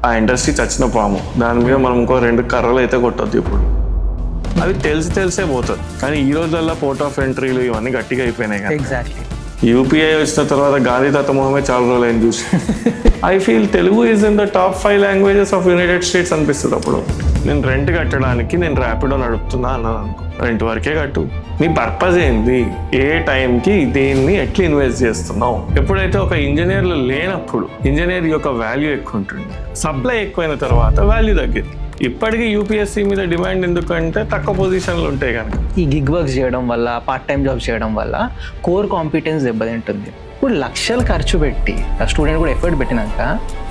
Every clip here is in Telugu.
ఆ ఇండస్ట్రీ చచ్చిన పాము, దాని మీద మనం ఇంకో 2 కర్రలు అయితే కొట్టొద్దు. ఇప్పుడు అవి తెలిసే పోతుంది. కానీ ఈ రోజుల్లో పోర్ట్ ఆఫ్ ఎంట్రీలు ఇవన్నీ గట్టిగా అయిపోయినాయి కదా. ఎగ్జాక్ట్లీ. యూపీఐ వచ్చిన తర్వాత గాంధీ తాత మొహమే చాలా రోజులు అయింది చూసి. I feel Telugu is in the top 5 languages of United states అనిపిస్తుంది. అప్పుడు నేను రెంట్ కట్టడానికి నేను ర్యాపిడో నడుపుతున్నా అన్నాను అనుకో, రెంట్ వరకే కట్టు. నీ పర్పస్ ఏంది, ఏ టైంకి దేన్ని ఎట్లా ఇన్వెస్ట్ చేస్తున్నావు. ఎప్పుడైతే ఒక ఇంజనీర్లు లేనప్పుడు ఇంజనీర్ యొక్క వాల్యూ ఎక్కువ ఉంటుంది, సప్లై ఎక్కువైన తర్వాత వాల్యూ తగ్గింది. ఇప్పటికీ యూపీఎస్సీ మీద డిమాండ్ ఎందుకంటే తక్కువ పొజిషన్లు ఉంటాయి కనుక. ఈ గిగ్ వర్క్స్ చేయడం వల్ల, పార్ట్ టైం జాబ్స్ చేయడం వల్ల కోర్ కాంపిటెన్స్ దెబ్బతింటుంది. ఇప్పుడు లక్షలు ఖర్చు పెట్టి ఆ స్టూడెంట్ కూడా ఎఫర్ట్ పెట్టినాక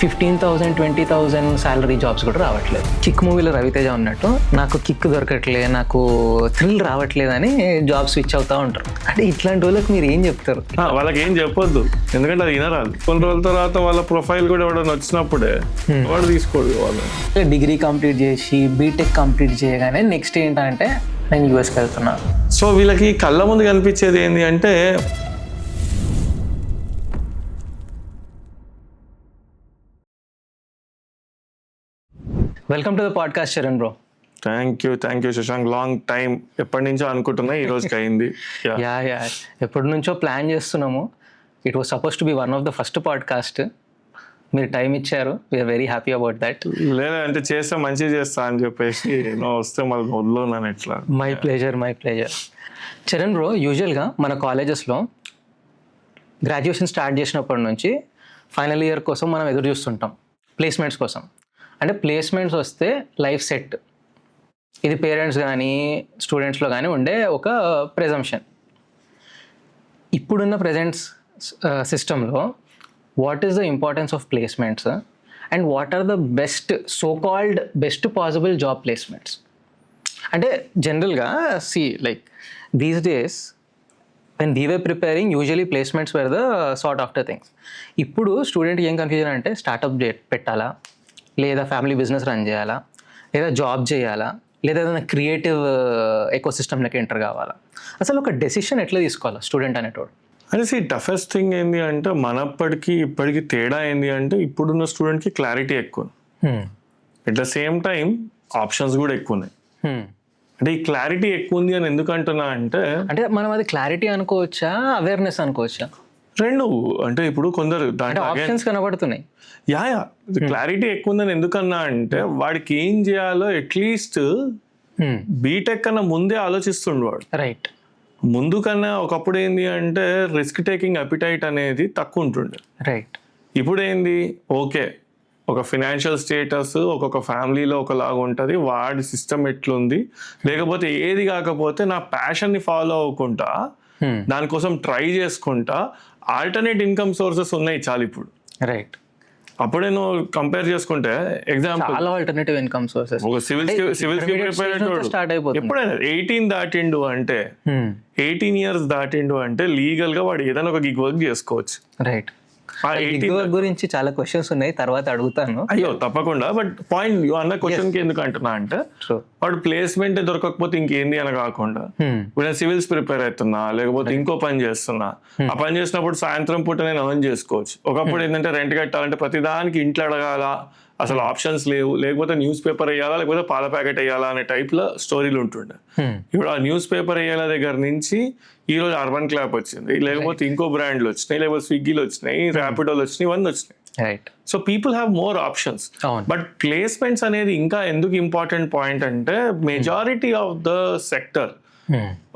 15,000 20,000 శాలరీ జాబ్స్ కూడా రావట్లేదు. కిక్ మూవీలో రవితేజ ఉన్నట్టు నాకు కిక్ దొరకట్లే, నాకు థ్రిల్ రావట్లేదని జాబ్ స్విచ్ అవుతూ ఉంటారు. అంటే ఇట్లాంటి వాళ్ళకి మీరు ఏం చెప్తారు? వాళ్ళకి ఏం చెప్పొద్దు, ఎందుకంటే అది వినరాదు. కొన్ని రోజుల తర్వాత వాళ్ళ ప్రొఫైల్ కూడా ఎవడన్నా వచ్చినప్పుడే వాడు తీసుకోడు. వాళ్ళు డిగ్రీ కంప్లీట్ చేసి బీటెక్ కంప్లీట్ చేయగానే నెక్స్ట్ ఏంటంటే నేను యూఎస్కి వెళ్తున్నాను. సో వీళ్ళకి కళ్ళ ముందు కనిపించేది ఏంటి అంటే welcome to the podcast Charan bro. Thank you Shashank. Long time, ఎప్పటి నుంచో అనుకుంటున్నా, ఈ రోజుకి అయింది. యా ఎప్పటి నుంచో ప్లాన్ చేస్తున్నాము. It was suppose to be one of the first podcast. మీరు టైం ఇచ్చారు, we're very happy about that. లేదంటే చేస్తే మంచిగా చేస్తా అని చెప్పేసి వస్తే మళ్ళీ వదిలేను. ఎట్లా? My pleasure. చరణ్ బ్రో, యూజువల్గా మన కాలేజెస్లో గ్రాడ్యుయేషన్ స్టార్ట్ చేసినప్పటి నుంచి ఫైనల్ ఇయర్ కోసం మనం ఎదురు చూస్తుంటాం, ప్లేస్మెంట్స్ కోసం. అంటే ప్లేస్మెంట్స్ వస్తే లైఫ్ సెట్, ఇది పేరెంట్స్ కానీ స్టూడెంట్స్లో కానీ ఉండే ఒక ప్రెజంప్షన్. ఇప్పుడున్న ప్రజెంట్స్ సిస్టంలో what is the importance of placements and what are the best possible job placements? అంటే జనరల్గా like these days when we were preparing, usually placements were the sought after things. ఇప్పుడు స్టూడెంట్కి ఏం కన్ఫ్యూజన్ అంటే స్టార్టప్ పెట్టాలా, లేదా ఫ్యామిలీ బిజినెస్ రన్ చేయాలా, లేదా జాబ్ చేయాలా, లేదా ఏదైనా క్రియేటివ్ ఎకోసిస్టమ్లోకి ఎంటర్ కావాలా. అసలు ఒక డెసిషన్ ఎట్లా తీసుకోవాలా స్టూడెంట్ అనేటోడు? అంటే టఫెస్ట్ థింగ్ ఏంటి అంటే మనప్పటికి ఇప్పటికి తేడా ఏంటి అంటే ఇప్పుడున్న స్టూడెంట్కి క్లారిటీ ఎక్కువ, at the same time options కూడా ఎక్కువ ఉన్నాయి. అంటే ఈ క్లారిటీ ఎక్కువ ఉంది అని ఎందుకు అంటున్నా అంటే మనం అది క్లారిటీ అనుకోవచ్చా, అవేర్నెస్ అనుకోవచ్చా? రెండు. అంటే ఇప్పుడు కొందరు దాంట్లో ఆప్షన్స్ కనబడుతున్నాయి. క్లారిటీ ఎక్కువ ఉందని ఎందుకన్నా అంటే వాడికి ఏం చేయాలో అట్లీస్ట్ బీటెక్ కన్నా ముందే ఆలోచిస్తుండు వాడు. రైట్. ముందు కన్నా ఒకప్పుడు ఏంది అంటే రిస్క్ టేకింగ్ అపిటైట్ అనేది తక్కువ ఉంటుండే. రైట్. ఇప్పుడు ఏంది, ఓకే ఒక ఫినాన్షియల్ స్టేటస్ ఒక్కొక్క ఫ్యామిలీలో ఒకలాగా ఉంటుంది, వాడి సిస్టమ్ ఎట్లుంది, లేకపోతే ఏది కాకపోతే నా ప్యాషన్ని ఫాలో అవ్వకుండా దానికోసం ట్రై చేసుకుంటా ఆల్టర్నేట్ ఇన్కమ్ సోర్సెస్ ఉన్నాయి చాలా ఇప్పుడు. రైట్. అప్పుడే నువ్వు కంపేర్ చేసుకుంటే ఎగ్జాంపుల్ ఆల్టర్నేటివ్ ఇన్కమ్ సోర్సెస్ ఒక సివిల్స్ కి ప్రిపేర్ అయిపోయాడు ఎప్పుడైనా 18 దాటిండు అంటే 18 years దాటిండు అంటే లీగల్ గా వాడు ఏదైనా ఒక గిగ్ వర్క్ చేసుకోవచ్చు. రైట్. గురించి చాలా క్వశ్చన్స్ ఉన్నాయి, తర్వాత అడుగుతాను. అయ్యో తప్పకుండా. బట్ పాయింట్ అన్న క్వశ్చన్ కి ఎందుకు అంటున్నా అంటే వాడు ప్లేస్మెంట్ దొరకకపోతే ఇంకేంది అని కాకుండా ఇప్పుడు నేను సివిల్స్ ప్రిపేర్ అవుతున్నా, లేకపోతే ఇంకో పని చేస్తున్నా, ఆ పని చేసినప్పుడు సాయంత్రం పూట నేను ఎర్న్ చేసుకోవచ్చు. ఒకప్పుడు ఏంటంటే రెంట్ కట్టాలంటే ప్రతిదానికి ఇంట్లో అడగాల, అసలు ఆప్షన్స్ లేవు, లేకపోతే న్యూస్ పేపర్ వేయాలా, లేకపోతే పాల ప్యాకెట్ వేయాలా అనే టైప్ లో స్టోరీలు ఉంటుండే. ఇప్పుడు ఆ న్యూస్ పేపర్ వేయాల దగ్గర నుంచి ఈ రోజు అర్బన్ క్లాప్ వచ్చింది, లేకపోతే ఇంకో బ్రాండ్లు వచ్చినాయి, లేకపోతే స్విగ్గీలు వచ్చినాయి, ర్యాపిడోలు వచ్చినాయి, ఇవన్నీ వచ్చినాయి. So people have more options. But placements అనేది ఇంకా ఎందుకు ఇంపార్టెంట్ పాయింట్ అంటే మెజారిటీ ఆఫ్ ద సెక్టర్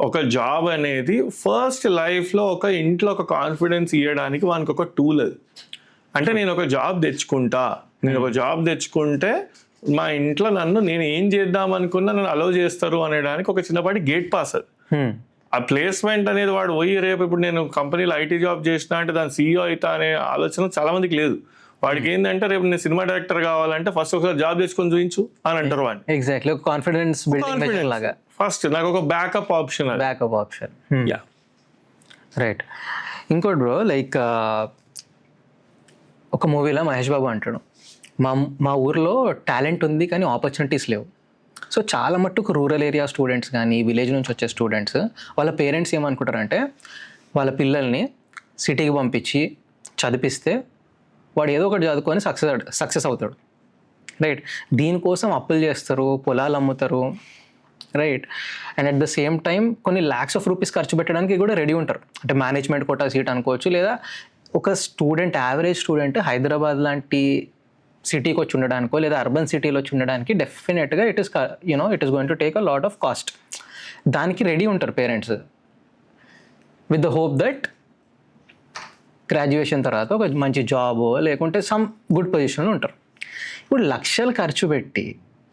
ఒక జాబ్ అనేది ఫస్ట్ లైఫ్ లో ఒక ఇంట్లో ఒక కాన్ఫిడెన్స్ ఇవ్వడానికి వానికి ఒక టూల్ అది. అంటే నేను ఒక జాబ్ తెచ్చుకుంటే మా ఇంట్లో నేను ఏం చేద్దాం అనుకున్నా నన్ను అలౌ చేస్తారు అనేడానికి ఒక చిన్నపాటి గేట్ పాస్ అది. ఆ ప్లేస్మెంట్ అనేది వాడు పోయి రేపు ఇప్పుడు నేను కంపెనీలో ఐటీ జాబ్ చేసినా అంటే దాని CEO అవుతా అనే ఆలోచన చాలా మందికి లేదు. వాడికి ఏంటంటే రేపు నేను సినిమా డైరెక్టర్ కావాలంటే ఫస్ట్ ఒకసారి జాబ్ తెచ్చుకొని చూపించు అని అంటారు వాడిని. ఎగ్జాక్ట్లీ. కాన్ఫిడెన్స్ బిల్డింగ్ లాగా ఫస్ట్ నాకు ఒక బ్యాకప్ ఆప్షన్. రైట్. ఇంకోటి బ్రో, లైక్ ఒక మూవీలో మహేష్ బాబు అంటాడు, మా ఊర్లో టాలెంట్ ఉంది కానీ ఆపర్చునిటీస్ లేవు. సో చాలా మట్టుకు రూరల్ ఏరియా స్టూడెంట్స్ కానీ విలేజ్ నుంచి వచ్చే స్టూడెంట్స్ వాళ్ళ పేరెంట్స్ ఏమనుకుంటారంటే వాళ్ళ పిల్లల్ని సిటీకి పంపించి చదివిస్తే వాడు ఏదో ఒకటి చదువుకొని సక్సెస్ అవుతాడు. రైట్. దీనికోసం అప్పులు చేస్తారు, పొలాలు అమ్ముతారు, right. And at the same time కొన్ని ల్యాక్స్ ఆఫ్ రూపీస్ ఖర్చు పెట్టడానికి కూడా రెడీ ఉంటారు. అంటే మేనేజ్మెంట్ కోటా సీట్ అనుకోవచ్చు, లేదా ఒక స్టూడెంట్, యావరేజ్ స్టూడెంట్ హైదరాబాద్ లాంటి సిటీకి వచ్చి ఉండడానికో లేదా అర్బన్ సిటీలో వచ్చి ఉండడానికి డెఫినెట్గా it is going to take a lot of cost. దానికి రెడీ ఉంటారు parents with the hope that graduation తర్వాత ఒక మంచి జాబో లేకుంటే సమ్ గుడ్ పొజిషన్లో ఉంటారు. ఇప్పుడు లక్షలు ఖర్చు పెట్టి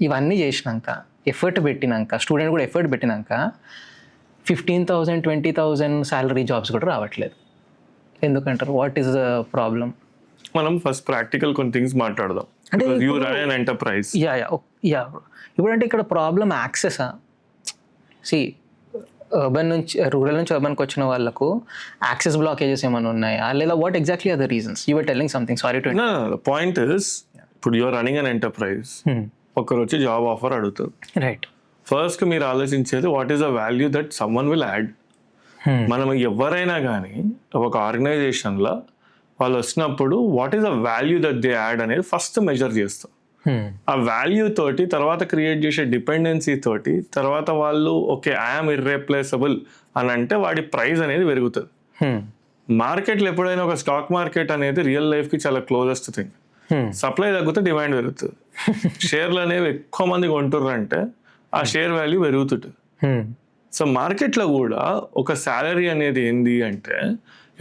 ఇవన్నీ చేసినాక, ఎఫర్ట్ పెట్టినాక, స్టూడెంట్ కూడా ఎఫర్ట్ పెట్టినాక 15,000 20,000 శాలరీ జాబ్స్ కూడా రావట్లేదు. ఎందుకంటారు? What is the problem? మనం ఫస్ట్ ప్రాక్టికల్ కొన్ని థింగ్స్ మాట్లాడదాం. అంటే you run an enterprise. Yeah ఇప్పుడంటే ఇక్కడ ప్రాబ్లం యాక్సెసా? రూరల్ నుంచి అర్బన్కి వచ్చిన వాళ్ళకు యాక్సెస్ బ్లాకేజెస్ ఏమైనా ఉన్నాయా, లేదా what exactly are the reasons? You were telling something, sorry to. Point is, ఇప్పుడు యూఆర్ రన్నింగ్ అన్ ఎంటర్ప్రైజ్, ఒకరు వచ్చి జాబ్ ఆఫర్ అడుగుతారు. రైట్. ఫస్ట్ మీరు ఆలోచించేది what is the value that someone will add. మనం ఎవరైనా కానీ ఒక ఆర్గనైజేషన్లో వాళ్ళు వచ్చినప్పుడు what is the value that they add అనేది ఫస్ట్ మెజర్ చేస్తాం. ఆ వాల్యూ తోటి తర్వాత క్రియేట్ చేసే డిపెండెన్సీ తోటి తర్వాత వాళ్ళు ఓకే ఐఎమ్ ఇర్రీప్లేసబుల్ అని అంటే వాడి ప్రైస్ అనేది పెరుగుతుంది. మార్కెట్లో ఎప్పుడైనా ఒక స్టాక్ మార్కెట్ అనేది రియల్ లైఫ్కి చాలా క్లోజెస్ట్ థింగ్. సప్లై తగ్గితే డిమాండ్ పెరుగుతుంది. షేర్లు అనేవి ఎక్కువ మంది కొంటుర్రంటే ఆ షేర్ వాల్యూ పెరుగుతుంది. సో మార్కెట్లో కూడా ఒక శాలరీ అనేది ఏంది అంటే,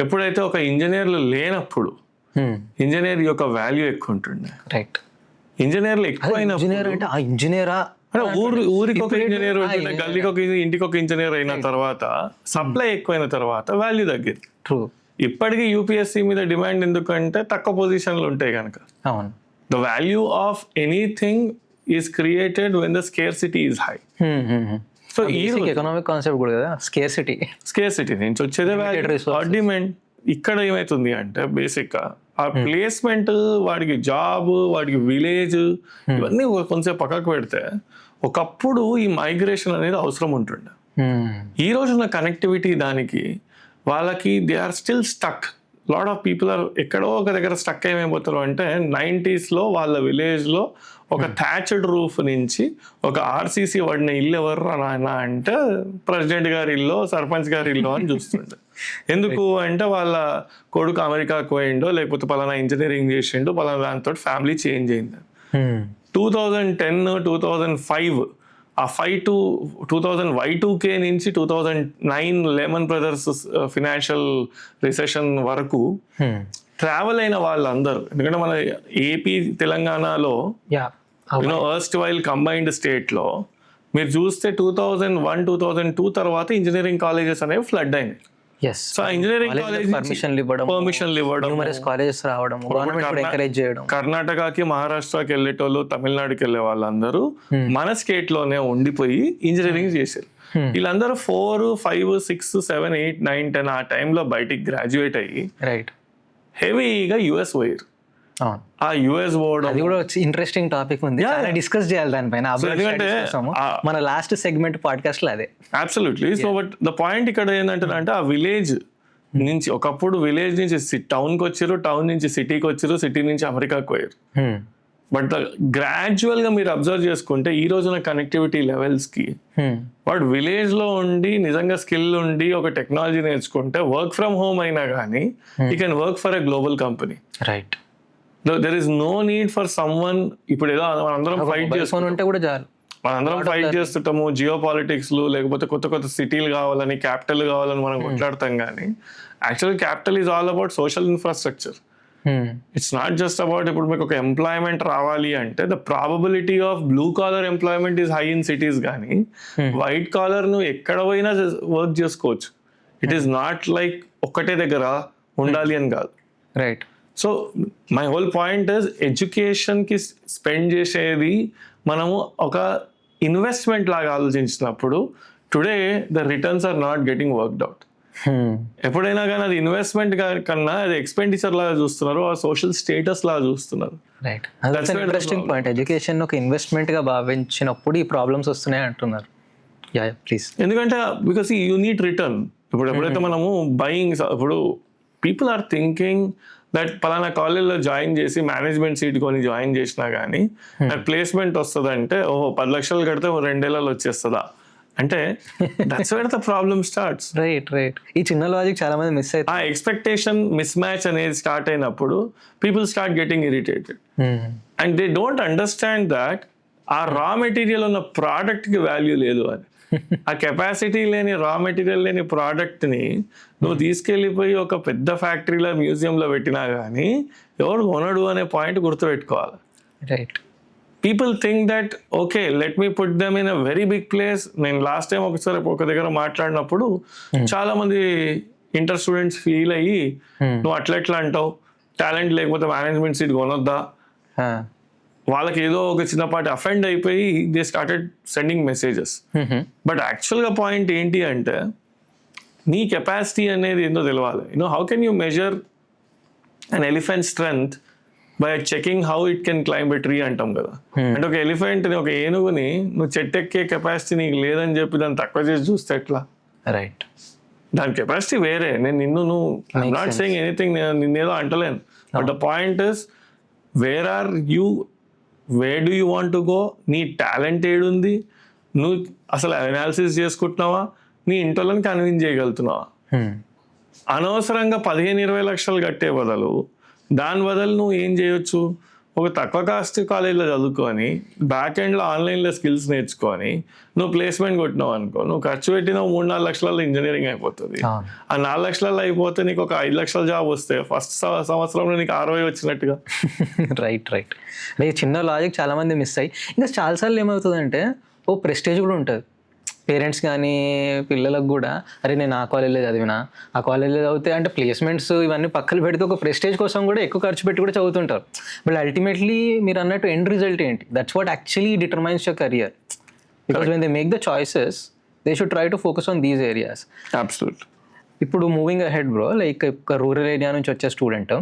ఎప్పుడైతే ఒక ఇంజనీర్లు లేనప్పుడు ఇంజనీర్ యొక్క వాల్యూ ఎక్కువ ఉంటుండే. రైట్. ఇంజనీర్లు ఎక్కువైనా ఊరికి ఒక ఇంజనీర్ ఉంటుండే, గల్లీకి ఒక ఇంటికి ఒక ఇంజనీర్ అయిన తర్వాత సప్లై ఎక్కువైన తర్వాత వాల్యూ తగ్గింది. ఇప్పటికీ యూపీఎస్సీ మీద డిమాండ్ ఎందుకంటే తక్కువ పొజిషన్లు ఉంటాయి కనుక. అవును. The value of anything is created when the scarcity is high. So ఈ ఎకనామిక్ కాన్సెప్ట్ కూడా కదా, స్కేర్సిటీ నుంచి వచ్చేదే డిమాండ్. ఇక్కడ ఏమైతుంది అంటే బేసిక్గా ఆ ప్లేస్మెంట్, వాడికి జాబ్, వాడికి విలేజ్, ఇవన్నీ కొంచెం పక్కకు పెడితే ఒకప్పుడు ఈ మైగ్రేషన్ అనేది అవసరం ఉంటుండే. ఈ రోజున కనెక్టివిటీ దానికి వాళ్ళకి they are still stuck. Lot of people are ఎక్కడో ఒక దగ్గర స్టక్ ఏమైపోతారు అంటే 90s వాళ్ళ విలేజ్లో ఒక థ్యాచ్డ్ రూఫ్ నుంచి ఒక ఆర్సీసీ పడిన ఇల్లు ఎవరు నాయన అంటే ప్రెసిడెంట్ గారి ఇల్లు, సర్పంచ్ గారి ఇల్లు అని చూస్తుండే. ఎందుకు అంటే వాళ్ళ కొడుకు అమెరికాకు పోయిండో లేకపోతే పలానా ఇంజనీరింగ్ చేసిండో, పలానా దాంతో ఫ్యామిలీ చేంజ్ అయింది. 2010 2005 ఆ 2000 Y2K నుంచి 2009 లెమన్ బ్రదర్స్ ఫినాన్షియల్ రిసెషన్ వరకు ట్రావెల్ అయిన వాళ్ళందరూ, ఎందుకంటే మన ఏపీ తెలంగాణలో ఎర్స్ట్ వైల్ కంబైన్డ్ స్టేట్లో మీరు చూస్తే 2001 2002 తర్వాత ఇంజనీరింగ్ కాలేజెస్ అనేవి ఫ్లడ్ అయినాయి. సో ఇంజనీరింగ్ కాలేజ్ పర్మిషన్లు ఇవ్వడం, కాలేజెస్ రావడం, ఎంకరేజ్ చేయడం. కర్ణాటకకి, మహారాష్ట్రకి వెళ్ళేటోళ్ళు, తమిళనాడుకి వెళ్ళే వాళ్ళందరూ మన స్టేట్ లోనే ఉండిపోయి ఇంజనీరింగ్ చేశారు. వీళ్ళందరూ 4, 5, 6, 7, 8, 9, 10 ఆ టైంలో బయటికి గ్రాడ్యుయేట్ అయ్యి రైట్ హెవీగా యుఎస్ పోయారు. ఆ యుఎస్ పోవడం అది కూడా ఇంట్రెస్టింగ్ టాపిక్ ఉంది, డిస్కస్ చేయాలి దానిపైన. మన లాస్ట్ సెగ్మెంట్ పాడ్కాస్ట్ లో అదే. Absolutely. So but the point ఇక్కడ ఏంటంటే ఆ విలేజ్ నుంచి ఒకప్పుడు విలేజ్ నుంచి టౌన్కి వచ్చారు, టౌన్ నుంచి సిటీకి వచ్చారు, సిటీ నుంచి అమెరికాకి పోయారు. బట్ గ్రాడ్యువల్ గా మీరు అబ్జర్వ్ చేసుకుంటే ఈ రోజున కనెక్టివిటీ లెవెల్స్ కి వాడు విలేజ్ లో ఉండి నిజంగా స్కిల్ ఉండి ఒక టెక్నాలజీ నేర్చుకుంటే వర్క్ ఫ్రమ్ హోమ్ అయినా కానీ you can work for a global company. Right. There is no need for someone. ఇప్పుడు ఏదో మనందరం ఫైట్ చేసుకుంటే కూడా చాలు, మనందరం ఫైట్ చేస్తుంటాము జియో పాలిటిక్స్ లేకపోతే కొత్త కొత్త సిటీలు కావాలని, క్యాపిటల్ కావాలని మనం కొట్లాడతాం. కానీ actual capital is all about social infrastructure. It's not just about ఇప్పుడు మీకు ఒక ఎంప్లాయ్మెంట్ రావాలి అంటే the probability of blue collar employment is high in cities, కానీ వైట్ కాలర్ నువ్వు ఎక్కడ పోయినా వర్క్ చేసుకోవచ్చు. ఇట్ ఈస్ నాట్ లైక్ ఒక్కటే దగ్గర ఉండాలి అని కాదు. Right. So my whole point is ఎడ్యుకేషన్కి స్పెండ్ చేసేది మనము ఒక ఇన్వెస్ట్మెంట్ లాగా ఆలోచించినప్పుడు today the returns are not getting worked out. ఎప్పుడైనా కానీ అది ఇన్వెస్ట్మెంట్ కన్నా అది ఎక్స్పెండిచర్ లాగా చూస్తున్నారు, ఆ సోషల్ స్టేటస్ లాగా చూస్తున్నారు. రైట్. Interesting point. ఎడ్యుకేషన్ ఒక ఇన్వెస్ట్మెంట్ గా భావించినప్పుడు ఈ ప్రాబ్లమ్స్ వస్తున్నాయి అంటున్నారు. Yeah please. ఎందుకంటే బికాస్ యూ నీడ్ రిటర్న్. ఇప్పుడు ఎప్పుడైతే మనము బయింగ్, ఇప్పుడు పీపుల్ ఆర్ థింకింగ్ దట్ పలానా కాలేజ్లో జాయిన్ చేసి మేనేజ్మెంట్ సీట్ కొని జాయిన్ చేసినా కానీ నాకు ప్లేస్మెంట్ వస్తుందంటే ఓహో 10 లక్షలు కడితే 2 ఏళ్లలో వచ్చేస్తుందా అంటే that's where the problem starts. Right. ఈ చిన్న లాజిక్ చాలా మంది మిస్ అవుతారు. ఆ ఎక్స్పెక్టేషన్ మిస్ మ్యాచ్ అనేది స్టార్ట్ అయినప్పుడు people start getting irritated and they don't understand that ఆ రా మెటీరియల్ ఉన్న ప్రోడక్ట్కి వాల్యూ లేదు అని. ఆ కెపాసిటీ లేని రా మెటీరియల్ లేని ప్రోడక్ట్ని నువ్వు తీసుకెళ్ళిపోయి ఒక పెద్ద ఫ్యాక్టరీలో మ్యూజియంలో పెట్టినా కానీ ఎవరు కొనడు అనే పాయింట్ గుర్తుపెట్టుకోవాలి. Right. People think that okay let me put them in a very big place. నేను లాస్ట్ టైం ఒకసారి ఒక దగ్గర మాట్లాడినప్పుడు చాలా మంది ఇంటర్ స్టూడెంట్స్ ఫీల్ అయ్యి నువ్వు అట్లా అంటావు, టాలెంట్ లేకపోతే మేనేజ్మెంట్ సీట్ కొనొద్దా, వాళ్ళకి ఏదో ఒక చిన్నపాటి అఫెండ్ అయిపోయి they started sending messages. But యాక్చువల్గా పాయింట్ ఏంటి అంటే నీ కెపాసిటీ అనేది ఏందో తెలవాలి. How can you measure an elephant strength by checking how it can climb a tree అంటాం కదా. అంటే ఒక ఎలిఫెంట్ని ఒక ఏనుగుని నువ్వు చెట్టు ఎక్కే కెపాసిటీ నీకు లేదని చెప్పి దాన్ని తక్కువ చేసి చూస్తే ఎట్లా? రైట్. దాని కెపాసిటీ వేరే. నువ్వు నాట్ సేయింగ్ ఎనీథింగ్, నిన్నేదో అంటలేను. But the point is where do you want to go, నీ టాలెంట్ ఏడుంది, నువ్వు అసలు అనాలిసిస్ చేసుకుంటున్నావా, నీ ఇంట్లోని కన్విన్స్ చేయగలుగుతున్నావా? అనవసరంగా 15-20 లక్షలు కట్టే బదులు దాని బదులు నువ్వు ఏం చేయొచ్చు, ఒక తక్కువ కాస్ట్ కాలేజ్లో చదువుకొని బ్యాక్ ఎండ్లో ఆన్లైన్లో స్కిల్స్ నేర్చుకొని నువ్వు ప్లేస్మెంట్ కొట్టినావు అనుకో, నువ్వు ఖర్చు పెట్టిన 3-4 లక్షలలో ఇంజనీరింగ్ అయిపోతుంది. ఆ 4 లక్షలలో అయిపోతే నీకు ఒక 5 లక్షల జాబ్ వస్తే ఫస్ట్ సంవత్సరంలో నీకు 60 వచ్చినట్టుగా. రైట్. అంటే చిన్న లాజిక్ చాలా మంది మిస్ అయ్యి ఇంకా చాలాసార్లు ఏమవుతుందంటే ఓ ప్రెస్టేజ్ కూడా ఉంటుంది పేరెంట్స్ కానీ పిల్లలకు కూడా. అరే నేను ఆ కాలేజ్లో చదివినా, ఆ కాలేజ్లో చదివితే అంటే ప్లేస్మెంట్స్ ఇవన్నీ పక్కన పెడితే ఒక ప్రెస్టేజ్ కోసం కూడా ఎక్కువ ఖర్చు పెట్టి కూడా చదువుతుంటారు. బట్ అల్టిమేట్లీ మీరు అన్నట్టు ఎండ్ రిజల్ట్ ఏంటి, that's what actually determines your career. Because when they make the choices they should try to focus on these areas. Absolute. ఇప్పుడు మూవింగ్ అహెడ్ బ్రో, లైక్ ఒక రూరల్ ఏరియా నుంచి వచ్చే student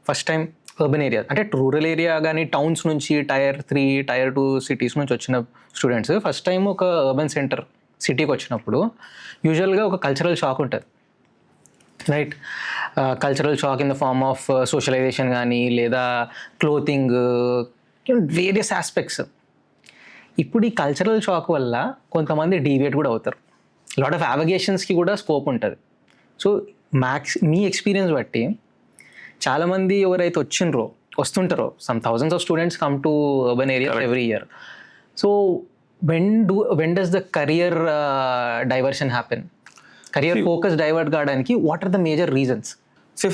first time urban area అంటే రూరల్ ఏరియా కానీ టౌన్స్ నుంచి Tier 3, Tier 2 సిటీస్ నుంచి వచ్చిన స్టూడెంట్స్ ఫస్ట్ టైం ఒక అర్బన్ సెంటర్ సిటీకి వచ్చినప్పుడు యూజువల్గా ఒక కల్చరల్ షాక్ ఉంటుంది. Right. Cultural shock in the form of socialisation కానీ లేదా క్లోతింగ్, వేరియస్ ఆస్పెక్ట్స్. ఇప్పుడు ఈ కల్చరల్ షాక్ వల్ల కొంతమంది డీవియేట్ కూడా అవుతారు. లాట్ ఆఫ్ అవిగేషన్స్కి కూడా స్కోప్ ఉంటుంది. సో మీ ఎక్స్పీరియన్స్ బట్టి చాలామంది ఎవరైతే వస్తుంటారో some thousands of students come to urban area every year. So when does the career diversion happen? Career focus divert కావడానికి what are the major reasons?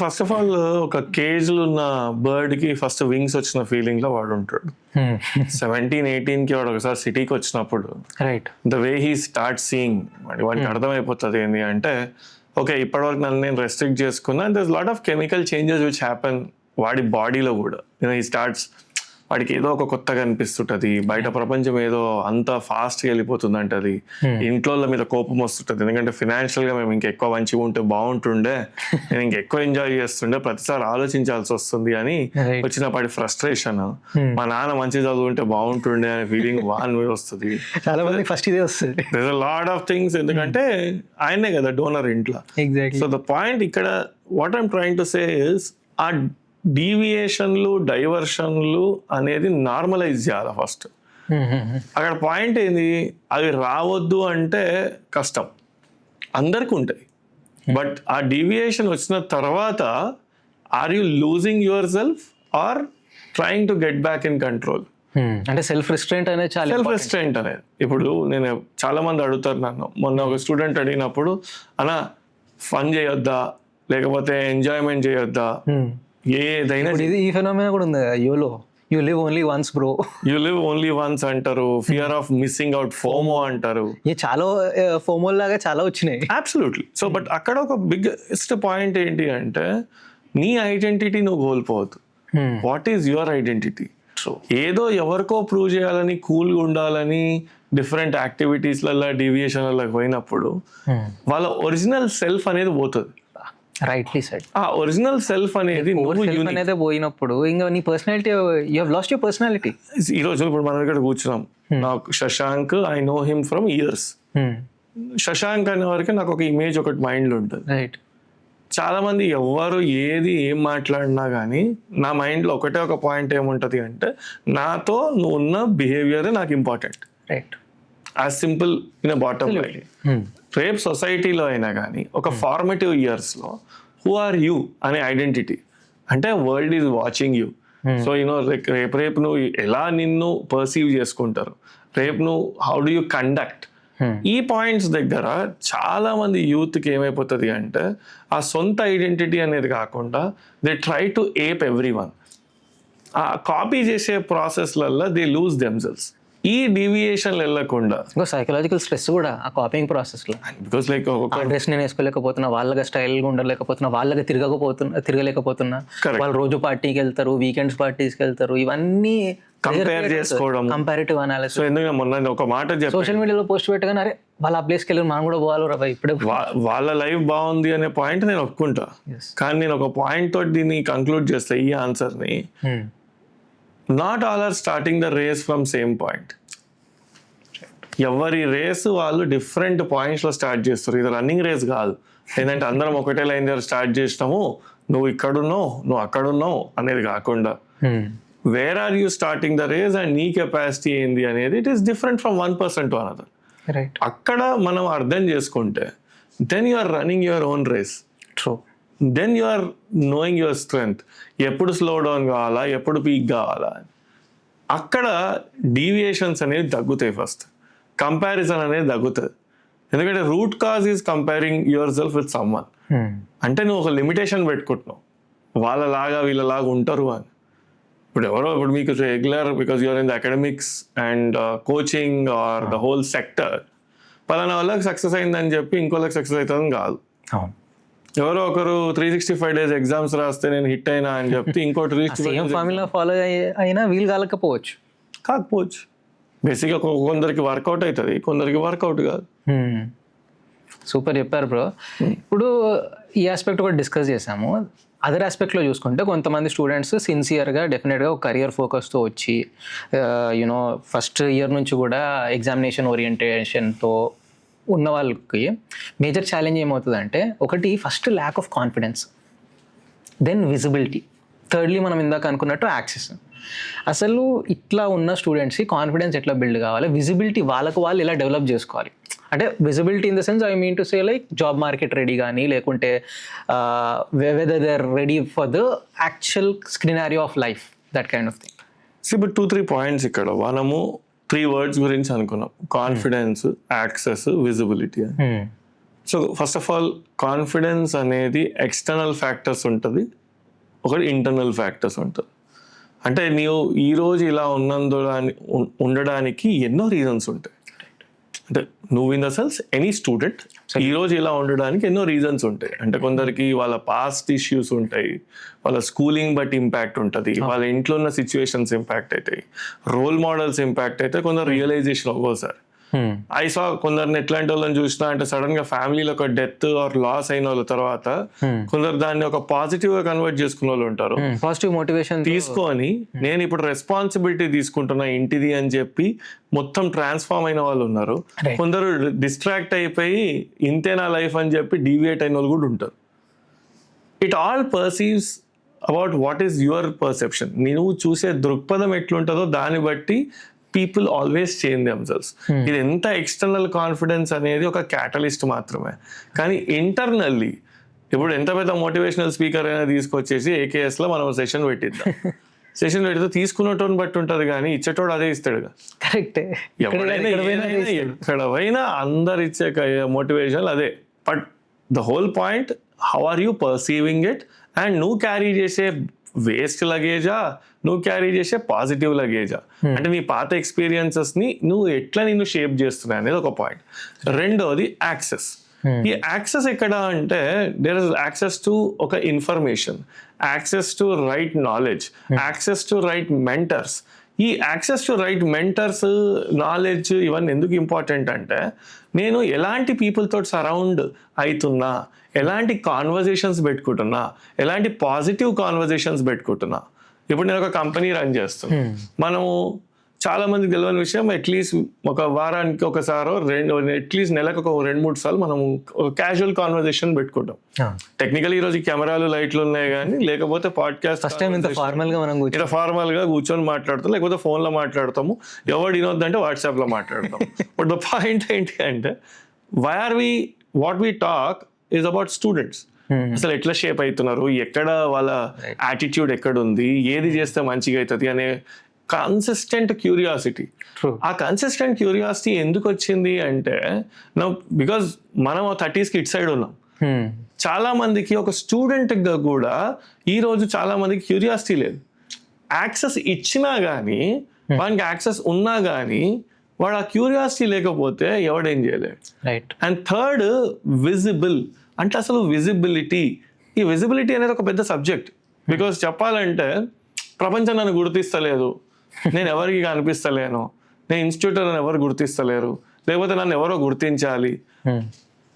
First of all ఒక కేజ్లో ఉన్న బర్డ్కి ఫస్ట్ వింగ్స్ వచ్చిన ఫీలింగ్లో వాడు ఉంటాడు. 17-18కి వాడు ఒకసారి సిటీకి వచ్చినప్పుడు right the way he start seeing వాడికి అర్థమైపోతుంది ఏంటి అంటే ఓకే ఇప్పటివరకు నన్ను నేను రెస్ట్రిక్ట్ చేసుకున్నా. There is lot of chemical changes which happen వాడి బాడీలో కూడా. హీ స్టార్ట్స్ వాడికి ఏదో ఒక కొత్తగా అనిపిస్తుంటది, బయట ప్రపంచం ఏదో అంత ఫాస్ట్గా వెళ్ళిపోతుంది అంటది, ఇంట్లో మీద కోపం వస్తుంటది. ఎందుకంటే ఫినాన్షియల్ గా మేము ఇంకెక్కువ మంచిగా ఉంటే బాగుంటుండే, నేను ఇంకెక్కువ ఎంజాయ్ చేస్తుండే, ప్రతిసారి ఆలోచించాల్సి వస్తుంది అని వచ్చినప్పటి ఫ్రస్ట్రేషన్. మా నాన్న మంచి చదువుంటే బాగుంటుండే అనే ఫీలింగ్ వాన్ మీద వస్తుంది. చాలా మంది ఫస్ట్ ఇదే వస్తుంది. There is a lot of things. ఎందుకంటే ఆయనే కదా డోనర్ ఇంట్లో. సో ద పాయింట్ ఇక్కడ what I'm trying to say is ఆ డీవియేషన్లు డైవర్షన్లు అనేది నార్మలైజ్ చేయాలి ఫస్ట్. అక్కడ పాయింట్ ఏంది, అవి రావద్దు అంటే కష్టం, అందరికీ ఉంటాయి. బట్ ఆ డీవియేషన్ వచ్చిన తర్వాత are you losing yourself or trying to get back in control? అంటే సెల్ఫ్ రెస్ట్రెయింట్ అనేది చాలా సెల్ఫ్ రెస్ట్రెయింట్ అనేది. ఇప్పుడు నేను చాలా మంది అడుగుతారు నన్ను, మొన్న ఒక స్టూడెంట్ అడిగినప్పుడు అన్నా ఫన్ చేయొద్దా లేకపోతే ఎంజాయ్మెంట్ చేయొద్దా, ఏదైనా ఈ ఫెనోమెనా కూడా ఉంది, you live only once bro, you live only once అంటారు, fear of missing out, FOMO అంటారు. చాలా ఫోమో లాగా చాలా వచ్చినాయి. అబ్సల్యూట్లీ. సో బట్ అక్కడ ఒక బిగ్గెస్ట్ పాయింట్ ఏంటి అంటే నీ ఐడెంటిటీ నువ్వు కోల్పోవద్దు. What is your identity? ఏదో ఎవరికో ప్రూవ్ చేయాలని, కూల్గా ఉండాలని డిఫరెంట్ యాక్టివిటీస్లలో డీవియేషన్లలో పోయినప్పుడు వాళ్ళ ఒరిజినల్ సెల్ఫ్ అనేది పోతుంది. Rightly said. ఆ ఒరిజినల్ సెల్ఫ్ అనేది అనేది పోయినప్పుడు ఇంకా నీ personality, you have lost your personality. ఈ రోజు ఇప్పుడు మనం ఇక్కడ కూర్చున్నాం, నాకు Shashank, I know him from years. Shashank అనే వరకు నాకు ఒక ఇమేజ్ ఒకటి మైండ్లో ఉంటుంది. రైట్. చాలా మంది ఎవరు ఏం మాట్లాడినా కానీ నా మైండ్లో ఒకటే ఒక పాయింట్ ఏముంటుంది అంటే నాతో నువ్వు ఉన్న బిహేవియర్ నాకు important. Right. As simple in bottom line. రేపు సొసైటీలో అయినా కానీ ఒక ఫార్మేటివ్ ఇయర్స్లో హూ ఆర్ యూ అనే ఐడెంటిటీ, అంటే world is watching you. So రేపు నువ్వు ఎలా నిన్ను పర్సీవ్ చేసుకుంటారు, రేపు నువ్వు హౌ డు యూ కండక్ట్, ఈ పాయింట్స్ దగ్గర చాలా మంది యూత్కి ఏమైపోతుంది అంటే ఆ సొంత ఐడెంటిటీ అనేది కాకుండా they try to app every one. ఆ కాపీ చేసే ప్రాసెస్లలో దే లూజ్ దెమ్సెల్స్. ఈ డీవియేషన్లు వెళ్ళకుండా ఇంకో సైకలాజికల్ స్ట్రెస్ కూడా ఆ కాపింగ్ ప్రాసెస్లో. బికాస్ లైక్ ఆ డ్రెస్ నేను వేసుకోలేకపోతున్నా, వాళ్ళగా స్టైల్గా ఉండలేకపోతున్నా, వాళ్ళగా తిరగలేకపోతున్నా, వాళ్ళు రోజు పార్టీకి వెళ్తారు, వీకెండ్స్ పార్టీస్కి వెళ్తారు, ఇవన్నీ కంపేర్ చేసుకోవడం, కంపారిటివ్ అనాలిసిస్. సో ఎందుకంటే మొన్న ఒక మాట చెప్పాను, సోషల్ మీడియాలో పోస్ట్ పెట్టగానే అరే వాళ్ళ ఆ ప్లేస్కి వెళ్ళి మనం కూడా పోవాలి రా ఇప్పుడే. వాళ్ళ లైఫ్ బాగుంది అనే పాయింట్ నేను ఒప్పుకుంటా, కానీ నేను ఒక పాయింట్ తోటి దీన్ని కంక్లూడ్ చేస్తా ఈ ఆన్సర్ని. Not all are starting the race from same point. ఎవరి రేస్ వాళ్ళు డిఫరెంట్ పాయింట్స్లో స్టార్ట్ చేస్తారు. ఇది రన్నింగ్ రేస్ కాదు. ఏంటంటే అందరం ఒకటే లైన్ దగ్గర స్టార్ట్ చేసినాము, నువ్వు ఇక్కడున్నావు నువ్వు అక్కడున్నావు అనేది కాకుండా where are you starting the race and నీ కెపాసిటీ ఏంది అనేది it is different from one person to another. Right. అక్కడ మనం అర్థం చేసుకుంటే then you are running your own race. True. Then you are knowing your strength. ఎప్పుడు స్లో డౌన్ కావాలా, ఎప్పుడు పీక్ కావాలా, అక్కడ డీవియేషన్స్ అనేవి తగ్గుతాయి. ఫస్ట్ కంపారిజన్ అనేది తగ్గుతుంది. ఎందుకంటే root cause is comparing your self with someone. అంటే నువ్వు ఒక లిమిటేషన్ పెట్టుకుంటున్నావు, వాళ్ళలాగా వీళ్ళలాగా ఉంటారు అని. ఇప్పుడు మీకు regular because you're in the academics and coaching or the whole sector, పలానా వాళ్ళకి సక్సెస్ అయిందని చెప్పి ఇంకోళ్ళకి సక్సెస్ అవుతుందని కాదు. ఎవరో ఒకరు 365 days ఎగ్జామ్స్ రాస్తే నేను హిట్ అయినా అని చెప్తే ఇంకో 365 ఫార్ములా ఫాలో అయినా వీలు కాకపోవచ్చు. బేసిక్గా కొందరికి వర్కౌట్ అవుతుంది, కొందరికి వర్కౌట్ కాదు. సూపర్ చెప్పారు బ్రో. ఇప్పుడు ఈ ఆస్పెక్ట్ కూడా డిస్కస్ చేసాము. అదర్ ఆస్పెక్ట్లో చూసుకుంటే కొంతమంది స్టూడెంట్స్ సిన్సియర్గా డెఫినెట్గా ఒక కెరియర్ ఫోకస్తో వచ్చి యూనో ఫస్ట్ ఇయర్ నుంచి కూడా ఎగ్జామినేషన్ ఓరియంటేషన్తో ఉన్న వాళ్ళకి మేజర్ ఛాలెంజ్ ఏమవుతుందంటే ఒకటి first lack of confidence, then visibility, thirdly మనం ఇందాక అనుకున్నట్టు యాక్సెస్. అసలు ఇట్లా ఉన్న స్టూడెంట్స్కి కాన్ఫిడెన్స్ ఎట్లా బిల్డ్ కావాలి, విజిబిలిటీ వాళ్ళకు వాళ్ళు ఎలా డెవలప్ చేసుకోవాలి. అంటే visibility in the sense I mean to say like job market ready కానీ లేకుంటే whether they are ready for the actual scenario of life, that kind of thing. ఇప్పుడు 2-3 పాయింట్స్ ఇక్కడ మనము 3 words గురించి అనుకున్నాం: confidence, access, visibility. So first of all confidence అనేది ఎక్స్టర్నల్ ఫ్యాక్టర్స్ ఉంటుంది, ఒకటి ఇంటర్నల్ ఫ్యాక్టర్స్ ఉంటుంది. అంటే నీవు ఈరోజు ఇలా ఉండడానికి ఎన్నో రీజన్స్ ఉంటాయి. అంటే నువ్వు in the sense any student ఈరోజు ఇలా ఉండడానికి ఎన్నో రీజన్స్ ఉంటాయి. అంటే కొందరికి వాళ్ళ పాస్ట్ ఇష్యూస్ ఉంటాయి, వాళ్ళ స్కూలింగ్ బట్టి ఇంపాక్ట్ ఉంటుంది, వాళ్ళ ఇంట్లో ఉన్న సిచ్యువేషన్స్ ఇంపాక్ట్ అవుతాయి, రోల్ మోడల్స్ ఇంపాక్ట్ అయితే, కొందరు రియలైజేషన్ ఒక్కోసారి. ఐ సా కొందరిని ఎట్లాంటి వాళ్ళని చూసినా అంటే సడన్ గా ఫ్యామిలీలో ఒక డెత్ ఆర్ లాస్ అయిన వాళ్ళ తర్వాత కొందరు దాన్ని ఒక పాజిటివ్ గా కన్వర్ట్ చేసుకున్న వాళ్ళు ఉంటారు. పాజిటివ్ మోటివేషన్ తీసుకొని నేను ఇప్పుడు రెస్పాన్సిబిలిటీ తీసుకుంటున్నా ఇంటిది అని చెప్పి మొత్తం ట్రాన్స్ఫార్మ్ అయిన వాళ్ళు ఉన్నారు. కొందరు డిస్ట్రాక్ట్ అయిపోయి ఇంతే నా లైఫ్ అని చెప్పి డీవియేట్ అయిన వాళ్ళు కూడా ఉంటారు. It all perceives about what is your perception. నువ్వు చూసే దృక్పథం ఎట్లుంటుందో దాన్ని బట్టి పీపుల్ ఆల్వేస్ చేంజ్ దెమ్సెల్వ్స్. ఇది ఎంత ఎక్స్టర్నల్ కాన్ఫిడెన్స్ అనేది ఒక క్యాటలిస్ట్ మాత్రమే, కానీ ఇంటర్నల్లీ ఇప్పుడు ఎంత పెద్ద మోటివేషనల్ స్పీకర్ అయినా తీసుకొచ్చేసి ఏకేఎస్లో మనం సెషన్ పెట్టిద్దాం, సెషన్ పెడితే తీసుకున్నటోని బట్టి ఉంటుంది కానీ ఇచ్చేటోడు అదే ఇస్తాడుగా. కరెక్టే. ఎక్కడ పోయినా అందరు ఇచ్చే మోటివేషన్ అదే. But the whole point how are you perceiving it, and నువ్వు క్యారీ చేసే వేస్ట్ లగేజా, నువ్వు క్యారీ చేసే పాజిటివ్ లగేజా, అంటే నీ పాత ఎక్స్పీరియన్సెస్ని నువ్వు ఎట్లా నిన్ను షేప్ చేస్తున్నాయి అనేది ఒక పాయింట్. రెండోది యాక్సెస్. ఈ యాక్సెస్ ఎక్కడ అంటే దేర్ ఇస్ యాక్సెస్ టు ఒక information, access to right knowledge, access to right mentors. ఈ access to right mentors, knowledge ఇవన్నీ ఎందుకు ఇంపార్టెంట్ అంటే నేను ఎలాంటి పీపుల్ తోటి సరౌండ్ అవుతున్నా, ఎలాంటి కాన్వర్జేషన్స్ పెట్టుకుంటున్నా, ఎలాంటి పాజిటివ్ కాన్వర్జేషన్స్ పెట్టుకుంటున్నా. ఇప్పుడు నేను ఒక కంపెనీ రన్ చేస్తున్నా, మనము చాలా మందికి తెలియని విషయం, అట్లీస్ట్ ఒక వారానికి ఒకసారో అట్లీస్ట్ నెలకు ఒక 2-3 సార్లు మనం క్యాజువల్ కాన్వర్జేషన్ పెట్టుకుంటాం. టెక్నికల్ ఈ రోజు కెమెరాలు లైట్లు ఉన్నాయి కానీ, లేకపోతే పాడ్కాస్ట్ ఫస్ట్ టైం ఇంత ఫార్మల్ గా మనం ఇలా ఫార్మల్ గా కూర్చొని మాట్లాడతాం, లేకపోతే ఫోన్ లో మాట్లాడతాము, ఎవరు వినొద్దంటే వాట్సాప్ లో మాట్లాడతాం. బట్ ద పాయింట్ ఏంటి అంటే, what we talk is about students. అసలు ఎట్లా షేప్ అవుతున్నారు, ఎక్కడ వాళ్ళ యాటిట్యూడ్ ఎక్కడ ఉంది, ఏది చేస్తే మంచిగా అవుతుంది అనే కన్సిస్టెంట్ క్యూరియాసిటీ. ఆ కన్సిస్టెంట్ క్యూరియాసిటీ ఎందుకు వచ్చింది అంటే, బికాజ్ మనం 30s కి ఇట్ సైడ్ ఉన్నాం. చాలా మందికి ఒక స్టూడెంట్ గా కూడా ఈ రోజు చాలా మందికి క్యూరియాసిటీ లేదు. యాక్సెస్ ఇచ్చినా గానీ, వానికి యాక్సెస్ ఉన్నా గానీ, వాడు ఆ క్యూరియాసిటీ లేకపోతే ఎవడేం చేయలేడు. రైట్. అండ్ థర్డ్, విజిబుల్ అంటే అసలు విజిబిలిటీ. ఈ విజిబిలిటీ అనేది ఒక పెద్ద సబ్జెక్ట్. బికాజ్ చెప్పాలంటే, ప్రపంచం నన్ను గుర్తిస్తలేదు, నేను ఎవరికి కనిపిస్తలేను, నేను ఇన్స్టిట్యూటర్ నన్ను ఎవరు గుర్తిస్తలేరు, లేకపోతే నన్ను ఎవరో గుర్తించాలి.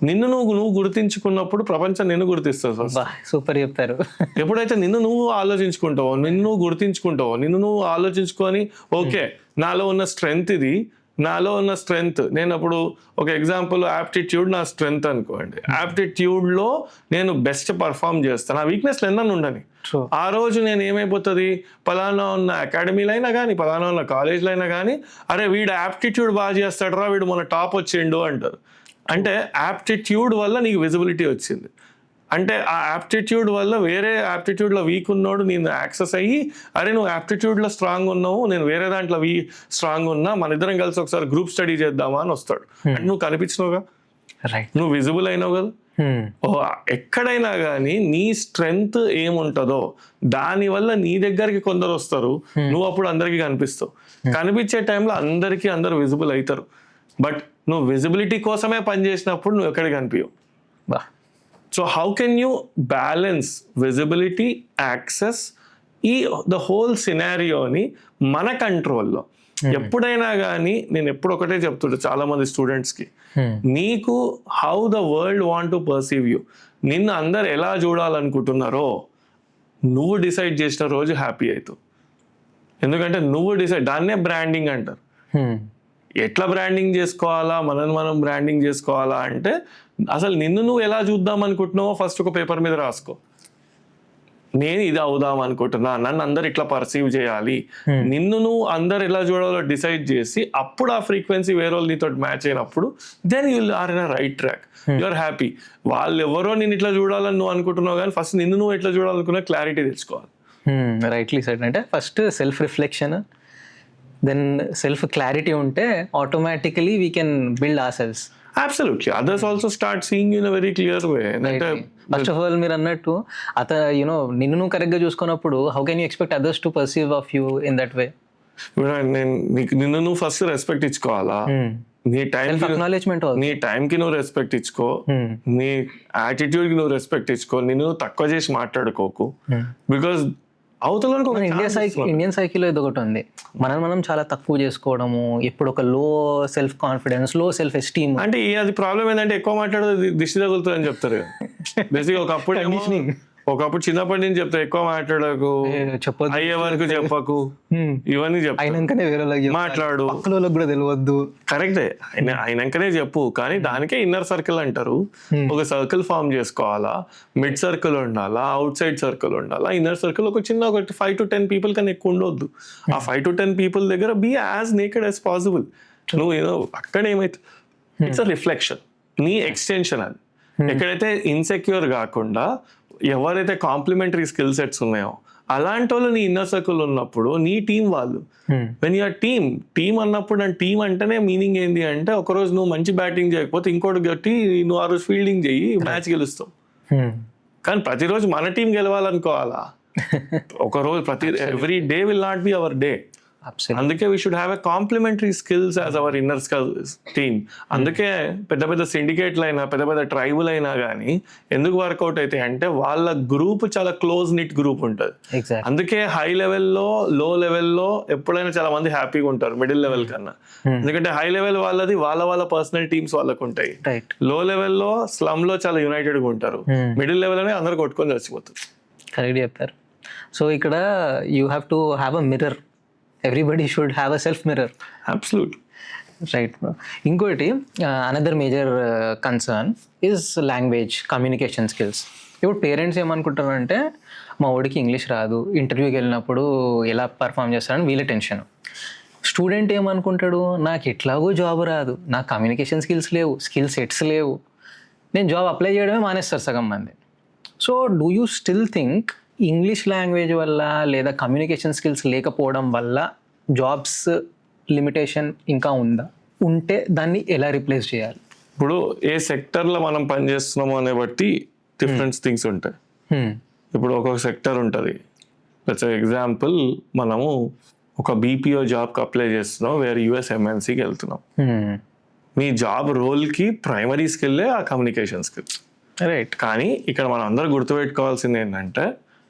నిన్ను నువ్వు గుర్తించుకున్నప్పుడు ప్రపంచం నిన్ను గుర్తిస్తుంది. సూపర్ చెప్తారు. ఎప్పుడైతే నిన్ను నువ్వు ఆలోచించుకుంటావో, నిన్ను నువ్వు గుర్తించుకుంటావో, నిన్ను నువ్వు ఆలోచించుకొని ఓకే నాలో ఉన్న స్ట్రెంగ్త్ ఇది, నాలో ఉన్న స్ట్రెంగ్త్, నేను అప్పుడు ఒక ఎగ్జాంపుల్ యాప్టిట్యూడ్ నా స్ట్రెంగ్త్ అనుకోండి, యాప్టిట్యూడ్లో నేను బెస్ట్ పర్ఫామ్ చేస్తాను. ఆ వీక్నెస్లు ఎన్నో ఉండని, ఆ రోజు నేను ఏమైపోతుంది, పలానా ఉన్న అకాడమీలో అయినా కానీ, పలానా ఉన్న కాలేజ్లో అయినా కానీ, అరే వీడు యాప్టిట్యూడ్ బాగా చేస్తాడు రా, వీడు మన టాప్ వచ్చిండు అంటారు. అంటే యాప్టిట్యూడ్ వల్ల నీకు విజిబిలిటీ వచ్చింది. అంటే ఆ యాప్టిట్యూడ్ వల్ల వేరే యాప్టిట్యూడ్లో వీక్ ఉన్నోడు నేను యాక్సెస్ అయ్యి, అరే నువ్వు యాప్టిట్యూడ్లో స్ట్రాంగ్ ఉన్నావు, నేను వేరే దాంట్లో స్ట్రాంగ్ ఉన్నా, మన ఇద్దరం కలిసి ఒకసారి గ్రూప్ స్టడీ చేద్దామా అని వస్తాడు. అంటే నువ్వు కనిపించినావుగా, నువ్వు విజిబుల్ అయినావు కదా. ఎక్కడైనా కానీ నీ స్ట్రెంగ్త్ ఏముంటుందో దానివల్ల నీ దగ్గరికి కొందరు వస్తారు, నువ్వు అప్పుడు అందరికీ కనిపిస్తావు. కనిపించే టైంలో అందరూ విజిబుల్ అవుతారు. బట్ నువ్వు విజిబిలిటీ కోసమే పనిచేసినప్పుడు నువ్వు ఎక్కడికి కనిపించవు. So how can you balance visibility, access, the whole సినారియోని మన కంట్రోల్లో. ఎప్పుడైనా కానీ నేను ఎప్పుడు ఒకటే చెప్తుంటా చాలా మంది స్టూడెంట్స్కి, నీకు how the world want to perceive you, నిన్ను అందరు ఎలా చూడాలనుకుంటున్నారో నువ్వు డిసైడ్ చేసిన రోజు హ్యాపీ అవుతావు. ఎందుకంటే నువ్వు దాన్నే బ్రాండింగ్ అంటారు. ఎట్లా బ్రాండింగ్ చేసుకోవాలా, మనం బ్రాండింగ్ చేసుకోవాలా అంటే, అసలు నిన్ను నువ్వు ఎలా చూద్దాం అనుకుంటున్నావో ఫస్ట్ ఒక పేపర్ మీద రాసుకో. నేను ఇది అవుదాం అనుకుంటున్నా, నన్ను అందరు ఇట్లా పర్సీవ్ చేయాలి, నిన్ను నువ్వు అందరు ఎలా చూడాలో డిసైడ్ చేసి, అప్పుడు ఆ ఫ్రీక్వెన్సీ వేరే వాళ్ళు నీతో మ్యాచ్ అయినప్పుడు then you are in a right track, you are happy. వాళ్ళు ఎవరో నేను ఇట్లా చూడాలని నువ్వు అనుకుంటున్నావు, కానీ ఫస్ట్ నిన్ను నువ్వు ఎట్లా చూడాలనుకున్నా క్లారిటీ తెచ్చుకోవాలి. Rightly said. అంటే first self reflection, then self clarity ఉంటే automatically we can build our selfs. Absolutely. Others also start seeing you in a very clear way. First of all మీరు అన్నట్టు నిన్ను నువ్వు కరెక్ట్గా చూసుకున్నప్పుడు how can you expect others to perceive of you in that way? నిన్ను నువ్వు ఫస్ట్ రెస్పెక్ట్ ఇచ్చుకోవాలా, నీ టైంకి నువ్వు రెస్పెక్ట్ ఇచ్చుకో, నీ యాటిట్యూడ్ కి నువ్వు రెస్పెక్ట్ ఇచ్చుకో, నిన్ను తక్కువ చేసి మాట్లాడుకోకు. బికాస్ అవతల ఇండియన్ సైకిల్ ఇది ఒకటి ఉంది, మనం చాలా తక్కువ చేసుకోవడము, ఇప్పుడు ఒక లో సెల్ఫ్ కాన్ఫిడెన్స్, లో సెల్ఫ్ ఎస్టీమ్. అంటే అది ప్రాబ్లం ఏంటంటే ఎక్కువ మాట్లాడదు దిష్టి తగులుతుంది అని చెప్తారు బేసిక్గా. ఒకప్పుడు చిన్నప్పటి నుంచి చెప్తా, ఎక్కువ మాట్లాడకు, అయ్యే వరకు చెప్పకు, ఇవన్నీ చెప్పు, మాట్లాడు, కూడా తెలియద్దు. కరెక్టే, అయినాకనే చెప్పు. కానీ దానికే ఇన్నర్ సర్కిల్ అంటారు. ఒక సర్కిల్ ఫామ్ చేసుకోవాలా, మిడ్ సర్కిల్ ఉండాలా, అవుట్ సైడ్ సర్కిల్ ఉండాలా, ఇన్నర్ సర్కిల్ ఒక చిన్న 5 to 10 people కన్నా ఎక్కువ ఉండొద్దు. ఆ 5 to 10 people దగ్గర be as naked as possible. నువ్వు అక్కడ ఏమైతే ఇట్స్ అ రిఫ్లెక్షన్, నీ ఎక్స్టెన్షన్. అది ఎక్కడైతే ఇన్సెక్యూర్ కాకుండా ఎవరైతే కాంప్లిమెంటరీ స్కిల్ సెట్స్ ఉన్నాయో అలాంటి వాళ్ళు నీ ఇన్నర్ సర్కిల్ ఉన్నప్పుడు నీ టీం వాళ్ళు, వెన్ యూఆర్ టీమ్ అన్నప్పుడు, అండ్ టీం అంటేనే మీనింగ్ ఏంది అంటే, ఒకరోజు నువ్వు మంచి బ్యాటింగ్ చేయకపోతే ఇంకోటి గట్టి నువ్వు ఆ రోజు ఫీల్డింగ్ చెయ్యి, మ్యాచ్ గెలుస్తావు. కానీ ప్రతిరోజు మన టీం గెలవాలనుకోవాలా? ఒకరోజు every day will not be our day. అందుకే we should have a complimentary skills as our inner team. అందుకే పెద్ద పెద్ద సిండికేట్లు అయినా, పెద్ద పెద్ద ట్రైబుల్ అయినా కానీ ఎందుకు వర్కౌట్ అవుతాయి అంటే, వాళ్ళ గ్రూప్ చాలా క్లోజ్ నిట్ గ్రూప్ ఉంటుంది. అందుకే హై లెవెల్లో, లో లెవెల్లో ఎప్పుడైనా చాలా మంది హ్యాపీగా ఉంటారు మిడిల్ లెవెల్ కన్నా. ఎందుకంటే హై లెవెల్ వాళ్ళది వాళ్ళ పర్సనల్ టీమ్స్ వాళ్ళకు ఉంటాయి, లో లెవెల్లో స్లమ్ లో చాలా యునైటెడ్ గా ఉంటారు, మిడిల్ లెవెల్ అనే అందరు కొట్టుకొని చచ్చిపోతారు. కరెక్ట్ చెప్పారు. సో ఇక్కడ you have to have a mirror everybody should have a self mirror. Absolute. Right bro. ఇంకోటి another major concern is language communication skills. ఇప్పుడు పేరెంట్స్ ఏమనుకుంటారంటే మా వాడికి ఇంగ్లీష్ రాదు, ఇంటర్వ్యూకి వెళ్ళినప్పుడు ఎలా పర్ఫామ్ చేస్తారని వీళ్ళ టెన్షన్. స్టూడెంట్ ఏమనుకుంటాడు, నాకు ఎట్లాగో జాబ్ రాదు, నాకు కమ్యూనికేషన్ స్కిల్స్ లేవు, స్కిల్ సెట్స్ లేవు, నేను జాబ్ అప్లై చేయడమే మానేస్తారు సగం మంది. So do you still think English language వల్ల లేదా కమ్యూనికేషన్ స్కిల్స్ లేకపోవడం వల్ల జాబ్స్ లిమిటేషన్ ఇంకా ఉందా? ఉంటే దాన్ని ఎలా రీప్లేస్ చేయాలి? ఇప్పుడు ఏ సెక్టర్లో మనం పనిచేస్తున్నామో అనే బట్టి డిఫరెంట్ థింగ్స్ ఉంటాయి. ఇప్పుడు ఒక్కొక్క సెక్టర్ ఉంటుంది. ఫర్ ఎగ్జాంపుల్ మనము ఒక బీపీఓ జాబ్కి అప్లై చేస్తున్నాం, వేరే యూఎస్ ఎంఎన్సీకి వెళ్తున్నాం. మీ జాబ్ రోల్కి ప్రైమరీ స్కిల్లే ఆ కమ్యూనికేషన్ స్కిల్స్. రైట్. కానీ ఇక్కడ మనం అందరూ గుర్తుపెట్టుకోవాల్సింది ఏంటంటే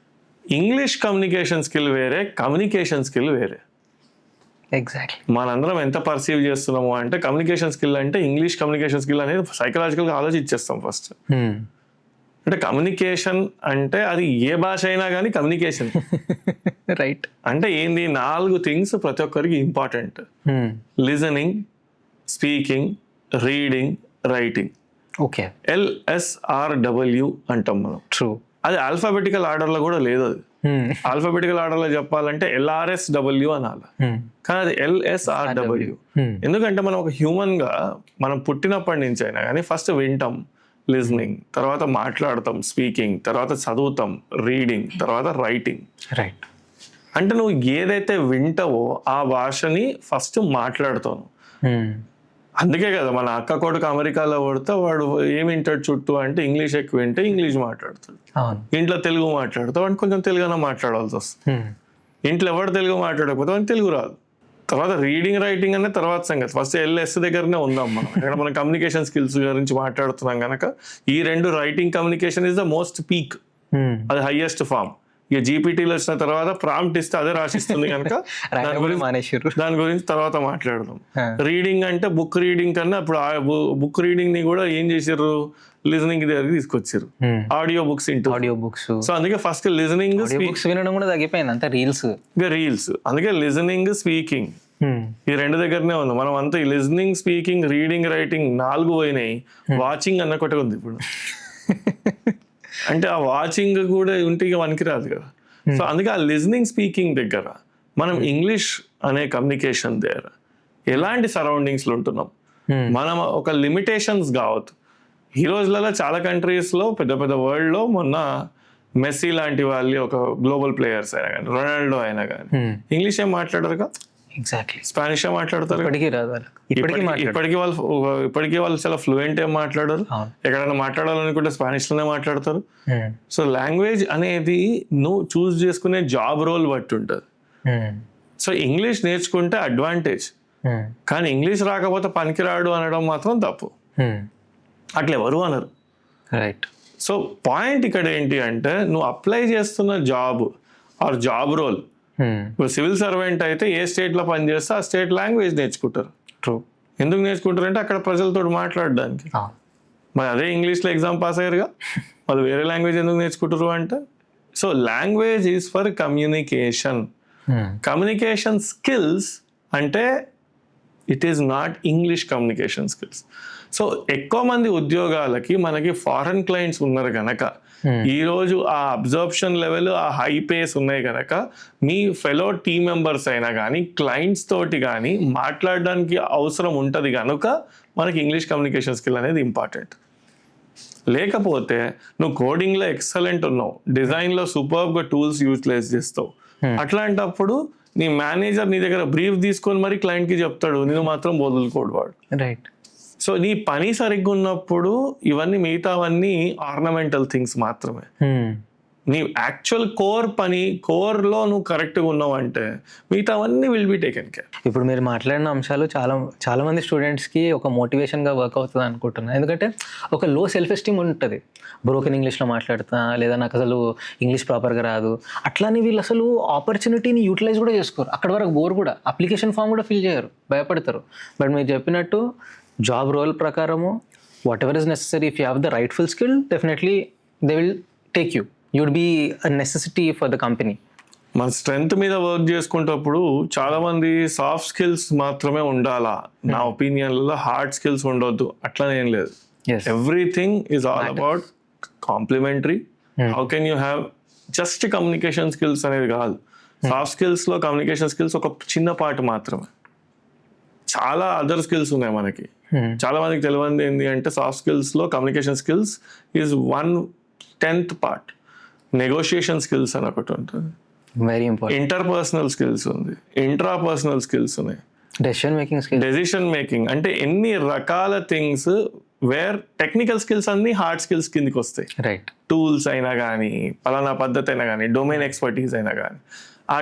ఇంగ్లీష్ కమ్యూనికేషన్ స్కిల్ వేరే, కమ్యూనికేషన్ స్కిల్ వేరే. ఎగ్జాక్ట్లీ. మనందరం ఎంత పర్సీవ్ చేస్తున్నాము అంటే కమ్యూనికేషన్ స్కిల్ అంటే ఇంగ్లీష్ కమ్యూనికేషన్ స్కిల్ అనేది సైకలాజికల్గా ఆలోచించేస్తాం ఫస్ట్. అంటే కమ్యూనికేషన్ అంటే అది ఏ భాష అయినా కానీ కమ్యూనికేషన్. రైట్. అంటే ఏంది, 4 థింగ్స్ ప్రతి ఒక్కరికి important. Listening, speaking, reading, writing. Okay. LSRW అంటాం మనం. ట్రూ. అది ఆల్ఫాబెటికల్ ఆర్డర్లో కూడా లేదు. అది ఆల్ఫాబెటికల్ ఆర్డర్లో చెప్పాలంటే LRSW అనాలి, కానీ అది LSRW. ఎందుకంటే మనం ఒక హ్యూమన్ గా మనం పుట్టినప్పటి నుంచి అయినా కానీ ఫస్ట్ వింటాం, లిజనింగ్, తర్వాత మాట్లాడతాం, స్పీకింగ్, తర్వాత చదువుతాం, రీడింగ్, తర్వాత రైటింగ్. రైట్. అంటే నువ్వు ఏదైతే వింటావో ఆ భాషని ఫస్ట్ మాట్లాడుతావు. అందుకే కదా మన అక్క కొడుకు అమెరికాలో పడితే వాడు ఏమి వింటాడు చుట్టూ అంటే ఇంగ్లీష్ ఎక్కువ వింటే ఇంగ్లీష్ మాట్లాడుతాడు. ఇంట్లో తెలుగు మాట్లాడుతావు వాడిని కొంచెం తెలుగునే మాట్లాడాల్సి వస్తుంది. ఇంట్లో ఎవరు తెలుగు మాట్లాడకపోతే వాడిని తెలుగు రాదు. తర్వాత రీడింగ్, రైటింగ్ అనే తర్వాత సంగతి. ఫస్ట్ LS దగ్గరనే ఉందాం మనం. ఇక్కడ మనం కమ్యూనికేషన్ స్కిల్స్ గురించి మాట్లాడుతున్నాం కనుక ఈ 2 writing communication is the most peak, అది హైయెస్ట్ ఫామ్. ఇక జీపీటీలో వచ్చిన తర్వాత ప్రాంప్ట్ ఇస్తే అదే రాసిస్తుంది కనుక దాని గురించి తర్వాత మాట్లాడదాం. రీడింగ్ అంటే బుక్ రీడింగ్ కన్నా ఇప్పుడు ఆ బుక్ రీడింగ్ ని కూడా ఏం చేసారు, లిజనింగ్ దగ్గరికి తీసుకొచ్చారు. Audio books audio books. So అందుకే ఫస్ట్ లిజనింగ్, వినడం కూడా తగ్గిపోయింది, అంతా రీల్స్. ఇంకా రీల్స్. అందుకే లిజనింగ్, స్పీకింగ్ ఈ 2 దగ్గరనే ఉంది. మనం అంతా లిజనింగ్, స్పీకింగ్, రీడింగ్, రైటింగ్ 4 పోయినాయి. వాచింగ్ అన్న ఒకటి ఉంది ఇప్పుడు. అంటే ఆ వాచింగ్ కూడా ఉంటే ఇక మనకి రాదు కదా. సో అందుకే ఆ లిజనింగ్, స్పీకింగ్ దగ్గర మనం ఇంగ్లీష్ అనే కమ్యూనికేషన్ దగ్గర ఎలాంటి సరౌండింగ్స్లో ఉంటున్నాం, మనం ఒక లిమిటేషన్స్ కావద్దు. ఈ రోజులలో చాలా కంట్రీస్లో పెద్ద పెద్ద వరల్డ్లో మొన్న మెస్సీ లాంటి వాళ్ళు ఒక గ్లోబల్ ప్లేయర్స్ అయినా కానీ, రొనాల్డో అయినా కానీ ఇంగ్లీష్ ఏం మాట్లాడరుగా. ఎగ్జాక్ట్లీ. స్పానిష్ ఏ మాట్లాడతారు. ఇప్పటికీ వాళ్ళు చాలా ఫ్లూయెంట్ ఏం మాట్లాడరు. ఎక్కడైనా మాట్లాడాలనుకుంటే స్పానిష్ లోనే మాట్లాడతారు. సో లాంగ్వేజ్ అనేది నువ్వు చూస్ చేసుకునే జాబ్ రోల్ బట్టి ఉంటుంది. సో ఇంగ్లీష్ నేర్చుకుంటే అడ్వాంటేజ్, కానీ ఇంగ్లీష్ రాకపోతే పనికిరాడు అనడం మాత్రం తప్పు. అట్లా ఎవరు అనరు. రైట్. సో పాయింట్ ఇక్కడ ఏంటి అంటే నువ్వు అప్లై చేస్తున్న జాబ్ ఆర్ జాబ్ రోల్, ఇప్పుడు సివిల్ సర్వెంట్ అయితే ఏ స్టేట్లో పనిచేస్తే ఆ స్టేట్ లాంగ్వేజ్ నేర్చుకుంటారు. ట్రూ. ఎందుకు నేర్చుకుంటారంటే అక్కడ ప్రజలతో మాట్లాడడానికి. మరి అదే ఇంగ్లీష్లో ఎగ్జామ్ పాస్ అయ్యారుగా, వాళ్ళు వేరే లాంగ్వేజ్ ఎందుకు నేర్చుకుంటారు అంటే, so language is for communication. Communication skills అంటే it is not English communication skills. So ఎక్కువ మంది ఉద్యోగాలకి మనకి ఫారెన్ క్లయింట్స్ ఉన్నారు కనుక ఈరోజు ఆ అబ్జర్ప్షన్ లెవెల్, ఆ హై పేస్ ఉన్నాయి కనుక మీ ఫెలో టీమ్ మెంబర్స్ అయినా కానీ క్లయింట్స్ తోటి కానీ మాట్లాడడానికి అవసరం ఉంటుంది కనుక మనకి ఇంగ్లీష్ కమ్యూనికేషన్ స్కిల్ అనేది ఇంపార్టెంట్. లేకపోతే నువ్వు కోడింగ్లో ఎక్సలెంట్ ఉన్నావు, డిజైన్లో సూపర్గా టూల్స్ యూటిలైజ్ చేస్తావు, అట్లాంటప్పుడు నీ మేనేజర్ నీ దగ్గర బ్రీఫ్ తీసుకొని మరి క్లయింట్కి చెప్తాడు, నేను మాత్రం వదులుకోడు వాడు. రైట్. సో నీ పని సరిగ్గా ఉన్నప్పుడు ఇవన్నీ మిగతావన్నీ ఆర్నమెంటల్ థింగ్స్ మాత్రమే. నీ యాక్చువల్ కోర్లో నువ్వు కరెక్ట్గా ఉన్నావు అంటే మిగతావన్నీ విల్ బి టేకెన్ కేర్. ఇప్పుడు మీరు మాట్లాడిన అంశాలు చాలా మంది స్టూడెంట్స్కి ఒక మోటివేషన్గా వర్క్ అవుతుంది అనుకుంటున్నాను. ఎందుకంటే ఒక లో సెల్ఫ్ ఎస్టీమ్ ఉంటుంది, బ్రోకెన్ ఇంగ్లీష్లో మాట్లాడుతా లేదా నాకు అసలు ఇంగ్లీష్ ప్రాపర్గా రాదు అట్లానే వీళ్ళు అసలు ఆపర్చునిటీని యూటిలైజ్ కూడా చేసుకోరు. అక్కడ వరకు బోర్ కూడా, అప్లికేషన్ ఫామ్ కూడా ఫిల్ చేయరు, భయపడతారు. బట్ మీరు చెప్పినట్టు జాబ్ రోల్ ప్రకారము what ever is necessary, if you have the rightful skill definitely they will take you. You would be a necessity for the company. మన స్ట్రెంగ్త్ మీద వర్క్ చేసుకుంటప్పుడు చాలా మంది సాఫ్ట్ స్కిల్స్ మాత్రమే ఉండాలా, నా ఒపీనియన్లో హార్డ్ స్కిల్స్ ఉండొద్దు అట్లా ఏం లేదు. Everything is all about complementary. How can you have just communication skills అనేది కాదు. సాఫ్ట్ స్కిల్స్లో కమ్యూనికేషన్ స్కిల్స్ ఒక చిన్న పార్ట్ మాత్రమే. చాలా అదర్ స్కిల్స్ ఉన్నాయి మనకి. చాలా మందికి తెలియదు ఏంటి అంటే సాఫ్ట్ స్కిల్స్లో communication skills is 1/10 part. Negotiation skills అని ఒకటి ఉంటుంది, వెరీ ఇంపార్టెంట్. ఇంటర్పర్సనల్ స్కిల్స్ ఉంది, ఇంట్రాపర్సనల్ స్కిల్స్ ఉన్నాయి, డెసిషన్ మేకింగ్. అంటే ఎన్ని రకాల థింగ్స్ వేర్ టెక్నికల్ స్కిల్స్ అన్ని హార్డ్ స్కిల్స్ కిందకి వస్తాయి. రైట్. టూల్స్ అయినా కానీ, పలానా పద్ధతి అయినా కానీ, డొమైన్ ఎక్స్పర్టీస్ అయినా కానీ, ఆ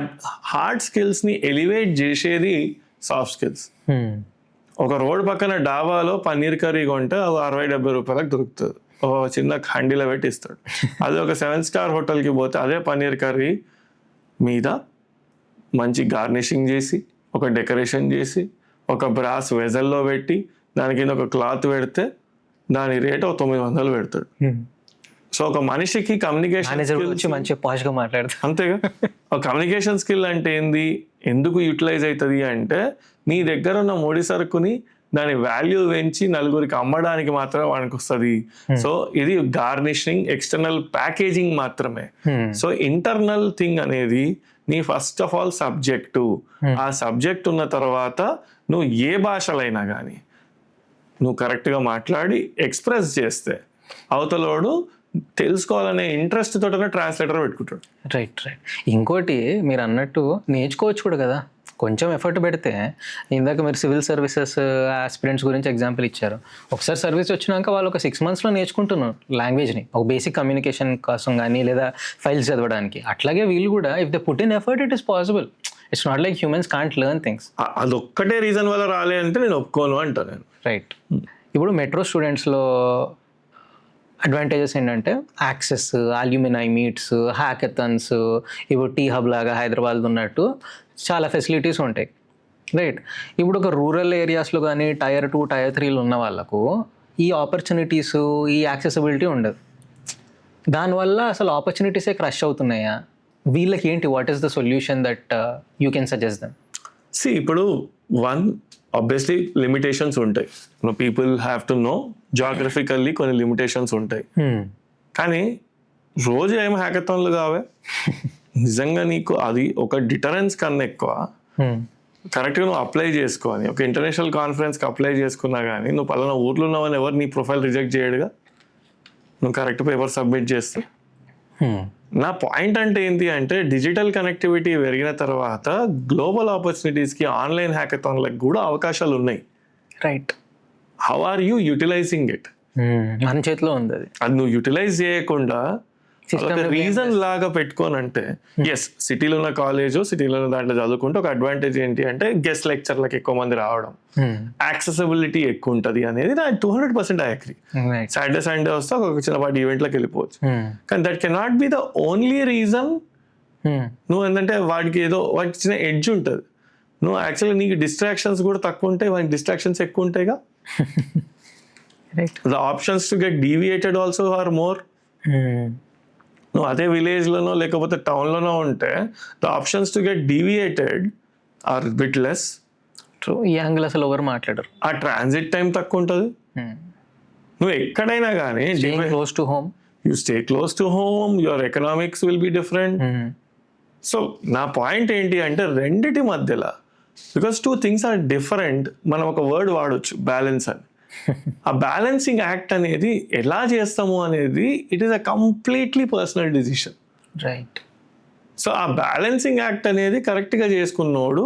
హార్డ్ స్కిల్స్ని ఎలివేట్ చేసేది సాఫ్ట్ స్కిల్స్. ఒక రోడ్ పక్కన డాబాలో పన్నీర్ కర్రీ కొంటే 60-70 రూపాయలకు దొరుకుతుంది, ఒక చిన్న హండీలో పెట్టి ఇస్తాడు. అదే ఒక 7-star హోటల్కి పోతే అదే పన్నీర్ కర్రీ మీద మంచి గార్నిషింగ్ చేసి, ఒక డెకరేషన్ చేసి, ఒక బ్రాస్ వెజల్లో పెట్టి, దాని కింద ఒక క్లాత్ పెడితే దాని రేట్ 900 పెడతాడు. సో ఒక మనిషికి కమ్యూనికేషన్ మంచి పాష్గా మాట్లాడతాడు, అంతేగా. ఒక కమ్యూనికేషన్ స్కిల్ అంటే ఏంది, ఎందుకు యూటిలైజ్ అవుతుంది అంటే నీ దగ్గర ఉన్న ముడి సరుకుని దాని వాల్యూ పెంచి నలుగురికి అమ్మడానికి మాత్రమే వానికి వస్తుంది. సో ఇది గార్నిషింగ్, ఎక్స్టర్నల్ ప్యాకేజింగ్ మాత్రమే. సో ఇంటర్నల్ థింగ్ అనేది నీ ఫస్ట్ ఆఫ్ ఆల్ సబ్జెక్టు. ఆ సబ్జెక్ట్ ఉన్న తర్వాత నువ్వు ఏ భాషలైనా కానీ నువ్వు కరెక్ట్గా మాట్లాడి ఎక్స్ప్రెస్ చేస్తే అవతలోడు తెలుసుకోవాలనే ఇంట్రెస్ట్ తోటనే ట్రాన్స్లేటర్ పెట్టుకుంటాడు. రైట్. ఇంకోటి మీరు అన్నట్టు నేర్చుకోవచ్చు కూడా కదా, కొంచెం ఎఫర్ట్ పెడితే. ఇందాక మీరు సివిల్ సర్వీసెస్ ఆస్పిరెంట్స్ గురించి ఎగ్జాంపుల్ ఇచ్చారు. ఒకసారి సర్వీస్ వచ్చినాక వాళ్ళు ఒక 6 monthsలో నేర్చుకుంటున్నారు లాంగ్వేజ్ని, ఒక బేసిక్ కమ్యూనికేషన్ కోసం కానీ లేదా ఫైల్స్ చదవడానికి. అట్లాగే వీళ్ళు కూడా if they put in effort it is possible. It's not like humans can't learn things. అదొక్కటే రీజన్ వల్ల రాలే అంటే నేను ఒప్పుకోను అంటాను నేను. రైట్. ఇప్పుడు మెట్రో స్టూడెంట్స్లో అడ్వాంటేజెస్ ఏంటంటే యాక్సెస్, అల్యూమినై మీట్స్, హ్యాకథన్స్, ఇప్పుడు టీ హబ్ లాగా హైదరాబాద్ ఉన్నట్టు చాలా ఫెసిలిటీస్ ఉంటాయి. రైట్. ఇప్పుడు ఒక రూరల్ ఏరియాస్లో కానీ Tier 2, Tier 3 ఉన్న వాళ్ళకు ఈ ఆపర్చునిటీస్, ఈ యాక్సెసిబిలిటీ ఉండదు. దానివల్ల అసలు ఆపర్చునిటీసే క్రష్ అవుతున్నాయా? వీళ్ళకి ఏంటి, what is the solution that you can suggest them? ఇప్పుడు ఆబ్వియస్లీ లిమిటేషన్స్ ఉంటాయి. పీపుల్ హ్యావ్ టు నో జాగ్రఫికల్లీ కొన్ని లిమిటేషన్స్ ఉంటాయి. కానీ రోజు ఏం హ్యాకథాన్లు కావే. నిజంగా నీకు అది ఒక డిటరెన్స్ కన్నా ఎక్కువ కరెక్ట్గా నువ్వు అప్లై చేసుకోవాలి. ఒక ఇంటర్నేషనల్ కాన్ఫరెన్స్కి అప్లై చేసుకున్నా కానీ నువ్వు పలానా ఊర్లో ఉన్నావని ఎవరు నీ ప్రొఫైల్ రిజెక్ట్ చేయడుగా, నువ్వు కరెక్ట్ పేపర్ సబ్మిట్ చేస్తే. నా పాయింట్ అంటే ఏంటి అంటే డిజిటల్ కనెక్టివిటీ పెరిగిన తర్వాత గ్లోబల్ ఆపర్చునిటీస్కి, ఆన్లైన్ హ్యాకథాన్లకు కూడా అవకాశాలు ఉన్నాయి. Right. How are you utilising it? మన చేతిలో ఉంది అది. అది నువ్వు యూటిలైజ్ చేయకుండా రీజన్ లాగా పెట్టుకోనంటే, ఎస్ సిటీలో ఉన్న కాలేజ్, సిటీలో ఉన్న దాంట్లో చదువుకుంటే ఒక అడ్వాంటేజ్ ఏంటి అంటే గెస్ట్ లెక్చర్లకు ఎక్కువ మంది రావడం, యాక్సెసిబిలిటీ ఎక్కువ ఉంటుంది అనేది నా 200% ఐ అగ్రీ. సండే వస్తే ఒక చిన్నపాటి ఈవెంట్లకు వెళ్ళిపోవచ్చు. కానీ that can not be the only reason. నువ్వు ఏంటంటే వాడికి చిన్న ఎడ్జ్ ఉంటుంది. నువ్వు యాక్చువల్గా నీకు డిస్ట్రాక్షన్స్ కూడా తక్కువ ఉంటాయి, వాడికి డిస్ట్రాక్షన్స్ ఎక్కువ ఉంటాయిగా. The options to get deviated also are more. నువ్వు అదే విలేజ్లోనో లేకపోతే టౌన్లోనో ఉంటే the options to get deviated are bit less. ఈ యాంగిల్ అసలు ఎవరు మాట్లాడరు. ఆ ట్రాన్సిట్ టైం తక్కువ ఉంటుంది. నువ్వు ఎక్కడైనా కానీ close to home, you stay close to home, your economics will be different. So నా పాయింట్ ఏంటి అంటే రెండిటి మధ్యలో, బికాస్ 2 things ఆర్ డిఫరెంట్, మనం ఒక వర్డ్ వాడచ్చు బ్యాలెన్స్ అని. ఆ బ్యాలెన్సింగ్ యాక్ట్ అనేది ఎలా చేస్తాము అనేది it is a completely personal decision. Right. So ఆ బ్యాలెన్సింగ్ యాక్ట్ అనేది కరెక్ట్గా చేసుకున్నోడు,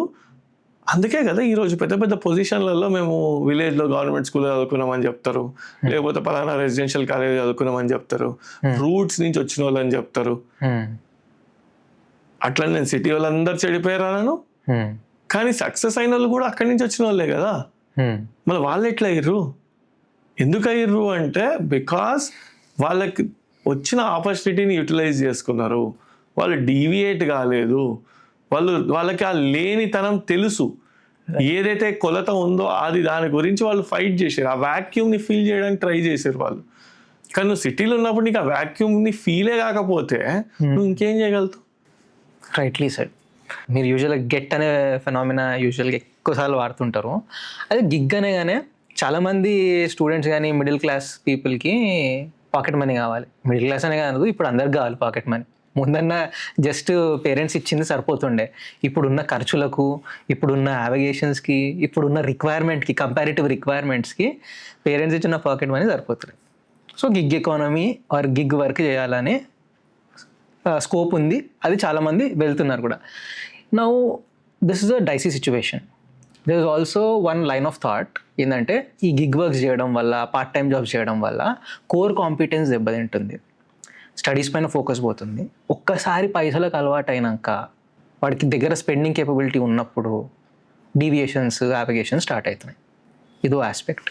అందుకే కదా ఈరోజు పెద్ద పెద్ద పొజిషన్లలో మేము విలేజ్లో గవర్నమెంట్ స్కూల్లో చదువుకున్నామని చెప్తారు, లేకపోతే పలానా రెసిడెన్షియల్ కాలేజ్ చదువుకున్నామని చెప్తారు, రూట్స్ నుంచి వచ్చిన వాళ్ళని చెప్తారు. అట్లా నేను సిటీ వాళ్ళందరూ చెడిపోయారను, కానీ సక్సెస్ అయిన వాళ్ళు కూడా అక్కడి నుంచి వచ్చిన వాళ్ళే కదా. మళ్ళీ వాళ్ళు ఎట్లా అయ్యారు, ఎందుకు అయ్యారు అంటే బికాస్ వాళ్ళకి వచ్చిన ఆపర్చునిటీని యూటిలైజ్ చేసుకున్నారు, వాళ్ళు డీవియేట్ కాలేదు, వాళ్ళకి ఆ లేనితనం తెలుసు, ఏదైతే కొలత ఉందో అది దాని గురించి వాళ్ళు ఫైట్ చేశారు, ఆ వ్యాక్యూమ్ని ఫీల్ చేయడానికి ట్రై చేశారు వాళ్ళు. కానీ నువ్వు సిటీలో ఉన్నప్పుడు నీకు ఆ వ్యాక్యూమ్ని ఫీలే కాకపోతే నువ్వు ఇంకేం చేయగలుగుతావు? Rightly said. మీరు యూజువల్గా గెట్ అనే ఫెనామినా యూజువల్గా ఎక్కువసార్లు వాడుతుంటారు. అదే గిగ్ అనగానే చాలామంది స్టూడెంట్స్ కానీ మిడిల్ క్లాస్ పీపుల్కి పాకెట్ మనీ కావాలి. మిడిల్ క్లాస్ అనే కాదు, ఇప్పుడు అందరికి కావాలి పాకెట్ మనీ. ముందన్న జస్ట్ పేరెంట్స్ ఇచ్చింది సరిపోతుండే. ఇప్పుడున్న ఖర్చులకు, ఇప్పుడున్న యావిగేషన్స్కి, ఇప్పుడున్న రిక్వైర్మెంట్కి, కంపారిటివ్ రిక్వైర్మెంట్స్కి పేరెంట్స్ ఇచ్చిన పాకెట్ మనీ సరిపోతుంది. So gig economy or gig work చేయాలని స్కోప్ ఉంది. అది చాలామంది వెళ్తున్నారు కూడా. Now this is a dicey situation. There is also one line of thought ఏంటంటే, ఈ గిగ్ వర్క్స్ చేయడం వల్ల, పార్ట్ టైం జాబ్స్ చేయడం వల్ల కోర్ కాంపిటెన్స్ దెబ్బతింటుంది, స్టడీస్ పైన ఫోకస్ పోతుంది. ఒక్కసారి పైసలకు అలవాటు అయినాక వాడికి దగ్గర స్పెండింగ్ కేపబిలిటీ ఉన్నప్పుడు డీవియేషన్స్, యావిగేషన్స్ స్టార్ట్ అవుతున్నాయి. ఇదో ఆస్పెక్ట్.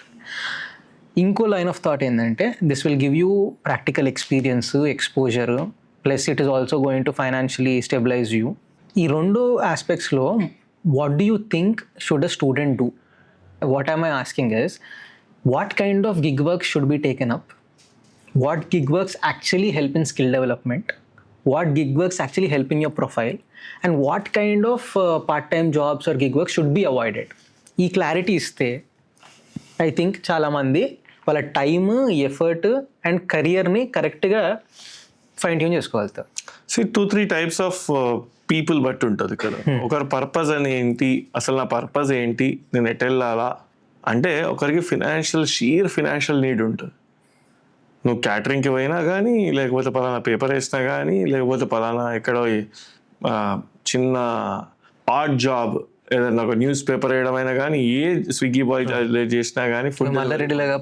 ఇంకో లైన్ ఆఫ్ థాట్ ఏంటంటే, this will give you practical experience, exposure, plus it is also going to financially stabilise you. ఈ రెండు ఆస్పెక్ట్స్లో what do you think should a student do? What I'm I asking is, what kind of gig work should be taken up? What gig works actually help in skill development? What gig works actually help in your profile? And what kind of part-time jobs or gig work should be avoided? ఈ క్లారిటీ ఇస్తే ఐ థింక్ చాలామంది వాళ్ళ టైమ్, ఎఫర్ట్ అండ్ కెరియర్ని కరెక్ట్గా ఫైన్ ట్యూన్ చేసుకోగలుగుతారు. సో 2-3 టైప్స్ ఆఫ్ పీపుల్ బట్టి ఉంటుంది ఇక్కడ. ఒకరి పర్పస్ అని ఏంటి, అసలు నా పర్పస్ ఏంటి, నేను ఎటు వెళ్ళాలా అంటే, ఒకరికి షీర్ ఫినాన్షియల్ నీడ్ ఉంటుంది. నువ్వు క్యాటరింగ్కి పోయినా కానీ, లేకపోతే పలానా పేపర్ వేసినా కానీ, లేకపోతే పలానా ఎక్కడో చిన్న పార్ట్ జాబ్ ఏదైనా ఒక న్యూస్ పేపర్ వేయడం అయినా కానీ, ఏ స్విగ్గీ బాయ్ చేసినా కానీ, ఫుడ్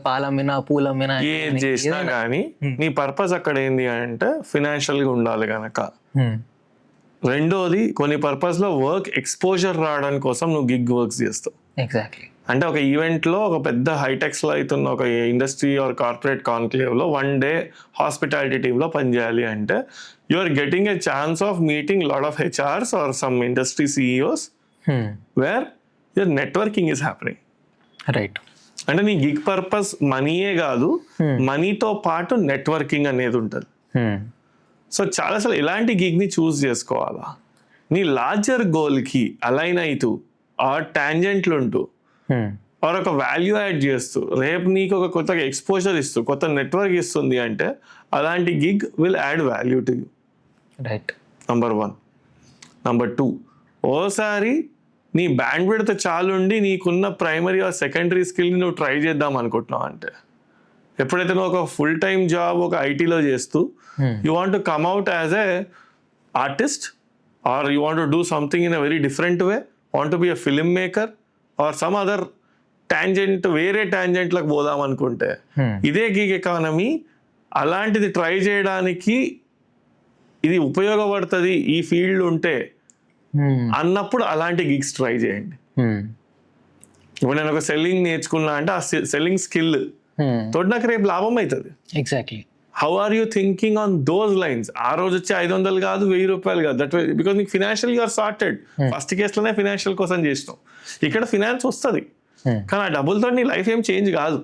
పాలమ్మినా, పూలమ్మినా, ఏది చేసినా కానీ నీ పర్పస్ అక్కడ ఏంది అంటే ఫినాన్షియల్గా ఉండాలి కనుక. రెండోది, కొన్ని పర్పస్లో వర్క్ ఎక్స్పోజర్ రావడానికి కోసం నువ్వు గిగ్ వర్క్స్ చేస్తావు. ఎగ్జాక్ట్లీ. అంటే ఒక ఈవెంట్లో, ఒక పెద్ద హైటెక్స్లో అవుతున్న ఒక ఇండస్ట్రీ ఆర్ కార్పొరేట్ కాన్క్లేవ్లో 1 day హాస్పిటాలిటీ టీంలో పనిచేయాలి అంటే, you are getting a chance of meeting lot of HRs or some industry CEOs where your networking is happening. Right. అంటే నీ గిగ్ పర్పస్ మనీయే కాదు, మనీతో పాటు నెట్వర్కింగ్ అనేది ఉంటుంది. సో చాలా అసలు ఇలాంటి గిగ్ని చూస్ చేసుకోవాలా, నీ లార్జర్ గోల్కి అలైన్ అవుతూ ఆర్ టాంజెంట్లు ఉంటూ ఆర్ ఒక వాల్యూ యాడ్ చేస్తూ, రేపు నీకు ఒక కొత్త ఎక్స్పోజర్ ఇస్తూ, కొత్త నెట్వర్క్ ఇస్తుంది అంటే, అలాంటి gig will add value to you. Right. Number 1. Number 2, ఓసారి నీ బ్యాండ్ విడ్త్ చాలుండి నీకున్న ప్రైమరీ ఆర్ సెకండరీ స్కిల్ని నువ్వు ట్రై చేద్దాం అనుకుంటున్నావు అంటే, ఎప్పుడైతే నువ్వు ఒక ఫుల్ టైమ్ జాబ్ ఒక ఐటీలో చేస్తూ you want to come out as a artist or you want to do something in a very different way, want to be a film maker or some other tangent, వేరే టాంజెంట్లకు పోదాం అనుకుంటే, ఇదే గిగ్ ఎకానమీ అలాంటిది ట్రై చేయడానికి ఇది ఉపయోగపడుతుంది ఈ ఫీల్డ్ ఉంటే అన్నప్పుడు అలాంటి గిగ్స్ ట్రై చేయండి. ఇప్పుడు నేను ఒక సెల్లింగ్ నేర్చుకున్నా అంటే, ఆ సెల్లింగ్ స్కిల్ తోటి నాకు రేపు లాభం అవుతుంది. Exactly. How are you thinking on those lines? ఆ రోజు వచ్చి 500 కాదు, 1000 రూపాయలు కాదు, దట్ బికాస్ నీకు ఫినాన్షియల్ యూఆర్ సార్టెడ్. ఫస్ట్ కేసులోనే ఫినాన్షియల్ కోసం చేసినావు, ఇక్కడ ఫినాన్స్ వస్తుంది కానీ ఆ డబ్బులతో నీ లైఫ్ ఏం చేంజ్ కాదు.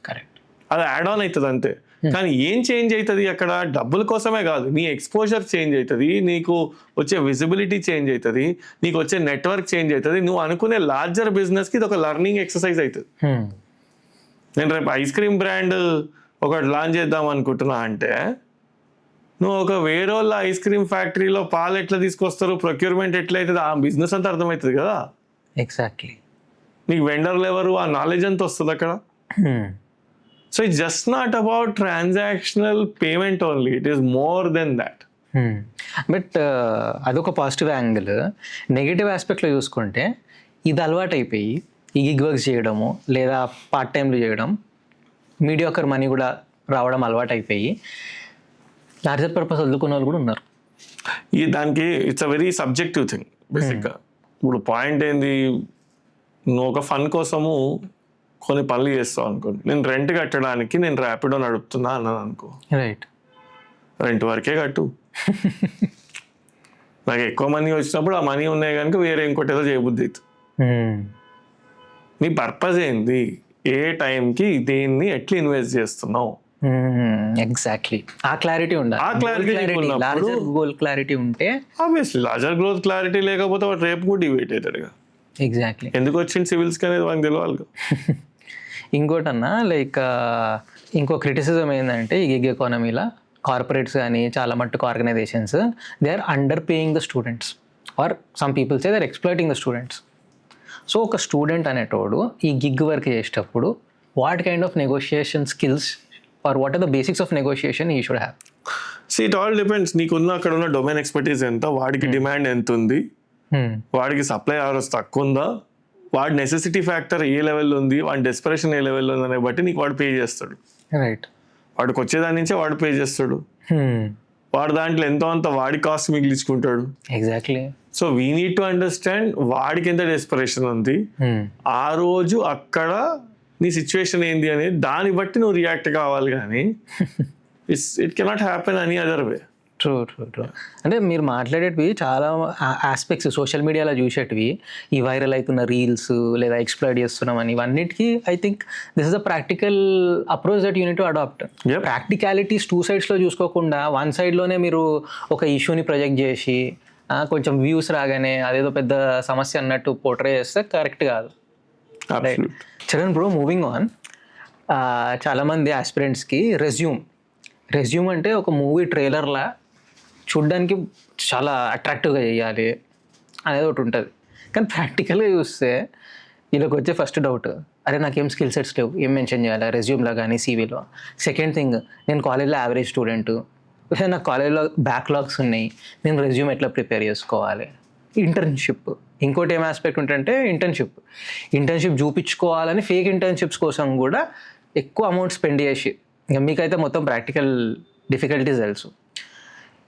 కరెక్ట్. అది యాడ్ ఆన్ అవుతుంది అంతే. కానీ ఏం చేంజ్ అవుతుంది అక్కడ? డబ్బుల కోసమే కాదు, నీ ఎక్స్పోజర్ చేంజ్ అవుతుంది, నీకు వచ్చే విజిబిలిటీ చేంజ్ అవుతుంది, నీకు వచ్చే నెట్వర్క్ చేంజ్ అవుతుంది. నువ్వు అనుకునే లార్జర్ బిజినెస్కి ఇది ఒక లర్నింగ్ ఎక్సర్సైజ్ అవుతుంది. నేను రేపు ఐస్ క్రీమ్ బ్రాండ్ ఒకటి లాంచ్ చేద్దాం అనుకుంటున్నా అంటే, నువ్వు ఒక వేరే వాళ్ళ ఐస్ క్రీమ్ ఫ్యాక్టరీలో పాలు ఎట్లా తీసుకొస్తారు, ప్రొక్యూర్మెంట్ ఎట్లా అవుతుంది, ఆ బిజినెస్ అంతా అర్థమవుతుంది కదా. ఎగ్జాక్ట్లీ. నీకు వెండర్లు ఎవరు, ఆ నాలెడ్జ్ అంతా వస్తుంది అక్కడ. So it's just not about transactional payment only, it is more than that. But అదొక పాజిటివ్ యాంగిల్. నెగిటివ్ ఆస్పెక్ట్లో చూసుకుంటే, ఇది అలవాటు అయిపోయి ఈ గిగ్ వర్క్స్ చేయడము లేదా పార్ట్ టైంలు చేయడం, మీడియాకర్ మనీ కూడా రావడం అలవాటు అయిపోయి లార్జర్ పర్పస్ వదులుకున్న వాళ్ళు కూడా ఉన్నారు. ఈ దానికి it's a very subjective thing బేసిక్గా. ఇప్పుడు పాయింట్ ఏంది, నువ్వు ఒక ఫన్ కోసము కొన్ని పనులు చేస్తావు అనుకోండి. నేను రెంట్ కట్టడానికి నేను ర్యాపిడో నడుపుతున్నా అన్నాను అనుకో, రైట్, రెంట్ వరకే కట్టు. నాకు ఎక్కువ మనీ వచ్చినప్పుడు ఆ మనీ ఉన్నాయి కనుక వేరే ఇంకోటి ఏదో చేయబుద్ధి అవుతుంది. నీ పర్పస్ ఏంది, ఏ టైంకి దేన్ని ఎట్లా ఇన్వెస్ట్ చేస్తున్నావు, ఎగ్జాక్ట్లీ ఆ క్లారిటీ ఉండాలి. ఆ clarity ఉన్నప్పుడు- లార్జర్ గోల్ క్లారిటీ ఉంటే ఆబ్వియస్లీ లార్జర్ గ్రోత్ క్లారిటీ లేకపోతే వాడు రేపు కూడా డిబేట్ అవుతాడు. ఎగ్జాక్ట్లీ. ఎందుకు వచ్చింది సివిల్స్కి అనేది వాళ్ళకి తెలియాలి. ఇంకోటన్నా లైక్ ఇంకో క్రిటిసిజం ఏంటంటే ఈ గిగ్ ఎకానమీలో కార్పొరేట్స్ కానీ చాలా మట్టుకు organisations they are under paying the students or some peoples they are exploiting the students. So ఒక స్టూడెంట్ అనేటోడు ఈ గిగ్ వర్క్ చేసేటప్పుడు what kind of negotiation skills or what are the basics of negotiation ఈ should have? So it all depends. నీకున్న అక్కడ ఉన్న డొమైన్ ఎక్స్పర్టీస్ ఎంత, వాడికి డిమాండ్ ఎంత ఉంది, వాడికి సప్లై అవర్స్ తక్కువ ఉందా, వాడి నెసెసిటీ ఫ్యాక్టర్ ఏ లెవెల్లో ఉంది, వాడి డెస్పరేషన్ ఏ లెవెల్లో ఉంది అనే బట్టి నీకు వాడు పే చేస్తాడు. రైట్. వాడికి వచ్చేదాని నుంచే వాడు పే చేస్తాడు. వాడు దాంట్లో ఎంతో అంత వాడి కాస్ట్ మిగిలించుకుంటాడు. Exactly. So we need to understand వాడికి ఎంత డెస్పరేషన్ ఉంది, ఆ రోజు అక్కడ నీ సిచ్యువేషన్ ఏంది అనేది దాన్ని బట్టి నువ్వు రియాక్ట్ కావాలి. కానీ it cannot happen any other way. True true true. అంటే మీరు మాట్లాడేటివి చాలా ఆస్పెక్ట్స్ సోషల్ మీడియాలో చూసేటివి, ఈ వైరల్ అవుతున్న రీల్స్ లేదా ఎక్స్ప్లోర్ చేస్తున్నామని ఇవన్నిటికీ I think this is a practical approach that you need to adopt. Practicalities two సైడ్స్లో చూసుకోకుండా వన్ సైడ్లోనే మీరు ఒక ఇష్యూని ప్రొజెక్ట్ చేసి కొంచెం వ్యూస్ రాగానే అదేదో పెద్ద సమస్య అన్నట్టు పోర్ట్రే చేస్తే కరెక్ట్ కాదు. చరణ్ బ్రో, మూవింగ్ ఆన్, చాలామంది ఆస్పిరెంట్స్కి రెజ్యూమ్ అంటే ఒక మూవీ ట్రైలర్లా చూడ్డానికి చాలా అట్రాక్టివ్గా చేయాలి అనేది ఒకటి ఉంటుంది. కానీ ప్రాక్టికల్గా చూస్తే వీళ్ళకి వచ్చే ఫస్ట్ డౌట్, అరే నాకేం స్కిల్ సెట్స్ లేవు, ఏం మెన్షన్ చేయాలి రెజ్యూమ్లో కానీ సీవీలో. సెకండ్ థింగ్, నేను కాలేజ్లో యావరేజ్ స్టూడెంట్, నాకు కాలేజ్లో బ్యాక్లాగ్స్ ఉన్నాయి, నేను రెజ్యూమ్ ఎట్లా ప్రిపేర్ చేసుకోవాలి. ఇంటర్న్షిప్ ఇంకోటి ఏం ఆస్పెక్ట్ ఉంటుందంటే ఇంటర్న్షిప్ చూపించుకోవాలని ఫేక్ ఇంటర్న్షిప్స్ కోసం కూడా ఎక్కువ అమౌంట్ స్పెండ్ చేసి, ఇంకా మీకైతే మొత్తం ప్రాక్టికల్ డిఫికల్టీస్ తెలుసు.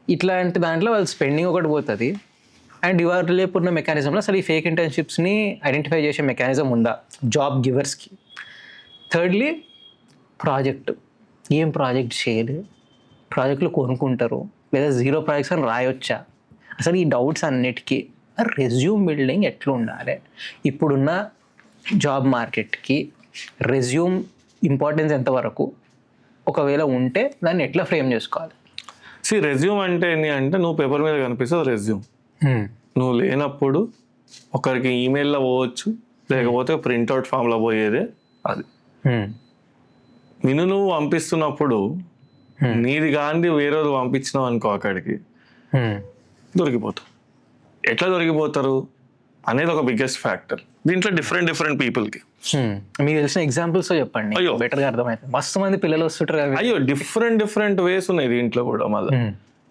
ఇట్లాంటి దాంట్లో వాళ్ళు స్పెండింగ్ ఒకటి పోతుంది. అండ్ ఇవాళ లేపున్న మెకానిజంలో అసలు ఈ ఫేక్ ఇంటర్న్షిప్స్ని ఐడెంటిఫై చేసే మెకానిజం ఉందా జాబ్ గివర్స్కి? థర్డ్లీ, ఏం ప్రాజెక్ట్ చేయాలి, ప్రాజెక్టులు కొనుక్కుంటారు లేదా జీరో ప్రాజెక్ట్స్ అని రాయొచ్చా, అసలు ఈ డౌట్స్ అన్నిటికీ రెజ్యూమ్ బిల్డింగ్ ఎట్లా ఉండాలి? ఇప్పుడున్న జాబ్ మార్కెట్కి రెజ్యూమ్ ఇంపార్టెన్స్ ఎంతవరకు, ఒకవేళ ఉంటే దాన్ని ఎట్లా ఫ్రేమ్ చేసుకోవాలి? రెజ్యూమ్ అంటే ఏంటి అంటే, నువ్వు పేపర్ మీద కనిపిస్తుంది రెజ్యూమ్. నువ్వు లేనప్పుడు ఒకరికి ఈమెయిల్లో పోవచ్చు, లేకపోతే ప్రింట్అవుట్ ఫామ్లో పోయేదే అది. నువ్వు పంపిస్తున్నప్పుడు నీది కాంది వేరే పంపించినావు అనుకో, అక్కడికి దొరికిపోతావు. ఎట్లా దొరికిపోతారు అనేది ఒక బిగ్గెస్ట్ ఫ్యాక్టర్. దీంట్లో డిఫరెంట్ పీపుల్కి మీకు తెలిసిన ఎగ్జాంపుల్స్ చెప్పండి, అయ్యో బెటర్గా అర్థమైతే. మస్తు మంది పిల్లలు వస్తుంటారు. అయ్యో డిఫరెంట్ వేస్ ఉన్నాయి దీంట్లో కూడా. మళ్ళీ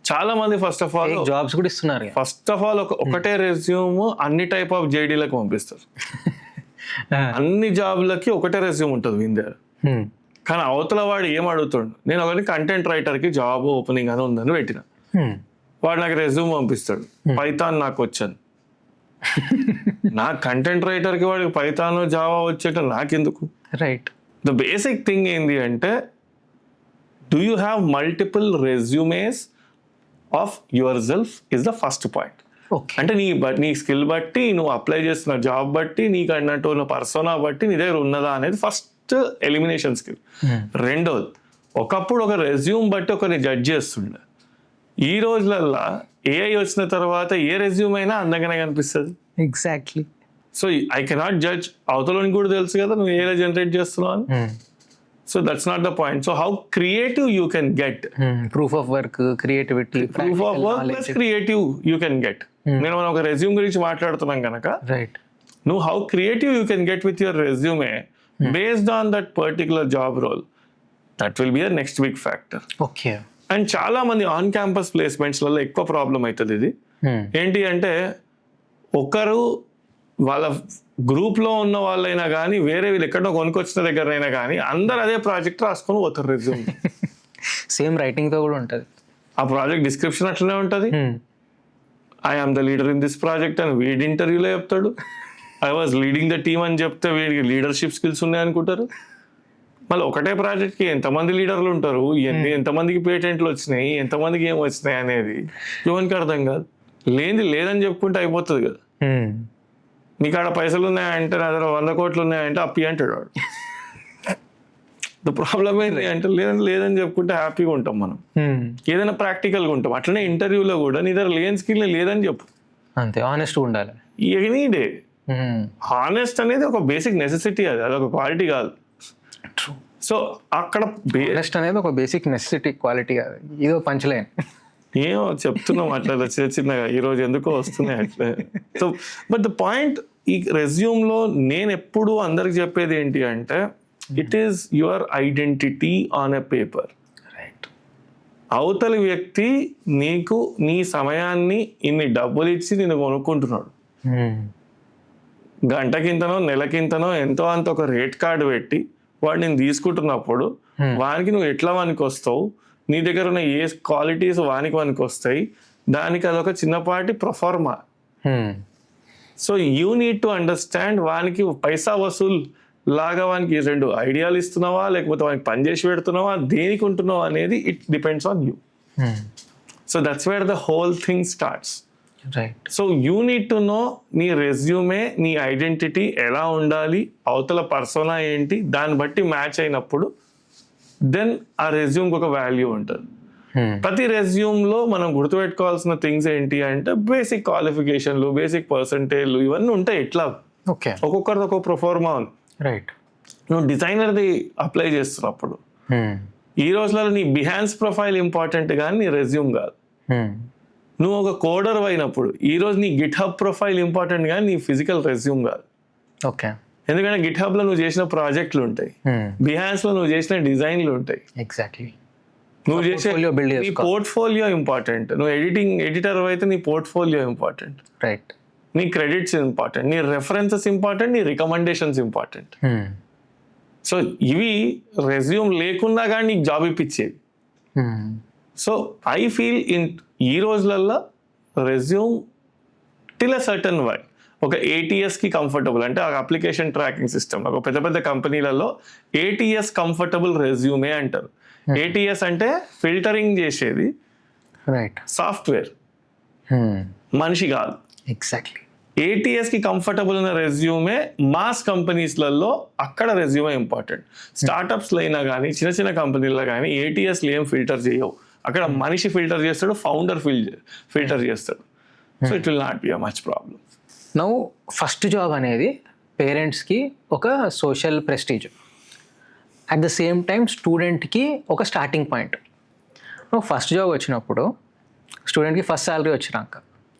చాలా మంది ఫస్ట్ ఆఫ్ ఆల్ జాబ్స్ కూడా ఇస్తున్నారు. ఫస్ట్ ఆఫ్ ఆల్ ఒకటే రెజ్యూమ్ అన్ని టైప్ ఆఫ్ జేడీలకు పంపిస్తారు. అన్ని జాబ్లకి ఒకటే రెజ్యూమ్ ఉంటుంది వీని దగ్గర. కానీ అవతల వాడు ఏం అడుగుతాడు, నేను ఒకటి కంటెంట్ రైటర్కి జాబ్ ఓపెనింగ్ అని ఉందని పెట్టిన, వాడు నాకు రెజ్యూమ్ పంపిస్తాడు, పైథాన్ నాకు వచ్చాను. నా కంటెంట్ రైటర్కి వాడికి పైథాన్ జావా వచ్చేట నాకెందుకు? రైట్. ద బేసిక్ థింగ్ ఏంటి అంటే, do you have multiple resumes of your self is the first point. అంటే నీ స్కిల్ బట్టి, నువ్వు అప్లై చేస్తున్న జాబ్ బట్టి, నీకు అన్నట్టు ఉన్న పర్సోనా బట్టి నీ దగ్గర ఉన్నదా అనేది ఫస్ట్ ఎలిమినేషన్ స్కిల్. రెండోది, ఒకప్పుడు ఒక రెజ్యూమ్ బట్టి ఒకరిని జడ్జ్ చేస్తుండే. ఈ రోజులల్లో ఏఐ వచ్చిన తర్వాత ఏ రెజ్యూమ్ అయినా అందంగానే కనిపిస్తుంది. Exactly. So I cannot judge, అవతలని కూడా తెలుసు కదా నువ్వు ఏఐ జనరేట్ చేస్తున్నావు అని. So that's not the point. So how creative you can get, proof of work, creativity, proof of work plus creative you can get. నేను మనం ఒక రెజ్యూమ్ గురించి మాట్లాడుతున్నాం కనుక, రైట్, నువ్వు how creative you can get with your resume based on that particular job role, that will be the next big factor. Okay. And చాలా మంది ఆన్ క్యాంపస్ ప్లేస్మెంట్స్లలో ఎక్కువ ప్రాబ్లం అవుతుంది ఇది. ఏంటి అంటే, ఒకరు వాళ్ళ గ్రూప్లో ఉన్న వాళ్ళైనా కానీ, వేరే వీళ్ళు ఎక్కడో కొనుక్కొచ్చిన దగ్గరైనా కానీ, అందరు అదే ప్రాజెక్ట్ రాసుకొని పోతారు రెజ్యూమ్. సేమ్ రైటింగ్తో కూడా ఉంటుంది. ఆ ప్రాజెక్ట్ డిస్క్రిప్షన్ అట్లనే ఉంటుంది. I am the leader in this project అని వీడి ఇంటర్వ్యూలో చెప్తాడు. I was leading the team అని చెప్తే వీడికి లీడర్షిప్ స్కిల్స్ ఉన్నాయి అనుకుంటారు. మళ్ళీ ఒకటే ప్రాజెక్ట్కి ఎంతమంది లీడర్లు ఉంటారు, ఎంతమందికి పేటెంట్లు వచ్చినాయి, ఎంతమందికి ఏం వచ్చినాయి అనేది ఎవరికి అర్థం కాదు. లేదని చెప్పుకుంటే అయిపోతుంది కదా. నీకు ఆడ పైసలు ఉన్నాయంటే, నా దగ్గర 100 కోట్లు ఉన్నాయంటే అప్పి అంటాడు వాడు. ద ప్రాబ్లమ్ ఏంటి అంటే లేదని చెప్పుకుంటే హ్యాపీగా ఉంటాం మనం. ఏదైనా ప్రాక్టికల్గా ఉంటాం. అట్లనే ఇంటర్వ్యూలో కూడా నీ దగ్గర లేని స్కిల్ లేదని చెప్పు. అంతే, ఆనెస్ట్గా ఉండాలి. ఎనీ డే హానెస్ట్ అనేది ఒక బేసిక్ నెసెసిటీ, అదొక క్వాలిటీ కాదు. సో అక్కడ ఆనెస్ట్ అనేది ఒక బేసిక్ నెసెసిటీ క్వాలిటీ కాదు, ఇదో పంచలేన్. ఏమో చెప్తున్నాం అట్లా చిన్నగా ఈరోజు ఎందుకో వస్తున్నాయి అట్లా. సో బట్ ద పాయింట్, ఈ రెజ్యూమ్లో నేను ఎప్పుడు అందరికి చెప్పేది ఏంటి అంటే it is your identity on a paper. Right. అవతలి వ్యక్తి నీకు నీ సమయాన్ని ఇన్ని డబ్బులు ఇచ్చి నేను కొనుక్కుంటున్నాడు. గంటకింతనో నెలకింతనో ఎంతో అంత ఒక రేట్ కార్డు పెట్టి వాడు నేను తీసుకుంటున్నప్పుడు వానికి నువ్వు ఎట్లా వానికి వస్తావు, నీ దగ్గర ఉన్న ఏ క్వాలిటీస్ వానికి వస్తాయి, దానికి అదొక చిన్నపాటి proforma. So you need to understand వానికి పైసా వసూలు లాగా వానికి 2 ఐడియాలు ఇస్తున్నావా లేకపోతే వానికి పని చేసి పెడుతున్నావా, దేనికి ఉంటున్నావా అనేది it depends on you. So that's where the whole thing starts. Right. So you need to know నీ రెజ్యూమే, నీ ఐడెంటిటీ ఎలా ఉండాలి, అవతల పర్సోనా ఏంటి, దాన్ని బట్టి మ్యాచ్ అయినప్పుడు దెన్ ఆ రెజ్యూమ్కి ఒక వాల్యూ ఉంటుంది. ప్రతి రెజ్యూమ్లో మనం గుర్తుపెట్టుకోవాల్సిన థింగ్స్ ఏంటి అంటే బేసిక్ క్వాలిఫికేషన్లు, బేసిక్ పర్సంటేజ్లు ఇవన్నీ ఉంటాయి. ఎట్లా ఓకే, ఒక్కొక్కరిది ఒక్కొక్క ప్రొఫార్మా ఉంది. రైట్. నువ్వు డిజైనర్ది అప్లై చేస్తున్నప్పుడు ఈ రోజులలో నీ బిహాన్స్ ప్రొఫైల్ ఇంపార్టెంట్ కానీ నీ రెజ్యూమ్ కాదు. నువ్వు ఒక కోడర్ అయినప్పుడు ఈ రోజు నీ గిట్ హబ్ ప్రొఫైల్ ఇంపార్టెంట్ కానీ నీ ఫిజికల్ రెజ్యూమ్ కాదు. ఓకే. ఎందుకంటే గిట్ హబ్లో నువ్వు చేసిన ప్రాజెక్టులు ఉంటాయి, బిహాన్స్లో నువ్వు చేసిన డిజైన్లు ఉంటాయి. ఎగ్జాక్ట్లీ. నువ్వు చేసే నీ పోర్ట్ఫోలియో ఇంపార్టెంట్. నువ్వు ఎడిటర్ అయితే నీ పోర్ట్ఫోలియో ఇంపార్టెంట్. రైట్. నీ క్రెడిట్స్ ఇంపార్టెంట్, నీ రెఫరెన్సెస్ ఇంపార్టెంట్, నీ రికమెండేషన్స్ ఇంపార్టెంట్. సో ఇవి రెజ్యూమ్ లేకుండా కానీ నీకు జాబ్ ఇప్పించేవి. సో ఐ ఫీల్ ఈ రోజులల్లో resume till a certain why ఒక ATSకి కంఫర్టబుల్, అంటే ఆ అప్లికేషన్ ట్రాకింగ్ సిస్టమ్ ఒక పెద్ద పెద్ద కంపెనీలలో ATS కంఫర్టబుల్ రెజ్యూమే అంటారు. ATS అంటే ఫిల్టరింగ్ చేసేది, రైట్, సాఫ్ట్వేర్, మనిషి కాదు. ఎగ్జాక్ట్లీ. ATSకి కంఫర్టబుల్ ఉన్న రెజ్యూమే మాస్ కంపెనీస్లలో అక్కడ రెజ్యూమే ఇంపార్టెంట్. స్టార్టప్స్లో అయినా కానీ చిన్న చిన్న కంపెనీల్లో కానీ ATSలు ఏం ఫిల్టర్ చేయవు. అక్కడ మనిషి ఫిల్టర్ చేస్తాడు, ఫౌండర్ ఫిల్టర్ చేస్తాడు. So it will not be a much problem. Now first job అనేది పేరెంట్స్కి ఒక social prestige, at the same time స్టూడెంట్కి ఒక స్టార్టింగ్ పాయింట్. నువ్వు ఫస్ట్ జాబ్ వచ్చినప్పుడు స్టూడెంట్కి ఫస్ట్ శాలరీ వచ్చినాక,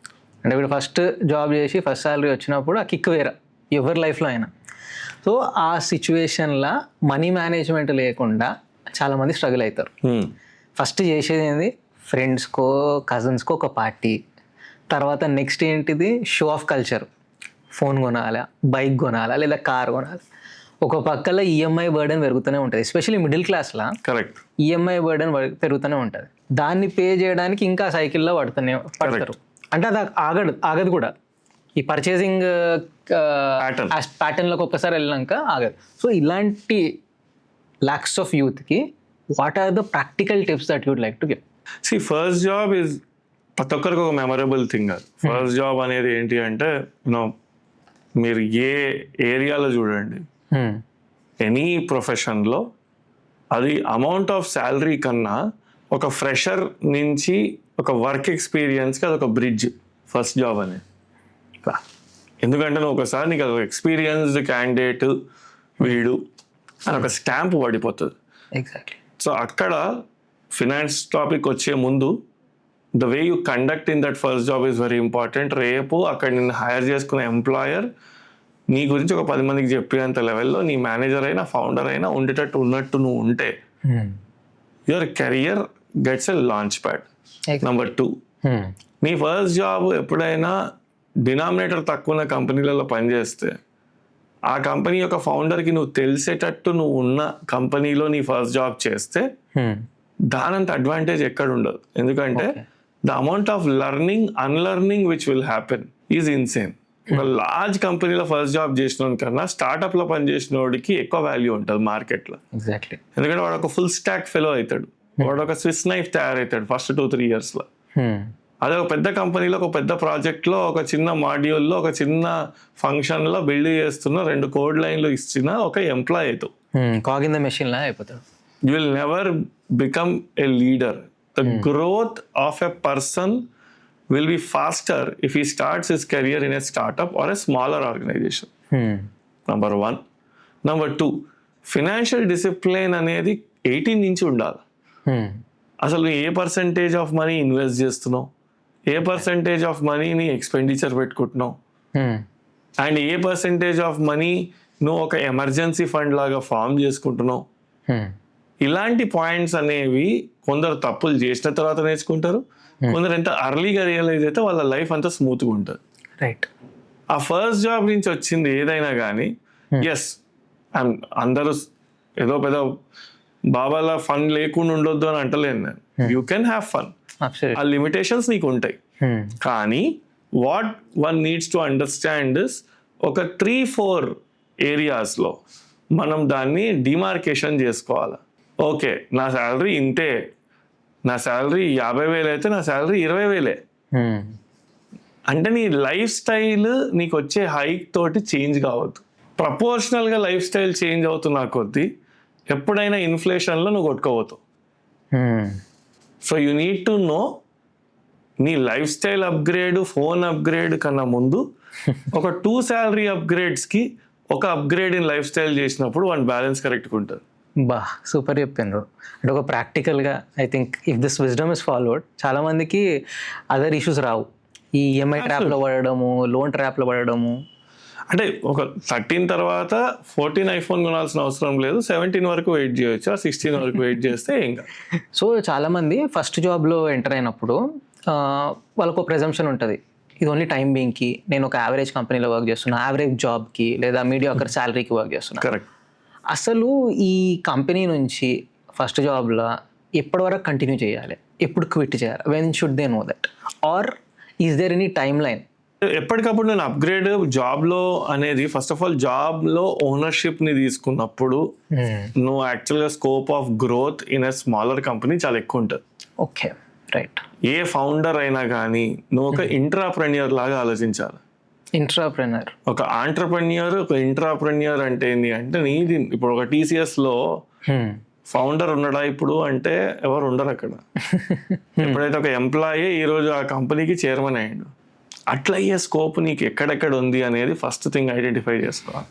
అంటే వీడు ఫస్ట్ జాబ్ చేసి ఫస్ట్ శాలరీ వచ్చినప్పుడు ఆ కిక్ వేరే ఎవరి లైఫ్లో అయినా. సో ఆ సిచ్యువేషన్లో మనీ మేనేజ్మెంట్ లేకుండా చాలామంది స్ట్రగుల్ అవుతారు. ఫస్ట్ చేసేది ఏంది, ఫ్రెండ్స్కో కజిన్స్కో ఒక పార్టీ, తర్వాత నెక్స్ట్ ఏంటిది షో ఆఫ్ కల్చర్, ఫోన్ కొనాలా, బైక్ కొనాలా, లేదా కార్ కొనాలి. ఒక పక్కల EMI బర్డెన్ పెరుగుతూనే ఉంటుంది, ఎస్పెషల్లీ మిడిల్ క్లాస్లో. కరెక్ట్. EMI బర్డెన్ పెరుగుతూనే ఉంటుంది. దాన్ని పే చేయడానికి ఇంకా సైకిల్లో పడతారు. అంటే అది ఆగదు కూడా. ఈ పర్చేసింగ్ ప్యాటర్న్లోకి ఒక్కసారి వెళ్ళినాక ఆగదు. సో ఇలాంటి లాక్స్ ఆఫ్ యూత్కి what are the practical tips that you'd like to give? See first job is ప్రతి ఒక్కరికి ఒక మెమరబుల్ థింగ్. అది ఫస్ట్ జాబ్ అనేది ఏంటి అంటే మీరు ఏ ఏరియాలో చూడండి, ఎనీ ప్రొఫెషన్లో అది అమౌంట్ ఆఫ్ శాలరీ కన్నా ఒక ఫ్రెషర్ నుంచి ఒక వర్క్ ఎక్స్పీరియన్స్కి అదొక బ్రిడ్జ్ ఫస్ట్ జాబ్ అనేది. ఎందుకంటే నువ్వు ఒకసారి నీకు అదొక ఎక్స్పీరియన్స్డ్ క్యాండిడేట్ వీడు అని ఒక స్టాంప్ పడిపోతుంది. ఎగ్జాక్ట్లీ. సో అక్కడ ఫినాన్స్ టాపిక్ వచ్చే ముందు the way you conduct in that first job is very important. రేపు అక్కడ నిన్ను హైర్ చేసుకునే ఎంప్లాయర్ నీ గురించి ఒక 10 మందికి చెప్పేంత లెవెల్లో నీ మేనేజర్ అయినా ఫౌండర్ అయినా ఉండేటట్టు ఉన్నట్టు నువ్వు ఉంటే your career gets a launch pad. Number 2, నీ ఫస్ట్ జాబ్ ఎప్పుడైనా డినామినేటర్ తక్కువ ఉన్న కంపెనీలలో పనిచేస్తే ఆ కంపెనీ యొక్క ఫౌండర్కి నువ్వు తెలిసేటట్టు నువ్వు ఉన్న కంపెనీలో నీ ఫస్ట్ జాబ్ చేస్తే దానంత అడ్వాంటేజ్ ఎక్కడ ఉండదు. ఎందుకంటే the amount of learning unlearning which will happen is insane. ఒక లార్జ్ కంపెనీలో ఫస్ట్ జాబ్ చేసిన కన్నా స్టార్ట్అప్లో పనిచేసిన వాడికి ఎక్కువ వాల్యూ ఉంటుంది మార్కెట్లో. ఎగ్జాక్ట్లీ. ఎందుకంటే వాడు ఒక ఫుల్ స్టాక్ ఫెలో అవుతాడు, వాడు ఒక స్విస్ నైఫ్ తయారవుతాడు ఫస్ట్ 2-3 yearsలో. అదే ఒక పెద్ద కంపెనీలో ఒక పెద్ద ప్రాజెక్ట్లో ఒక చిన్న మాడ్యూల్లో ఒక చిన్న ఫంక్షన్లో బిల్డ్ చేస్తున్న 2 కోడ్ లైన్లు ఇచ్చిన ఒక ఎంప్లాయ్ అవుతావు. కాగ్ ఇన్ ద మెషిన్ లా అయిపోతాడు. You will never become a leader. The growth of a person will be faster if he starts his career in a startup or a smaller organization. Number 1. Number 2, financial discipline అనేది 18 నుంచి ఉండాలి. అసలు ఏ పర్సంటేజ్ ఆఫ్ మనీ ఇన్వెస్ట్ చేస్తున్నావు, ఏ పర్సంటేజ్ ఆఫ్ మనీని ఎక్స్పెండిచర్ పెట్టుకుంటున్నావు, అండ్ ఏ పర్సంటేజ్ ఆఫ్ మనీ నువ్వు ఒక ఎమర్జెన్సీ ఫండ్ లాగా ఫామ్ చేసుకుంటున్నావు. ఇలాంటి పాయింట్స్ అనేవి కొందరు తప్పులు చేసిన తర్వాత నేర్చుకుంటారు, కొందరు ఎంత అర్లీగా రియలైజ్ అయితే వాళ్ళ లైఫ్ అంతా స్మూత్గా ఉంటుంది. రైట్. ఆ ఫస్ట్ జాబ్ నుంచి వచ్చింది ఏదైనా కానీ ఎస్ అందరూ ఏదో పెద్ద బాబాల ఫన్ లేకుండా ఉండొద్దు అని అంటలేను నేను. యూ కెన్ హ్యావ్ ఫన్, ఆ లిమిటేషన్స్ నీకు ఉంటాయి. కానీ what one needs to understand is ఒక 3-4 ఏరియాస్లో మనం దాన్ని డిమార్కేషన్ చేసుకోవాలి. ఓకే, నా శాలరీ ఇంతే, నా శాలరీ 50,000 అయితే నా శాలరీ 20,000. అంటే నీ లైఫ్ స్టైల్ నీకు వచ్చే హైక్ తోటి చేంజ్ కావద్దు. ప్రపోర్షనల్గా లైఫ్ స్టైల్ చేంజ్ అవుతున్నా కొద్దీ ఎప్పుడైనా ఇన్ఫ్లేషన్లో నువ్వు కొట్టుకోవద్దు. So you need to know నీ lifestyle upgrade, phone upgrade కన్నా ముందు ఒక 2 శాలరీ అప్గ్రేడ్స్కి ఒక అప్గ్రేడ్ ఇన్ లైఫ్ స్టైల్ చేసినప్పుడు వన్ బ్యాలెన్స్ కరెక్ట్గా ఉంటుంది. బా సూపర్ చెప్పినారు. అంటే ఒక ప్రాక్టికల్గా I think if this wisdom is followed చాలా మందికి అదర్ ఇష్యూస్ రావు. ఈ ఈఎంఐ ట్రాప్లో పడడము, లోన్ ట్రాప్లో పడడము. అంటే ఒక 13 తర్వాత 14 ఐఫోన్ కొనాల్సిన అవసరం లేదు, 17 వరకు వెయిట్ చేయొచ్చు, 16 వరకు వెయిట్ చేస్తే ఇంకా. సో చాలామంది ఫస్ట్ జాబ్లో ఎంటర్ అయినప్పుడు వాళ్ళకు ప్రెజంప్షన్ ఉంటుంది, ఇది ఓన్లీ టైం బీయింగ్కి, నేను ఒక యావరేజ్ కంపెనీలో వర్క్ చేస్తున్నా, యావరేజ్ జాబ్కి లేదా మీడియాకర్ శాలరీకి వర్క్ చేస్తున్నా. కరెక్ట్. అసలు ఈ కంపెనీ నుంచి ఫస్ట్ జాబ్లో ఎప్పటి వరకు కంటిన్యూ చేయాలి, ఎప్పుడు క్విట్ చేయాలి, when should they know that, or is there any timeline? ఎప్పటికప్పుడు నేను అప్గ్రేడ్ జాబ్లో అనేది ఫస్ట్ ఆఫ్ ఆల్ జాబ్లో ఓనర్షిప్ని తీసుకున్నప్పుడు నువ్వు యాక్చువల్గా scope of growth in a smaller company చాలా ఎక్కువ ఉంటుంది. Okay, right. ఏ ఫౌండర్ అయినా కానీ నువ్వు ఒక ఇంట్రాప్రెన్యూర్ లాగా ఆలోచించాలి. ఇంట్రాప్రెన్యూర్, ఒక ఆంటర్ప్రెన్యూర్, ఒక ఇంట్రాప్రెన్యూర్ అంటే ఏంటి అంటే నీది ఇప్పుడు ఒక TCSలో ఫౌండర్ ఉండడా ఇప్పుడు అంటే ఎవరు ఉండరు అక్కడ. ఎప్పుడైతే ఒక ఎంప్లాయీ ఈరోజు ఆ కంపెనీకి చైర్మన్ అయ్యాడు, అట్లా అయ్యే స్కోప్ నీకు ఎక్కడెక్కడ ఉంది అనేది ఫస్ట్ థింగ్ ఐడెంటిఫై చేసుకోవాలి.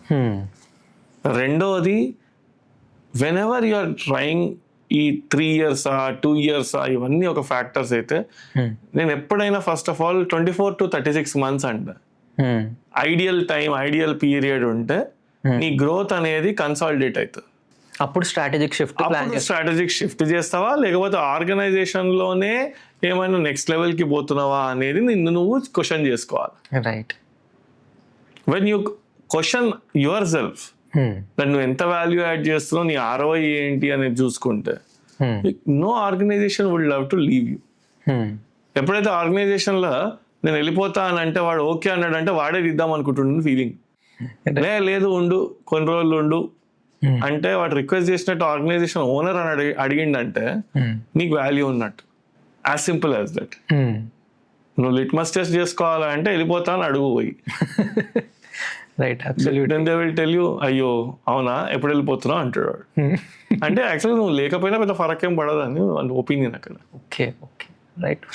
రెండోది, whenever you are trying ఈ 3 years 2 years ఇవన్నీ ఒక ఫ్యాక్టర్స్ అయితే నేను ఎప్పుడైనా first of all 24 to 36 months అంట ఐడియల్ టైం, ఐడియల్ పీరియడ్ ఉంటే నీ గ్రోత్ అనేది కన్సాలిడేట్ అవుతుంది. అప్పుడు స్ట్రాటజిక్ షిఫ్ట్ చేస్తావా, లేకపోతే ఆర్గనైజేషన్లోనే ఏమైనా నెక్స్ట్ లెవెల్కి పోతున్నావా అనేది నిన్ను నువ్వు క్వశ్చన్ చేసుకోవాలి. Right. When you question your self, నువ్వు ఎంత వాల్యూ యాడ్ చేస్తున్నావు, నీ ROI ఏంటి అనేది చూసుకుంటే no organisation would love to leave you. ఎప్పుడైతే ఆర్గనైజేషన్లో నేను వెళ్ళిపోతా అని అంటే వాడు ఓకే అన్నాడంటే వాడే దిద్దాం అనుకుంటున్నాను ఫీలింగ్. లేదు ఉండు కొన్ని రోజులు ఉండు అంటే వాడు రిక్వెస్ట్ చేసినట్టు ఆర్గనైజేషన్ ఓనర్ అని అడిగిండంటే నీకు వాల్యూ ఉన్నట్టు. As simple as that. నువ్వు లిట్మస్ టెస్ట్ చేసుకోవాలంటే వెళ్ళిపోతా అని అడుగు పోయి. Right, absolutely. Then they will tell you అయ్యో అవునా ఎప్పుడు వెళ్ళిపోతున్నావు అంటాడు. అంటే యాక్చువల్లీ నువ్వు లేకపోయినా పెద్ద ఫరక్ ఏం పడదు అని ఒపీనియన్ అక్కడ. Okay, right.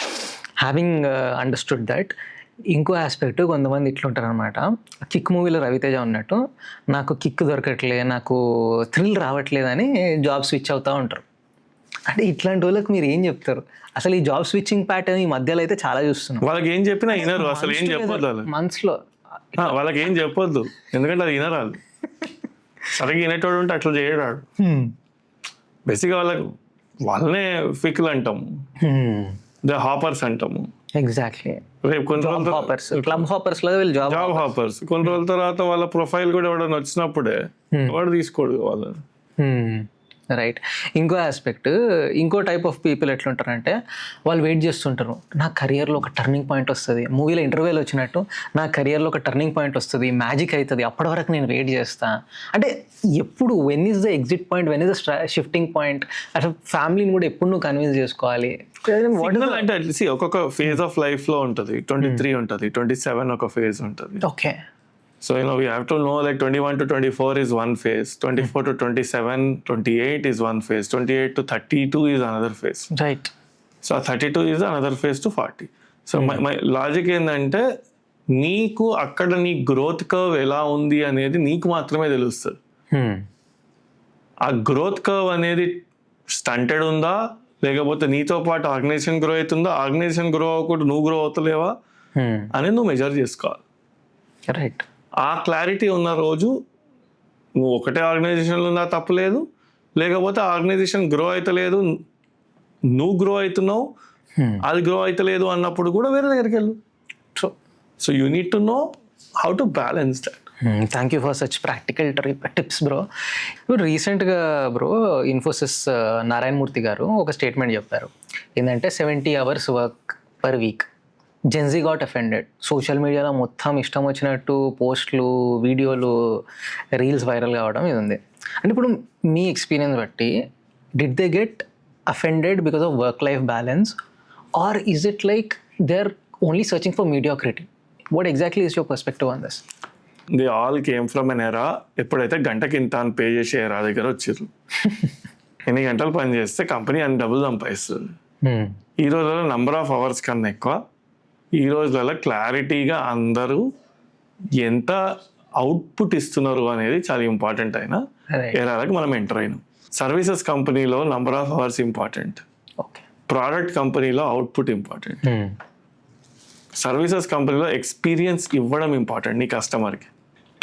Having understood that, ఇంకో ఆస్పెక్ట్ కొంతమంది ఇట్లుంటారు అనమాట. కిక్ మూవీలో రవితేజ ఉన్నట్టు నాకు కిక్ దొరకట్లే, నాకు థ్రిల్ రావట్లేదని జాబ్ స్విచ్ అవుతూ ఉంటారు. అంటే ఇట్లాంటి వాళ్ళకి మీరు ఏం చెప్తారు? అసలు ఈ జాబ్ స్విచ్చింగ్ ప్యాటర్న్ ఈ మధ్యలో అయితే చాలా చూస్తున్నాం. వాళ్ళకి ఏం చెప్పినా వినరు, అసలు ఏం చెప్పొద్దు మంత్స్లో వాళ్ళకి ఏం చెప్పొద్దు, ఎందుకంటే అది వినరాదు. సరిగ్గా వినేటోడు ఉంటే అట్లా చేయడాడు. బేసిక్గా వాళ్ళనే ఫిక్లు అంటాము, ద హాపర్స్ అంటాము. ఎగ్జాక్ట్లీ. రేపు కొన్ని రోజులు క్లబ్ హాపర్స్ లో జాబ్ హాపర్స్, కొన్ని రోజుల తర్వాత వాళ్ళ ప్రొఫైల్ కూడా ఎవడన్నా వచ్చినప్పుడే వాడు తీసుకోడు వాళ్ళని. రైట్. ఇంకో ఆస్పెక్ట్, ఇంకో టైప్ ఆఫ్ పీపుల్ ఎట్లుంటారంటే వాళ్ళు వెయిట్ చేస్తుంటారు, నా కెరియర్లో ఒక టర్నింగ్ పాయింట్ వస్తుంది, మూవీలో ఇంటర్వ్యూలో వచ్చినట్టు నా కెరియర్లో ఒక టర్నింగ్ పాయింట్ వస్తుంది, మ్యాజిక్ అవుతుంది, అప్పటి వరకు నేను వెయిట్ చేస్తా. అంటే ఎప్పుడు when is the exit point, when is the shifting point? అసలు ఫ్యామిలీని కూడా ఎప్పుడు నువ్వు కన్విన్స్ చేసుకోవాలి. అంటే ఒక్కొక్క ఫేజ్ ఆఫ్ లైఫ్ లో ఉంటుంది. 23 ఉంటుంది, 27 ఒక ఫేజ్ ఉంటుంది. Okay. So, we have to know like 21 to 24 is one phase, 24 to 27, 28 is one phase, 28 to 32 is another phase. Right. So, 32 is another phase to 40. So, my logic ఏంటంటే నీకు అక్కడ నీ గ్రోత్ కర్వ్ ఎలా ఉంది అనేది నీకు మాత్రమే తెలుస్తుంది. ఆ గ్రోత్ కర్వ్ అనేది స్టంటెడ్ ఉందా, లేకపోతే నీతో పాటు ఆర్గనైజేషన్ గ్రో అవుతుందా, ఆర్గనైజేషన్ గ్రో అవ్వకుండా నువ్వు గ్రో అవుతలేవా అనేది నువ్వు మెజర్ చేసుకోవాలి. రైట్. ఆ క్లారిటీ ఉన్న రోజు నువ్వు ఒకటే ఆర్గనైజేషన్లో ఉన్నా తప్పలేదు, లేకపోతే ఆర్గనైజేషన్ గ్రో అవుతలేదు, నువ్వు గ్రో అవుతున్నావు, అది గ్రో అవుతలేదు అన్నప్పుడు కూడా వేరే దగ్గరికి వెళ్ళు. So you need to know how to balance that. Thank you for such practical tips bro. ఇప్పుడు రీసెంట్గా బ్రో ఇన్ఫోసిస్ నారాయణమూర్తి గారు ఒక స్టేట్మెంట్ చెప్పారు. ఏంటంటే 70 hours work per week. Gen Z got offended. Social మీడియాలో మొత్తం ఇష్టం వచ్చినట్టు పోస్టులు, వీడియోలు, రీల్స్ వైరల్ కావడం ఇది ఉంది. అంటే ఇప్పుడు మీ ఎక్స్పీరియన్స్ బట్టి did they get offended because of work life balance, or is it like they are only searching for mediocrity? What exactly is your perspective on this? They all came from an era ఎప్పుడైతే గంటకి ఇంత అని పే చేసే ఎరా దగ్గర వచ్చారు. ఎన్ని గంటలు పని చేస్తే కంపెనీ అన్ని డబ్బులు సంపాదిస్తుంది. ఈ రోజుల్లో నంబర్ ఆఫ్ అవర్స్ కన్నా ఎక్కువ, ఈ రోజులలో క్లారిటీగా అందరూ ఎంత అవుట్పుట్ ఇస్తున్నారు అనేది చాలా ఇంపార్టెంట్ అయినా ఎరాలకు మనం ఎంటర్ అయినాం. సర్వీసెస్ కంపెనీలో number of hours important, product కంపెనీలో అవుట్పుట్ ఇంపార్టెంట్. సర్వీసెస్ కంపెనీలో ఎక్స్పీరియన్స్ ఇవ్వడం ఇంపార్టెంట్ నీ కస్టమర్కి.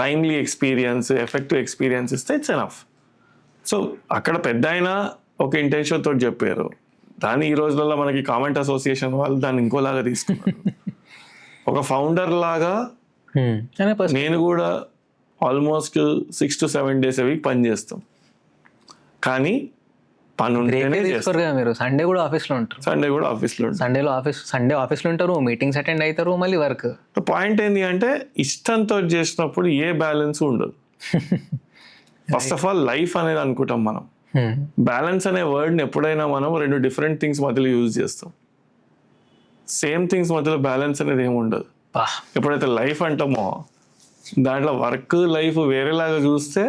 టైమ్లీ ఎక్స్పీరియన్స్, ఎఫెక్టివ్ ఎక్స్పీరియన్స్ ఇస్తే ఇట్స్ ఎనఫ్. సో అక్కడ పెద్ద అయినా ఒక ఇంటెన్షన్ తోటి చెప్పారు, దాన్ని ఈ రోజులలో మనకి కామెంట్ అసోసియేషన్ వాళ్ళు దాన్ని ఇంకోలాగా తీసుకున్నారు. ఒక ఫౌండర్ లాగా నేను కూడా almost 6 to 7 days a week పని చేస్తాం, కానీ పని ఉంటేనే చేస్తాం. మీరు సండే కూడా ఆఫీస్లో ఉంటారు. సండే కూడా ఆఫీస్లో ఉంటారు. సండే ఆఫీస్లో ఉంటారు, మీటింగ్స్ అటెండ్ అవుతారు, మళ్ళీ వర్క్. పాయింట్ ఏంటి అంటే ఇష్టంతో చేసినప్పుడు ఏ బ్యాలెన్స్ ఉండదు. ఫస్ట్ ఆఫ్ ఆల్ లైఫ్ అనేది అనుకుంటాం మనం. బ్యాలెన్స్ అనే వర్డ్ని ఎప్పుడైనా మనం 2 different థింగ్స్ మధ్యలో యూజ్ చేస్తాం. సేమ్ థింగ్స్ మధ్యలో బ్యాలెన్స్ అనేది ఏమి ఉండదు. ఎప్పుడైతే లైఫ్ అంటామో దాంట్లో వర్క్ లైఫ్ వేరేలాగా చూస్తే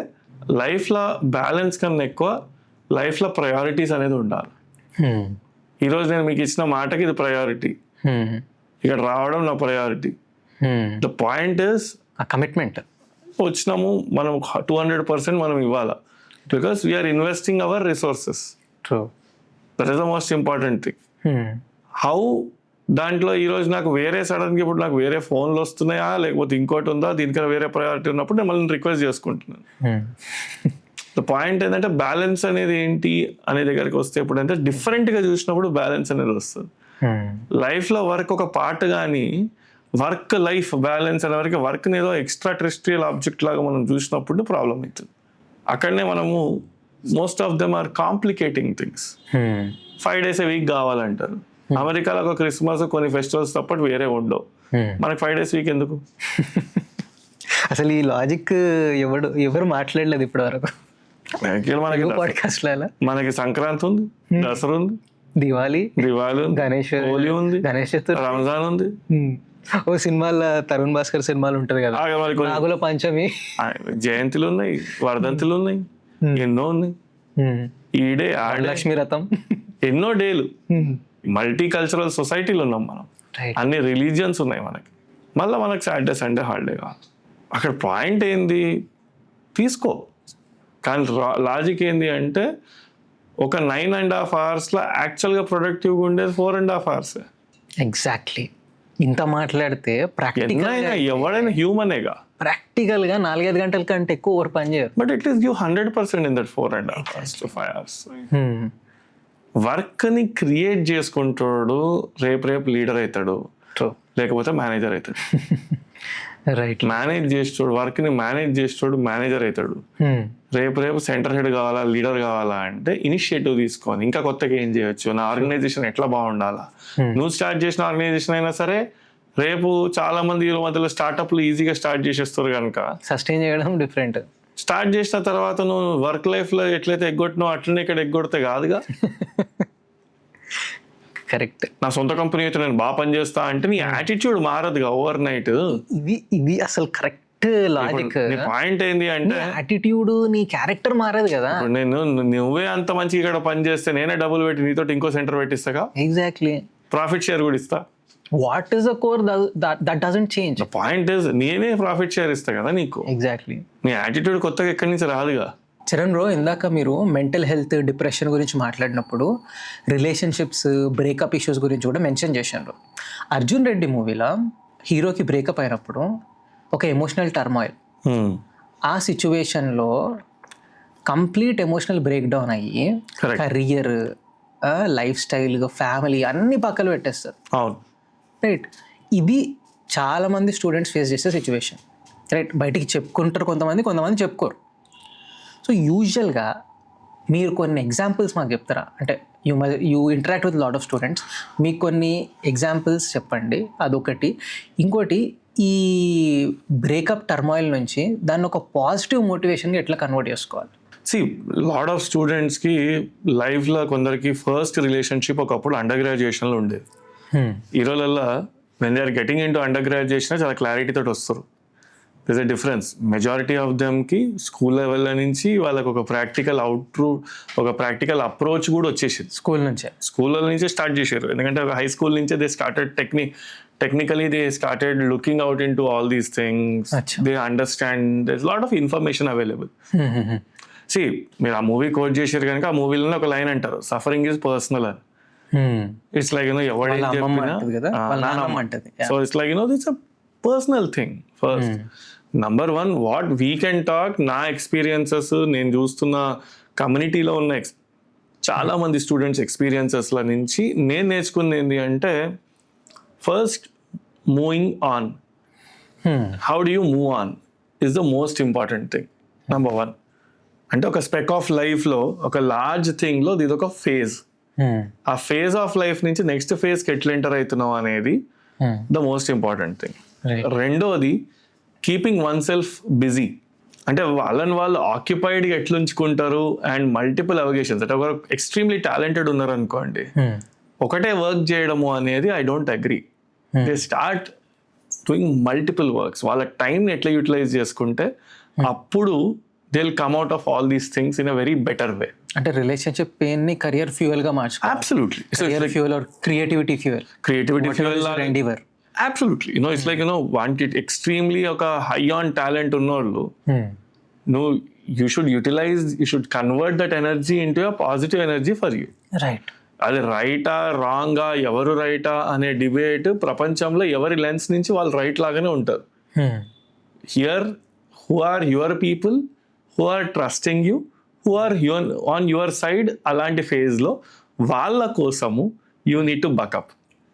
లైఫ్లో బ్యాలెన్స్ కన్నా ఎక్కువ లైఫ్లో ప్రయారిటీస్ అనేది ఉండాలి. ఈరోజు నేను మీకు ఇచ్చిన మాటకి ఇది ప్రయారిటీ, ఇక్కడ రావడం నా priority. The point is commitment. వచ్చినాము మనం 200% మనం ఇవ్వాలా, because we're investing our resources. That is the most important thing. How దాంట్లో ఈరోజు నాకు వేరే సడన్గా ఇప్పుడు నాకు వేరే ఫోన్లు వస్తున్నాయా, లేకపోతే ఇంకోటి ఉందా, దీనికన్నా వేరే ప్రయారిటీ ఉన్నప్పుడు నేను మళ్ళీ రిక్వెస్ట్ చేసుకుంటున్నాను. ద పాయింట్ ఏంటంటే బ్యాలెన్స్ అనేది ఏంటి అనే దగ్గరికి వస్తే ఎప్పుడంటే డిఫరెంట్గా చూసినప్పుడు బ్యాలెన్స్ అనేది వస్తుంది. లైఫ్లో వర్క్ ఒక పార్ట్, కానీ వర్క్ లైఫ్ బ్యాలెన్స్ అనే వరకు వర్క్ని ఏదో ఎక్స్ట్రా టెరెస్ట్రియల్ ఆబ్జెక్ట్ లాగా మనం చూసినప్పుడు ప్రాబ్లం అవుతుంది. అక్కడనే మనము most of them are complicating things. 5 days a week కావాలంటారు. అమెరికాలో ఒక క్రిస్మస్ కొన్ని ఫెస్టివల్స్ తప్పటి వేరే ఉండవు. మనకి 5 days week ఎందుకు? అసలు ఈ లాజిక్ ఎవరు మాట్లాడలేదు ఇప్పటి వరకు. మనకి సంక్రాంతి ఉంది, దసరా ఉంది, దివాళీ ఉంది, హోలీ ఉంది, గణేష్ చతుర్థి, రంజాన్ ఉంది. ఓ సినిమాలో తరుణ్ భాస్కర్ సినిమాలు ఉంటది కదా, నాగుల పంచమి, జయంతులు ఉన్నాయి, వర్ధంతులు ఉన్నాయి, ఎన్నో ఉన్నాయి. ఈడే లక్ష్మీ రథం, ఎన్నో డేలు. మల్టీ కల్చరల్ సొసైటీలు ఉన్నాం మనం, అన్ని రిలీజియన్స్ ఉన్నాయి మనకి. మళ్ళీ మనకి సాటర్డే సండే హాలిడే కాదు. అక్కడ పాయింట్ ఏంది, తీసుకో. కానీ లాజిక్ ఏంది అంటే ఒక 9.5 hours యాక్చువల్గా ప్రొడక్టివ్గా ఉండేది 4.5 hours. ఎగ్జాక్ట్లీ. ఇంత మాట్లాడితే ఎవడైనా హ్యూమనేగా, ప్రాక్టికల్ గా 4-5 గంటల కంటే ఎక్కువ ఓవర్ పని చేయరు. But it is give 100% in that 4.5 hours to 5 hours. Work ని క్రియేట్ చేసుకుంటాడు, రేపు లీడర్ అవుతాడు, లేకపోతే మేనేజర్ అవుతాడు. రైట్. మేనేజ్ చేస్తాడు, వర్క్ ని మేనేజ్ చేస్తాడు, మేనేజర్ అవుతాడు. రేపు సెంటర్ హెడ్ కావాలా, లీడర్ కావాలా అంటే ఇనిషియేటివ్ తీసుకొని ఇంకా కొత్తగా ఏం చేయొచ్చు, నా ఆర్గనైజేషన్ ఎట్లా బాగుండాలా. నువ్వు స్టార్ట్ చేసిన ఆర్గనైజేషన్ అయినా సరే రేపు చాలా మంది ఈ మధ్యలో స్టార్ట్అప్లు ఈజీగా స్టార్ట్ చేసేస్తారు కనుక సస్టైన్ చేయడం డిఫరెంట్. స్టార్ట్ చేసిన తర్వాత నువ్వు వర్క్ లైఫ్ లో ఎట్లయితే ఎగ్గొట్టినావు అట్లనే ఇక్కడ ఎగ్గొడితే కాదుగా. కరెక్ట్. నా సొంత కంపెనీ అయితే నేను బాగా పనిచేస్తా అంటే నీ యాటిట్యూడ్ మారదుగా ఓవర్ నైట్. ఇది అసలు కరెక్ట్ కరెక్ట్ లాజిక్. నీ పాయింట్ ఏంది అంటే యాటిట్యూడ్ నీ క్యారెక్టర్ మారదు కదా. ఇప్పుడు నువ్వే అంత మంచి ఇక్కడ పని చేస్తే నేనే డబ్బులు పెట్టి నీతో ఇంకో సెంటర్ పెట్టిస్తాగా, ఎగ్జాక్ట్లీ. ప్రాఫిట్ షేర్ కూడా ఇస్తా. What is the core that doesn't change. The point is నేనే ప్రాఫిట్ షేర్ ఇస్తా కదా నీకు. ఎగ్జాక్ట్లీ. నీ యాటిట్యూడ్ కొత్తగా ఎక్కడి నుంచి రాదుగా. చరణ్ బ్రో, ఇందాక మీరు మెంటల్ హెల్త్, డిప్రెషన్ గురించి మాట్లాడినప్పుడు రిలేషన్షిప్స్, బ్రేకప్ ఇష్యూస్ గురించి కూడా మెన్షన్ చేశారు. అర్జున్ రెడ్డి మూవీలో హీరోకి బ్రేకప్ అయినప్పుడు ఒక ఎమోషనల్ టర్మాయిల్, ఆ సిచ్యువేషన్లో కంప్లీట్ ఎమోషనల్ బ్రేక్ డౌన్ అయ్యి కెరియర్, లైఫ్ స్టైల్, ఫ్యామిలీ అన్ని పక్కన పెట్టేస్తారు. అవును, రైట్. ఇది చాలామంది స్టూడెంట్స్ ఫేస్ చేసే సిచ్యువేషన్. రైట్. బయటికి చెప్పుకుంటారు కొంతమంది చెప్పుకోరు. సో యూజువల్గా మీరు కొన్ని ఎగ్జాంపుల్స్ మాకు చెప్తారా? అంటే you interact with lot of students, మీకు కొన్ని ఎగ్జాంపుల్స్ చెప్పండి. అదొకటి. ఇంకోటి, ఈ బ్రేకప్ టర్మాయిల్ నుంచి దాన్ని ఒక పాజిటివ్ మోటివేషన్గా ఎట్లా కన్వర్ట్ చేసుకోవాలి? లాట్ ఆఫ్ స్టూడెంట్స్కి లైఫ్లో కొందరికి ఫస్ట్ రిలేషన్షిప్ ఒకప్పుడు అండర్ గ్రాడ్యుయేషన్లో ఉండేది. ఈ రోజుల్లో when they are getting into under graduation చాలా క్లారిటీ తోటి వస్తారు. This a difference. Majority of దెమ్కి స్కూల్ లెవెల్ నుంచి వాళ్ళకి ఒక ప్రాక్టికల్ ఒక ప్రాక్టికల్ అప్రోచ్ కూడా వచ్చేసింది. స్కూల్ నుంచే స్టార్ట్ చేశారు. ఎందుకంటే హై స్కూల్ నుంచే they started technically they started looking out in to all these things. They understand there lot of information available. మీరు ఆ మూవీ కోట్ చేశారు కనుక ఆ మూవీలోనే ఒక లైన్ అంటారు, సఫరింగ్ ఈజ్ పర్సనల్ అని. ఇట్స్ లైక్ ఎవడేం చెప్పినా. So it's like it's a personal thing. First number one, what we can talk, నా ఎక్స్పీరియన్సెస్, నేను చూస్తున్న కమ్యూనిటీలో ఉన్న చాలా మంది స్టూడెంట్స్ ఎక్స్పీరియన్సెస్ల నుంచి నేను నేర్చుకుంది ఏంటి అంటే, first moving on. How do you move on is the most important thing. Number one అంటే ఒక స్పెక్ ఆఫ్ లైఫ్లో, ఒక లార్జ్ థింగ్లో ఇది ఒక ఫేజ్. ఆ ఫేజ్ ఆఫ్ లైఫ్ నుంచి నెక్స్ట్ ఫేజ్కి ఎట్లా ఎంటర్ అవుతున్నావు అనేది ద మోస్ట్ ఇంపార్టెంట్ థింగ్. రెండోది, కీపింగ్ వన్ సెల్ఫ్ బిజీ. అంటే వాళ్ళని వాళ్ళు ఆక్యుపైడ్గా ఎట్లా ఉంచుకుంటారు అండ్ మల్టిపుల్ అవగేషన్స్. అంటే ఒక ఎక్స్ట్రీమ్లీ టాలెంటెడ్ ఉన్నారు అనుకోండి, ఒకటే వర్క్ చేయడము అనేది I don't agree. They start doing multiple works. వాళ్ళ టైంని ఎట్లా యూటిలైజ్ చేసుకుంటే అప్పుడు they will come out of all these things in a very better way. అంటే రిలేషన్షిప్ పెయిన్ ని కెరియర్ ఫ్యూయల్ గా మార్చుకోవాలి. Absolutely. Career fuel or creativity fuel. Endeavour. Absolutely. It's like, want it extremely ఒక హై ఆన్ టాలెంట్ ఉన్నోళ్ళు, you should convert that energy into a positive energy for you. Right. అది రైటా రాంగా, ఎవరు రైటా అనే డిబేట్ ప్రపంచంలో ఎవరి లెన్స్ నుంచి వాళ్ళు రైట్ లాగానే ఉంటారు. Here who are your people, who are trusting you, who are on your side, అలాంటి ఫేజ్లో వాళ్ళ కోసము you need to buck up.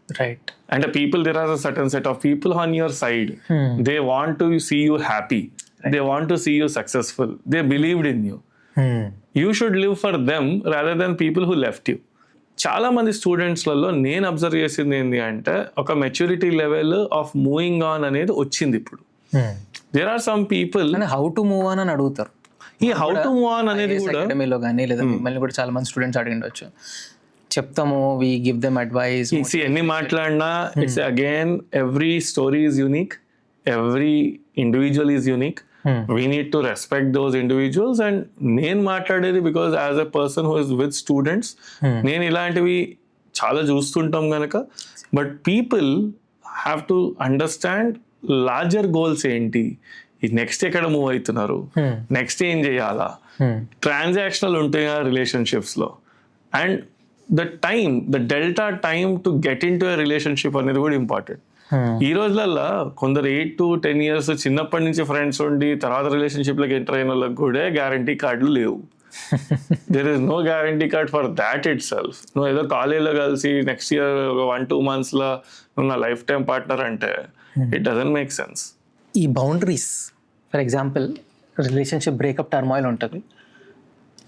Right. And there are a certain set of people on your side. They want to see you happy. Right. They want to see you successful. They believed in you. You should live for them rather than people who left you. చాలా మంది స్టూడెంట్స్లలో నేను అబ్జర్వ్ చేసింది ఏంటి అంటే, ఒక maturity level of moving on అనేది వచ్చింది ఇప్పుడు. There are some people how to move on అని అడుగుతారు. ఈ హౌ టు మూవ్ ఆన్ అనేది కూడా అకాడమీలో కానీ లేదా మిమ్మల్ని కూడా చాలా మంది స్టూడెంట్స్ అడిగిండొచ్చు. చెప్తాము, వి గివ్ దెమ్ అడ్వైస్. ఎన్ని మాట్లాడినా it's again every story is unique, every individual is unique. We need to respect those individuals. And నేను మాట్లాడేది because as a person who is with students, నేను ఇలాంటివి చాలా చూస్తుంటాం కనుక. But people have to understand larger goals ఏంటి, నెక్స్ట్ ఎక్కడ మూవ్ అవుతున్నారు, నెక్స్ట్ ఏం చేయాలా. ట్రాన్సాక్షనల్ ఉంటాయి రిలేషన్షిప్స్లో. And the delta time to get into a relationship అనేది కూడా ఇంపార్టెంట్. ఈ రోజులలో కొందరు 8 to 10 years చిన్నప్పటి నుంచి ఫ్రెండ్స్ ఉండి తర్వాత రిలేషన్షిప్లోకి ఎంటర్ అయిన వాళ్ళకి కూడా గ్యారంటీ కార్డులు లేవు. There is no guarantee card for that itself. నువ్వు ఏదో కాలేజ్లో కలిసి నెక్స్ట్ ఇయర్ ఒక 1-2 monthsలో నువ్వు నా లైఫ్ టైం పార్ట్నర్ అంటే ఇట్ డజంట్ మేక్ సెన్స్. ఈ boundaries, for example relationship breakup turmoil ఉంటుంది.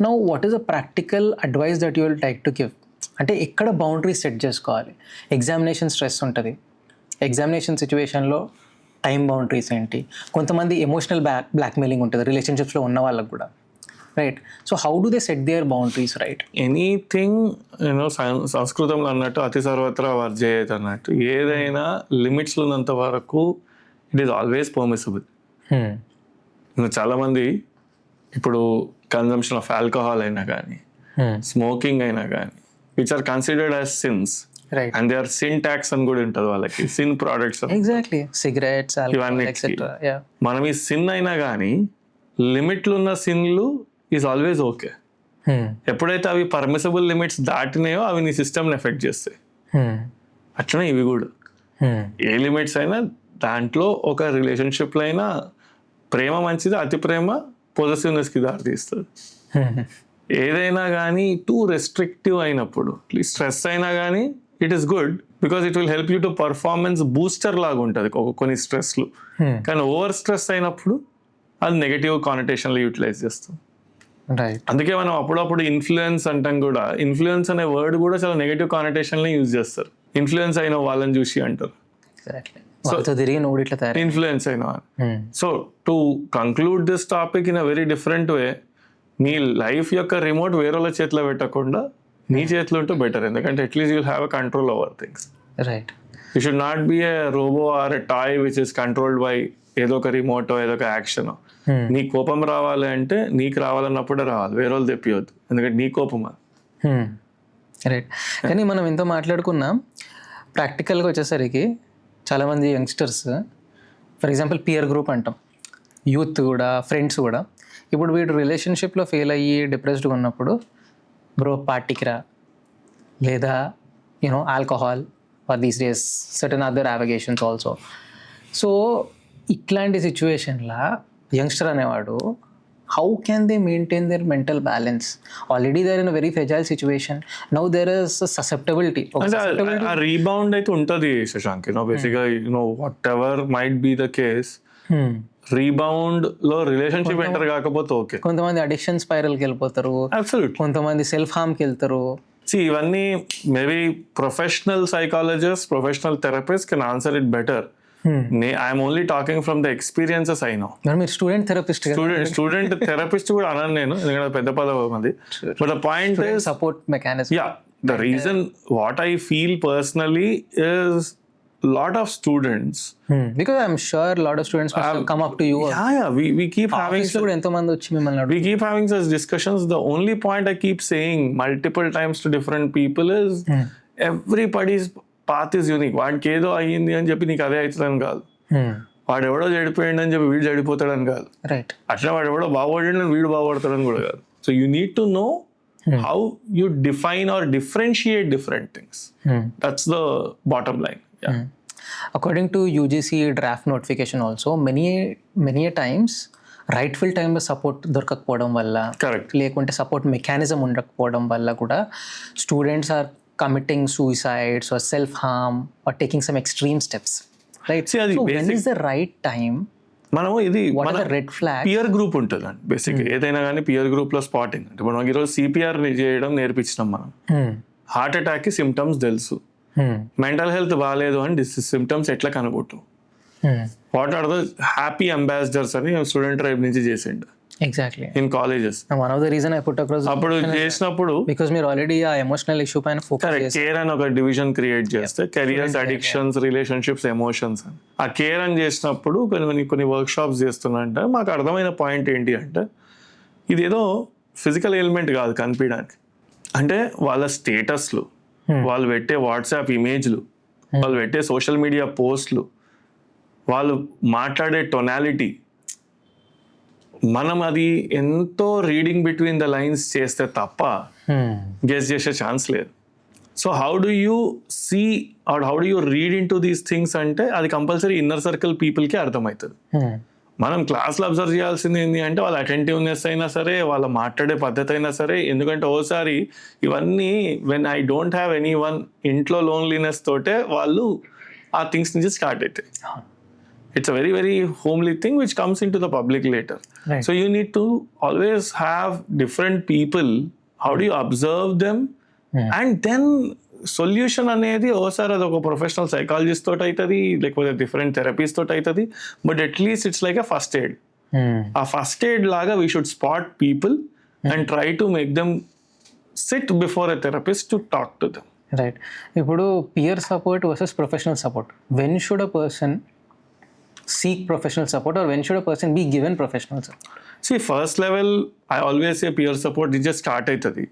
Now what is a practical advice that you will take to give? అంటే ఎక్కడ బౌండరీస్ సెట్ చేసుకోవాలి? ఎగ్జామినేషన్ స్ట్రెస్ ఉంటుంది, ఎగ్జామినేషన్ సిచ్యువేషన్లో టైం బౌండరీస్ ఏంటి? కొంతమంది ఎమోషనల్ బ్లాక్మెయిలింగ్ ఉంటుంది రిలేషన్షిప్స్లో ఉన్న వాళ్ళకు కూడా, right? So how do they set their boundaries, right? Anything సంస్కృతంలో అన్నట్టు అతి సర్వత్రా వర్జయేత్ అన్నట్టు, ఏదైనా లిమిట్స్లో ఉన్నంత వరకు ఇట్ ఈస్ ఆల్వేస్ పర్మిసిబుల్. చాలా మంది ఇప్పుడు కన్జంప్షన్ ఆఫ్ ఆల్కహాల్ అయినా కానీ స్మోకింగ్ అయినా కానీ which are considered as sins right and they are sin tax అని కూడా ఉంటుంది వాళ్ళకి సిన్ ప్రోడక్ట్స్ ఎగ్జాక్ట్లీ సిగరెట్స్ ఇవన్నీ ఎక్సెట్రా. మనం ఈ సిన్ అయినా కానీ లిమిట్లు ఉన్న సిన్లు ఈజ్ ఆల్వేస్ ఓకే. ఎప్పుడైతే అవి పర్మిసబుల్ లిమిట్స్ దాటినాయో అవి నీ సిస్టమ్ని ఎఫెక్ట్ చేస్తాయి. అట్లనే ఇవి కూడా ఏ లిమిట్స్ అయినా దాంట్లో ఒక రిలేషన్షిప్లో అయినా ప్రేమ మంచిది, అతి ప్రేమ పొజెసివ్నెస్కి దారితీస్తుంది. ఏదైనా కానీ టూ రెస్ట్రిక్టివ్ అయినప్పుడు స్ట్రెస్ అయినా కానీ it is good because it will help you to performance booster లాగా ఉంటుంది కొన్ని స్ట్రెస్లు. కానీ ఓవర్ స్ట్రెస్ అయినప్పుడు అది నెగటివ్ కానిటేషన్లో యూటిలైజ్ చేస్తుంది. రైట్. అందుకే మనం అప్పుడప్పుడు ఇన్ఫ్లుయెన్స్ అంటాం కూడా. ఇన్ఫ్లుయెన్స్ అనే వర్డ్ కూడా చాలా నెగటివ్ కానిటేషన్లో యూజ్ చేస్తారు. ఇన్ఫ్లుయెన్స్ అయిన వాళ్ళని చూసి అంటారు తిరిగి నువ్వు ఇట్లా తయారు. ఇన్ఫ్లుయెన్స్ అయిన. So to conclude this topic in a very different వే, నీ లైఫ్ యొక్క రిమోట్ వేరే వాళ్ళ చేతిలో పెట్టకుండా నీ చేతిలో ఉంటే బెటర్. ఎందుకంటే at least you'll have a control over things. Right. You should not be a robo or a toy which is controlled by ఏదో ఒక రిమోటో ఏదో ఒక యాక్షనో. నీ కోపం రావాలి అంటే నీకు రావాలన్నప్పుడే రావాలి, వేరే వాళ్ళు తెప్పివద్దు. ఎందుకంటే నీ కోపం అది. రైట్. కానీ మనం ఎంతో మాట్లాడుకున్నాం, ప్రాక్టికల్గా వచ్చేసరికి చాలామంది youngsters for example peer group అంటాం, యూత్ కూడా ఫ్రెండ్స్ కూడా. ఇప్పుడు వీడు రిలేషన్షిప్లో ఫెయిల్ అయ్యి డిప్రెస్డ్గా ఉన్నప్పుడు బ్రో పార్టీకి రా, లేదా you know alcohol or these days certain other యావిగేషన్స్ ఆల్సో. సో ఇట్లాంటి సిచ్యువేషన్లో యంగ్స్టర్ అనేవాడు how can they maintain their mental balance? Already they're in a very fragile situation, now there is susceptibility. ఆ రీబౌండ్ అయితే ఉంటుంది శశాంక్. బేసిక్గా whatever might be the case, rebound లో రిలేషన్షిప్ ఎంటర్ కాకపోతే ఓకే. కొంతమంది అడిక్షన్ స్పైరల్కి వెళ్ళిపోతారు, కొంతమంది సెల్ఫ్ హార్మ్కి వెళ్తారు. ఇవన్నీ maybe professional psychologist, professional therapist can answer it better. I'm only talking from the experiences I know. మీరు స్టూడెంట్ థెరపిస్ట్, స్టూడెంట్ థెరపిస్ట్ కూడా అనను నేను, ఎందుకంటే పెద్ద పదం అది. But the point is support mechanism. Yeah, the reason what I feel personally is lot of students, because I'm sure a lot of students must come up to you. We keep having ఎంతో మంది వచ్చి మిమ్మల్ని we keep having such discussions. The only point I keep saying multiple times to different people is everybody's path is unique. వాడికి ఏదో అయ్యింది అని చెప్పి నీకు అదే అవుతుందని కాదు, వాడు ఎవడో చెడిపోయాడు అని చెప్పి వీడు చెడిపోతాడని కాదు, రైట్. అట్లా వాడు ఎవడో బాగుపడాడు వీడు బాగుపడతాడని కూడా కాదు. So you need to no how you define or differentiate different things. That's the bottom line. Yeah. According to UGC draft notification also, many times rightful time లో సపోర్ట్ దొరకకపోవడం వల్ల, కరెక్ట్, లేకుంటే సపోర్ట్ మెకానిజం ఉండకపోవడం వల్ల కూడా students are committing suicides or self harm or taking some extreme steps, right? So when is the right time? మనం ఇది రెడ్ ఫ్లాగ్ పియర్ గ్రూప్ ఉంటుంది అండి బేసిక్. ఏదైనా కానీ పియర్ గ్రూప్ లో స్పాటింగ్ అంటే మనం ఈరోజు సిపిఆర్ చేయడం నేర్పించినాం. మనం హార్ట్ అటాక్ కి సిమ్టమ్స్ తెలుసు, మెంటల్ హెల్త్ బాగాలేదు అని సిమ్టమ్స్ ఎట్లా కనుగొట్టు. What are the happy ambassadors అని స్టూడెంట్ ట్రైబ్ నుంచి చేసిండు exactly in colleges. One of the reason I put across అప్పుడు చేసినప్పుడు బికాజ్ మీరు ఆల్రెడీ ఆ ఎమోషనల్ ఇష్యూ పైన ఫోకస్ కేర్ అని ఒక డివిజన్ క్రియేట్ చేస్తే కెరియర్స్, అడిక్షన్స్, రిలేషన్షిప్స్, ఎమోషన్స్ అని ఆ కేర్ అని చేసినప్పుడు కొన్ని వర్క్ షాప్స్ చేస్తున్నా అంటే మాకు అర్థమైన పాయింట్ ఏంటి అంటే ఇదేదో ఫిజికల్ ఎలిమెంట్ కాదు కనిపించడానికి. అంటే వాళ్ళ స్టేటస్లు, వాళ్ళు పెట్టే వాట్సాప్ ఇమేజ్లు, వాళ్ళు పెట్టే సోషల్ మీడియా పోస్ట్లు, వాళ్ళు మాట్లాడే టొనాలిటీ, మనం అది ఎంతో రీడింగ్ బిట్వీన్ ద లైన్స్ చేస్తే తప్ప గెస్ చేసే ఛాన్స్ లేదు. So how do you see or how do you read into these things అంటే అది కంపల్సరీ ఇన్నర్ సర్కిల్ పీపుల్కి అర్థమవుతుంది. మనం క్లాస్లో అబ్జర్వ్ చేయాల్సింది ఏంటి అంటే వాళ్ళ అటెంటివ్నెస్ అయినా సరే, వాళ్ళ మాట్లాడే పద్ధతి అయినా సరే. ఎందుకంటే ఓసారి ఇవన్నీ when I don't have any one, ఇంట్లో లోన్లీనెస్ తోటే వాళ్ళు ఆ థింగ్స్ నుంచి స్టార్ట్ అవుతాయి. It's a very, very homely thing which comes into the public later. Right. So you need to always have different people. How do you observe them? And then solution అనేది ఓసారి అది ఒక ప్రొఫెషనల్ సైకాలజిస్ట్ తోటి అవుతుంది, లేకపోతే డిఫరెంట్ థెరపీస్ తోటి అవుతుంది. But at least it's like a first aid. ఆ ఫస్ట్ ఎయిడ్ లాగా we should spot people and try to make them sit before a therapist to talk to them. Right. ఇప్పుడు peer support versus professional support, when should a person seek professional support, or when should a person be given professional support? See, first level, I always say peer support, it just start అవుతుంది.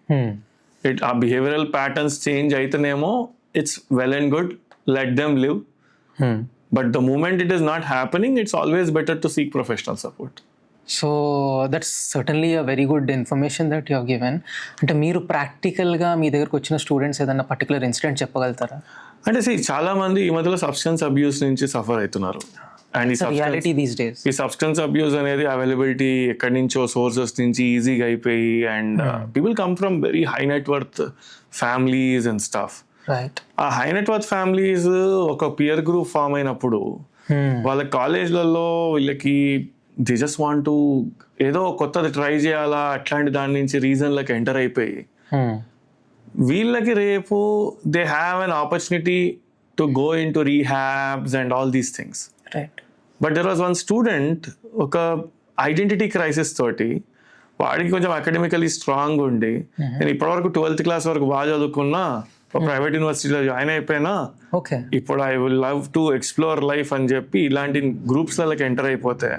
ఆ బిహేవియరల్ ప్యాటర్న్స్ చేంజ్ అయితేనేమో it's well and good, let them live. But the moment it is not happening, it's always better to seek professional support. So that's certainly a very good information that you have given. అంటే మీరు ప్రాక్టికల్గా మీ దగ్గరకు వచ్చిన స్టూడెంట్స్ ఏదైనా పర్టికులర్ ఇన్సిడెంట్ చెప్పగలుగుతారా? అంటే చాలా మంది ఈ మధ్యలో సబ్స్టెన్స్ అబ్యూస్ నుంచి సఫర్ అవుతున్నారు. అండ్ రియాలిటీ దీస్ డేస్ ఈ సబ్స్టెన్స్ అబ్యూస్ అనేది అవైలబిలిటీ ఎక్కడి నుంచో సోర్సెస్ నుంచి ఈజీగా అయిపోయి, and people come from very high net worth families and stuff. Right. ఆ హై నెట్వర్త్ ఫ్యామిలీస్ ఒక పియర్ గ్రూప్ ఫామ్ అయినప్పుడు వాళ్ళ కాలేజ్లలో వీళ్ళకి దే జస్ట్ వాంట్ టు ఏదో కొత్తది ట్రై చేయాలా, అట్లాంటి దాని నుంచి రీజన్లకు ఎంటర్ అయిపోయి వీళ్ళకి రేపు they have an opportunity to go into rehabs and all these things. Right. But there was one student ఒక ఐడెంటిటీ క్రైసిస్ తోటి, వాడికి కొంచెం అకాడమికలీ స్ట్రాంగ్ ఉండి, నేను ఇప్పటివరకు 12th క్లాస్ వరకు బాగా చదువుకున్నా, ఒక ప్రైవేట్ యూనివర్సిటీలో జాయిన్ అయిపోయినా, ఓకే, ఇప్పుడు I will love to explore life అని చెప్పి ఇలాంటి గ్రూప్స్లకి ఎంటర్ అయిపోతే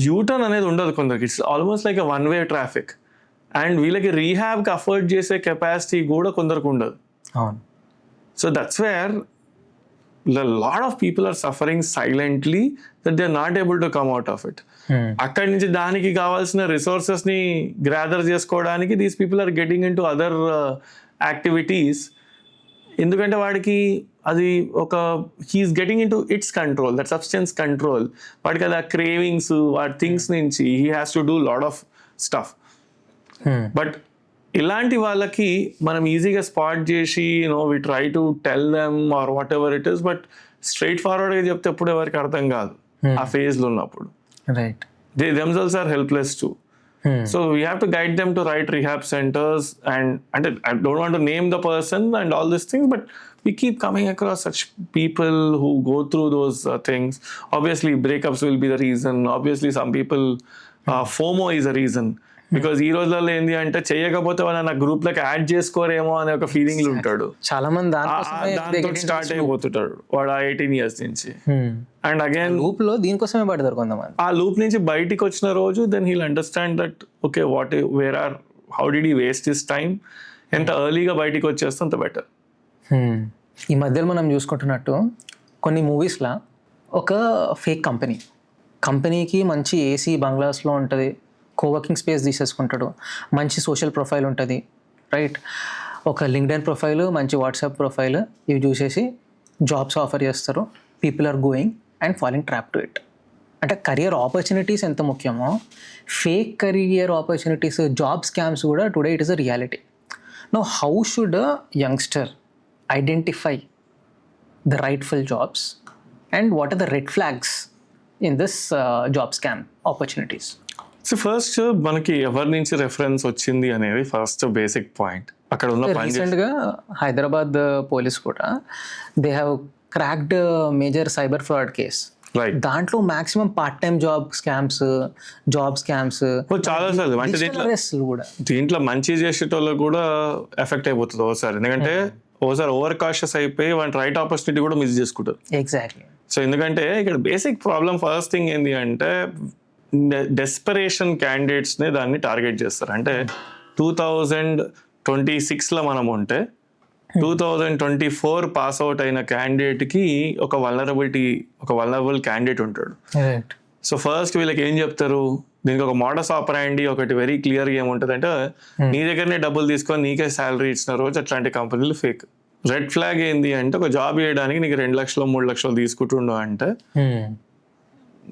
యూటర్న్ అనేది ఉండదు కొందరికి. It's almost like one way traffic. And వీళ్ళకి రీహాబ్కి అఫోర్డ్ చేసే కెపాసిటీ కూడా కొందరికి ఉండదు. So that's where a lot of people are suffering silently that they are not able to come out of it. అక్కడి నుంచి దానికి కావాల్సిన రిసోర్సెస్ ని గ్యాదర్ చేసుకోవడానికి these people are getting into other activities. ఎందుకంటే వాడికి అది ఒక he's getting into its control, that substance control. వాడికి అది ఆ క్రేవింగ్స్, వాడి థింగ్స్ నుంచి he has to do lot of stuff. But ఇలాంటి వాళ్ళకి మనం ఈజీగా స్పాట్ చేసి we try to tell them or whatever it is, but స్ట్రైట్ ఫార్వర్డ్గా చెప్తే ఎప్పుడు ఎవరికి అర్థం కాదు ఆ ఫేజ్లో ఉన్నప్పుడు. Right. They themselves are helpless too. So we have to guide them to right rehab centres. And అంటే I don't want to name the person and all these things, but we keep coming across such people who go through those things. Obviously breakups will be the reason. Obviously some people FOMO is a reason. Because ఈ రోజులలో ఏంది అంటే చేయకపోతే వాళ్ళ నా గ్రూప్ లకి యాడ్ చేసుకోరేమో అనే ఒక ఫీలింగ్ లో ఉంటాడు. చాలా మంది దాంతో స్టార్ట్ అయిపోతుంటాడు వాడు 18 years నుంచి. అండ్ అగైన్ లూప్ లో దీనికోసమే పడతారు కొంతమంది. ఆ లూప్ నుంచి బయటికి వచ్చిన రోజు then he'll understand that okay where are how did he waste his time. ఎంత ఎర్లీగా బయటికి వచ్చేస్తే అంత బెటర్. ఈ మధ్యలో మనం చూసుకుంటున్నట్టు కొన్ని మూవీస్లో ఒక ఫేక్ కంపెనీకి మంచి ఏసీ బంగ్లాస్లో ఉంటుంది, కోవర్కింగ్ స్పేస్ తీసేసుకుంటాడు, మంచి సోషల్ ప్రొఫైల్ ఉంటుంది, రైట్, ఒక లింక్డ్ఇన్ ప్రొఫైల్, మంచి వాట్సాప్ ప్రొఫైల్, ఇవి చూసేసి జాబ్స్ ఆఫర్ చేస్తారు. People are going and falling trap to it. అంటే కెరియర్ ఆపర్చునిటీస్ ఎంత ముఖ్యమో, fake career opportunities, job scams కూడా today it is a reality. Now how should a youngster identify the rightful jobs and what are the red flags in this job scam opportunities? So first మనకి ఎవరి నుంచి రెఫరెన్స్ వచ్చింది అనేది ఫస్ట్ బేసిక్ పాయింట్. అక్కడ ఉన్న రీసెంట్గా హైదరాబాద్ పోలీస్ కూడా they have cracked major cyber fraud case. దాంట్లో maximum part time job scams చాలా సార్లు అంటే దీంట్లో మంచి చేసేటోళ్ళకి కూడా ఎఫెక్ట్ అయిపోతుంది ఒకసారి. ఎందుకంటే ఒకసారి ఓవర్ కాషియస్ అయిపోయి వాటి రైట్ ఆపర్చునిటీ కూడా మిస్ చేసుకుంటారు. ఎగ్జాక్ట్లీ. సో ఎందుకంటే ఇక్కడ బేసిక్ ప్రాబ్లం ఫస్ట్ థింగ్ ఏంటి అంటే డెస్పరేషన్ క్యాండిడేట్స్ని దాన్ని టార్గెట్ చేస్తారు. అంటే 2026లో మనం ఉంటే 2024 పాస్ అవుట్ అయిన క్యాండిడేట్కి ఒక వల్నరబుల్ క్యాండిడేట్ ఉంటాడు. సో ఫస్ట్ వీళ్ళకి ఏం చెప్తారు, దీనికి ఒక మోడస్ ఆపరాండి ఒకటి వెరీ క్లియర్గా ఏముంటుంది అంటే నీ దగ్గరనే డబ్బులు తీసుకొని నీకే శాలరీ ఇచ్చిన రోజు అట్లాంటి కంపెనీలు ఫేక్. రెడ్ ఫ్లాగ్ ఏంది అంటే ఒక జాబ్ చేయడానికి నీకు 2 లక్షలు 3 లక్షలు తీసుకుంటుండో అంటే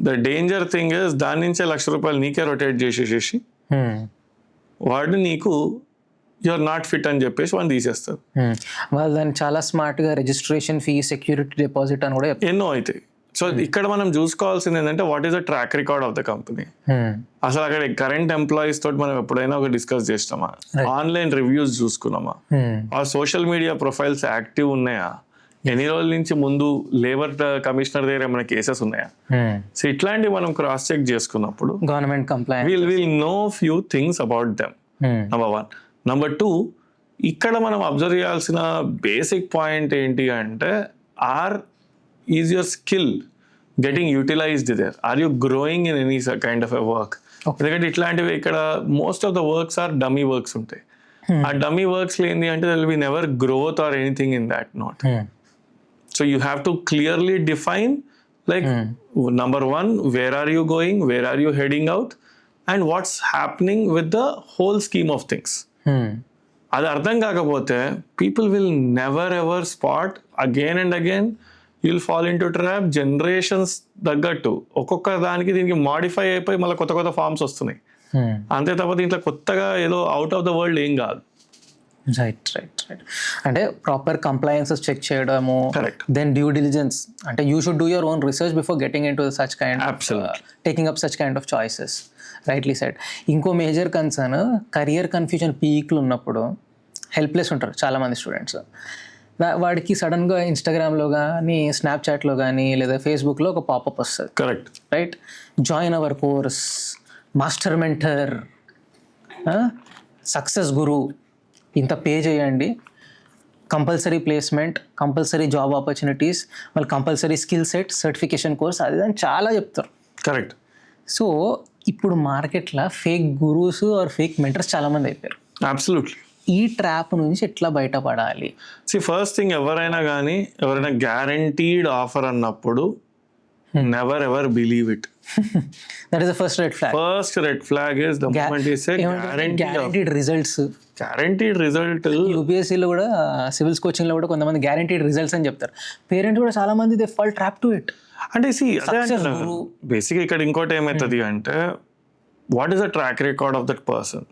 ద డేంజర్ థింగ్ ఇస్ దాని నుంచే ₹1,00,000 నీకే రొటేట్ చేసేసేసి వాడు నీకు యూఆర్ నాట్ ఫిట్ అని చెప్పేసి వాళ్ళు తీసేస్తారు. వాళ్ళు దాన్ని చాలా స్మార్ట్గా రిజిస్ట్రేషన్ ఫీ, సెక్యూరిటీ డిపాజిట్ అని కూడా ఎన్నో అవుతాయి. సో ఇక్కడ మనం చూసుకోవాల్సింది ఏంటంటే what is the track record of the company. అసలు అక్కడ కరెంట్ ఎంప్లాయీస్ తోటి మనం ఎప్పుడైనా ఒక డిస్కస్ చేసినామా, ఆన్లైన్ రివ్యూస్ చూసుకున్నామా, ఆ సోషల్ మీడియా ప్రొఫైల్స్ యాక్టివ్ ఉన్నాయా, ఎన్ని రోజుల నుంచి ముందు లేబర్ కమిషనర్ దగ్గర ఏమైనా కేసెస్ ఉన్నాయా. సో ఇట్లాంటివి మనం క్రాస్ చెక్ చేసుకున్నప్పుడు government complaint will know few things about them. Number 1. Number 2, ఇక్కడ మనం అబ్జర్వ్ చేయాల్సిన బేసిక్ పాయింట్ ఏంటి అంటే is your skill getting utilized there, are you growing in any kind of a work. ఎందుకంటే ఇట్లాంటివి ఇక్కడ most of the works are dummy works ఉంటాయి. ఆ డమ్మీ వర్క్స్ ఏంటి అంటే there will be never growth or anything in that not. So you have to clearly define like number one, where are you going, where are you heading out, and what's happening with the whole scheme of things. అది అర్థం కాకపోతే people will never ever spot again and again. You'll fall in to trap. Generations తగ్గట్టు ఒక్కొక్క దానికి దీనికి మాడిఫై అయిపోయి మళ్ళీ కొత్త కొత్త ఫార్మ్స్ వస్తున్నాయి. అంతే తప్ప దీంట్లో కొత్తగా ఏదో అవుట్ ఆఫ్ ద వరల్డ్ ఏం కాదు. రైట్. అంటే ప్రాపర్ కంప్లయన్సెస్ చెక్ చేయడము, దెన్ డ్యూ డిలిజెన్స్, అంటే you should do your own research before getting in to such kind taking up such kind of choices. Rightly said. ఇంకో మేజర్ కన్సర్న్, కెరియర్ కన్ఫ్యూజన్ పీక్లు ఉన్నప్పుడు హెల్ప్లెస్ ఉంటారు చాలామంది స్టూడెంట్స్. వాడికి సడన్గా ఇన్స్టాగ్రామ్లో కానీ, స్నాప్చాట్లో కానీ, లేదా ఫేస్బుక్లో ఒక పాపప్ వస్తుంది. Correct. Right. Join our course, master mentor, success guru, ఇంత పే చేయండి, compulsory placement, compulsory job opportunities, మళ్ళీ compulsory skill set, certification course, అది అని చాలా చెప్తారు. కరెక్ట్. సో ఇప్పుడు మార్కెట్లో fake gurus or fake mentors చాలామంది అయిపోయారు. అబ్సల్యూట్లీ. ఈ ట్రాప్ నుంచి ఎట్లా బయటపడాలి? ఫస్ట్ థింగ్, ఎవరైనా గ్యారంటీడ్ ఆఫర్ అన్నప్పుడు never ever believe it. That is the first red flag. First red flag is the moment you say guaranteed results. Guaranteed result. యూపీఎస్సీలో కూడా, సివిల్స్ కోచింగ్లో కూడా కొంతమంది గ్యారంటీడ్ రిజల్ట్స్ అని చెప్తారు. పేరెంట్స్ కూడా చాలా మంది they fall trap to it. అంటే బేసిక్ ఇక్కడ ఇంకోటి ఏమవుతుంది అంటే, what is the track record of that person,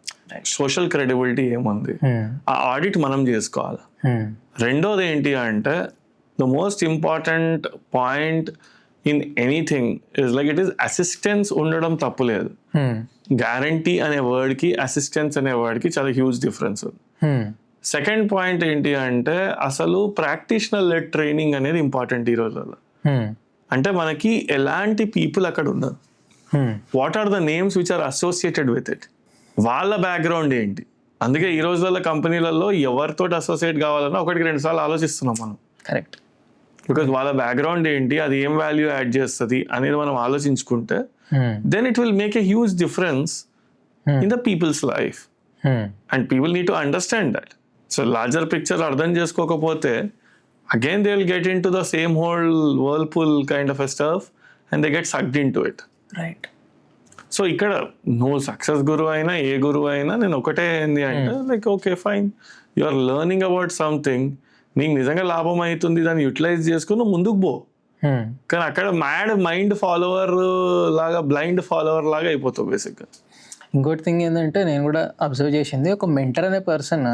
social credibility ఏముంది, ఆ ఆడిట్ మనం చేసుకోవాలి. రెండోది ఏంటి అంటే, the most important point in anything is like it is assistance ఉండడం తప్పులేదు. గ్యారంటీ అనే వర్డ్కి అసిస్టెన్స్ అనే వర్డ్కి చాలా హ్యూజ్ డిఫరెన్స్ ఉంది. సెకండ్ పాయింట్ ఏంటి అంటే, అసలు ప్రాక్టీషనర్ లెడ్ ట్రైనింగ్ అనేది ఇంపార్టెంట్ ఈ రోజుల్లో. అంటే మనకి ఎలాంటి పీపుల్ అక్కడ ఉన్నారు, what are the names which are associated with it, వాళ్ళ బ్యాక్గ్రౌండ్ ఏంటి. అందుకే ఈ రోజుల్లో కంపెనీలలో ఎవరితో అసోసియేట్ కావాలన్నా 1-2 సార్లు ఆలోచిస్తున్నాం మనం. కరెక్ట్. బికాజ్ వాళ్ళ బ్యాక్గ్రౌండ్ ఏంటి, అది ఏం వాల్యూ యాడ్ చేస్తుంది అనేది మనం ఆలోచించుకుంటే then it will make a huge difference in the people's life. And people need to understand that. So larger picture అర్థం చేసుకోకపోతే again they will get into the same whole whirlpool kind of a stuff and they get sucked into it. Right. So ఇక్కడ నువ్వు సక్సెస్ గురువు అయినా ఏ గురువు అయినా నేను ఒకటే ఏంది అంటే, like okay fine, you are learning about something, నీకు నిజంగా లాభం అవుతుంది, దాన్ని యూటిలైజ్ చేసుకుని నువ్వు ముందుకు పో. కానీ అక్కడ మ్యాడ్ మైండ్ ఫాలోవర్ లాగా, బ్లైండ్ ఫాలోవర్ లాగా అయిపోతావు బేసిక్గా. ఇంకోటి థింగ్ ఏంటంటే, నేను కూడా అబ్జర్వ్ చేసింది, ఒక మెంటర్ అనే పర్సన్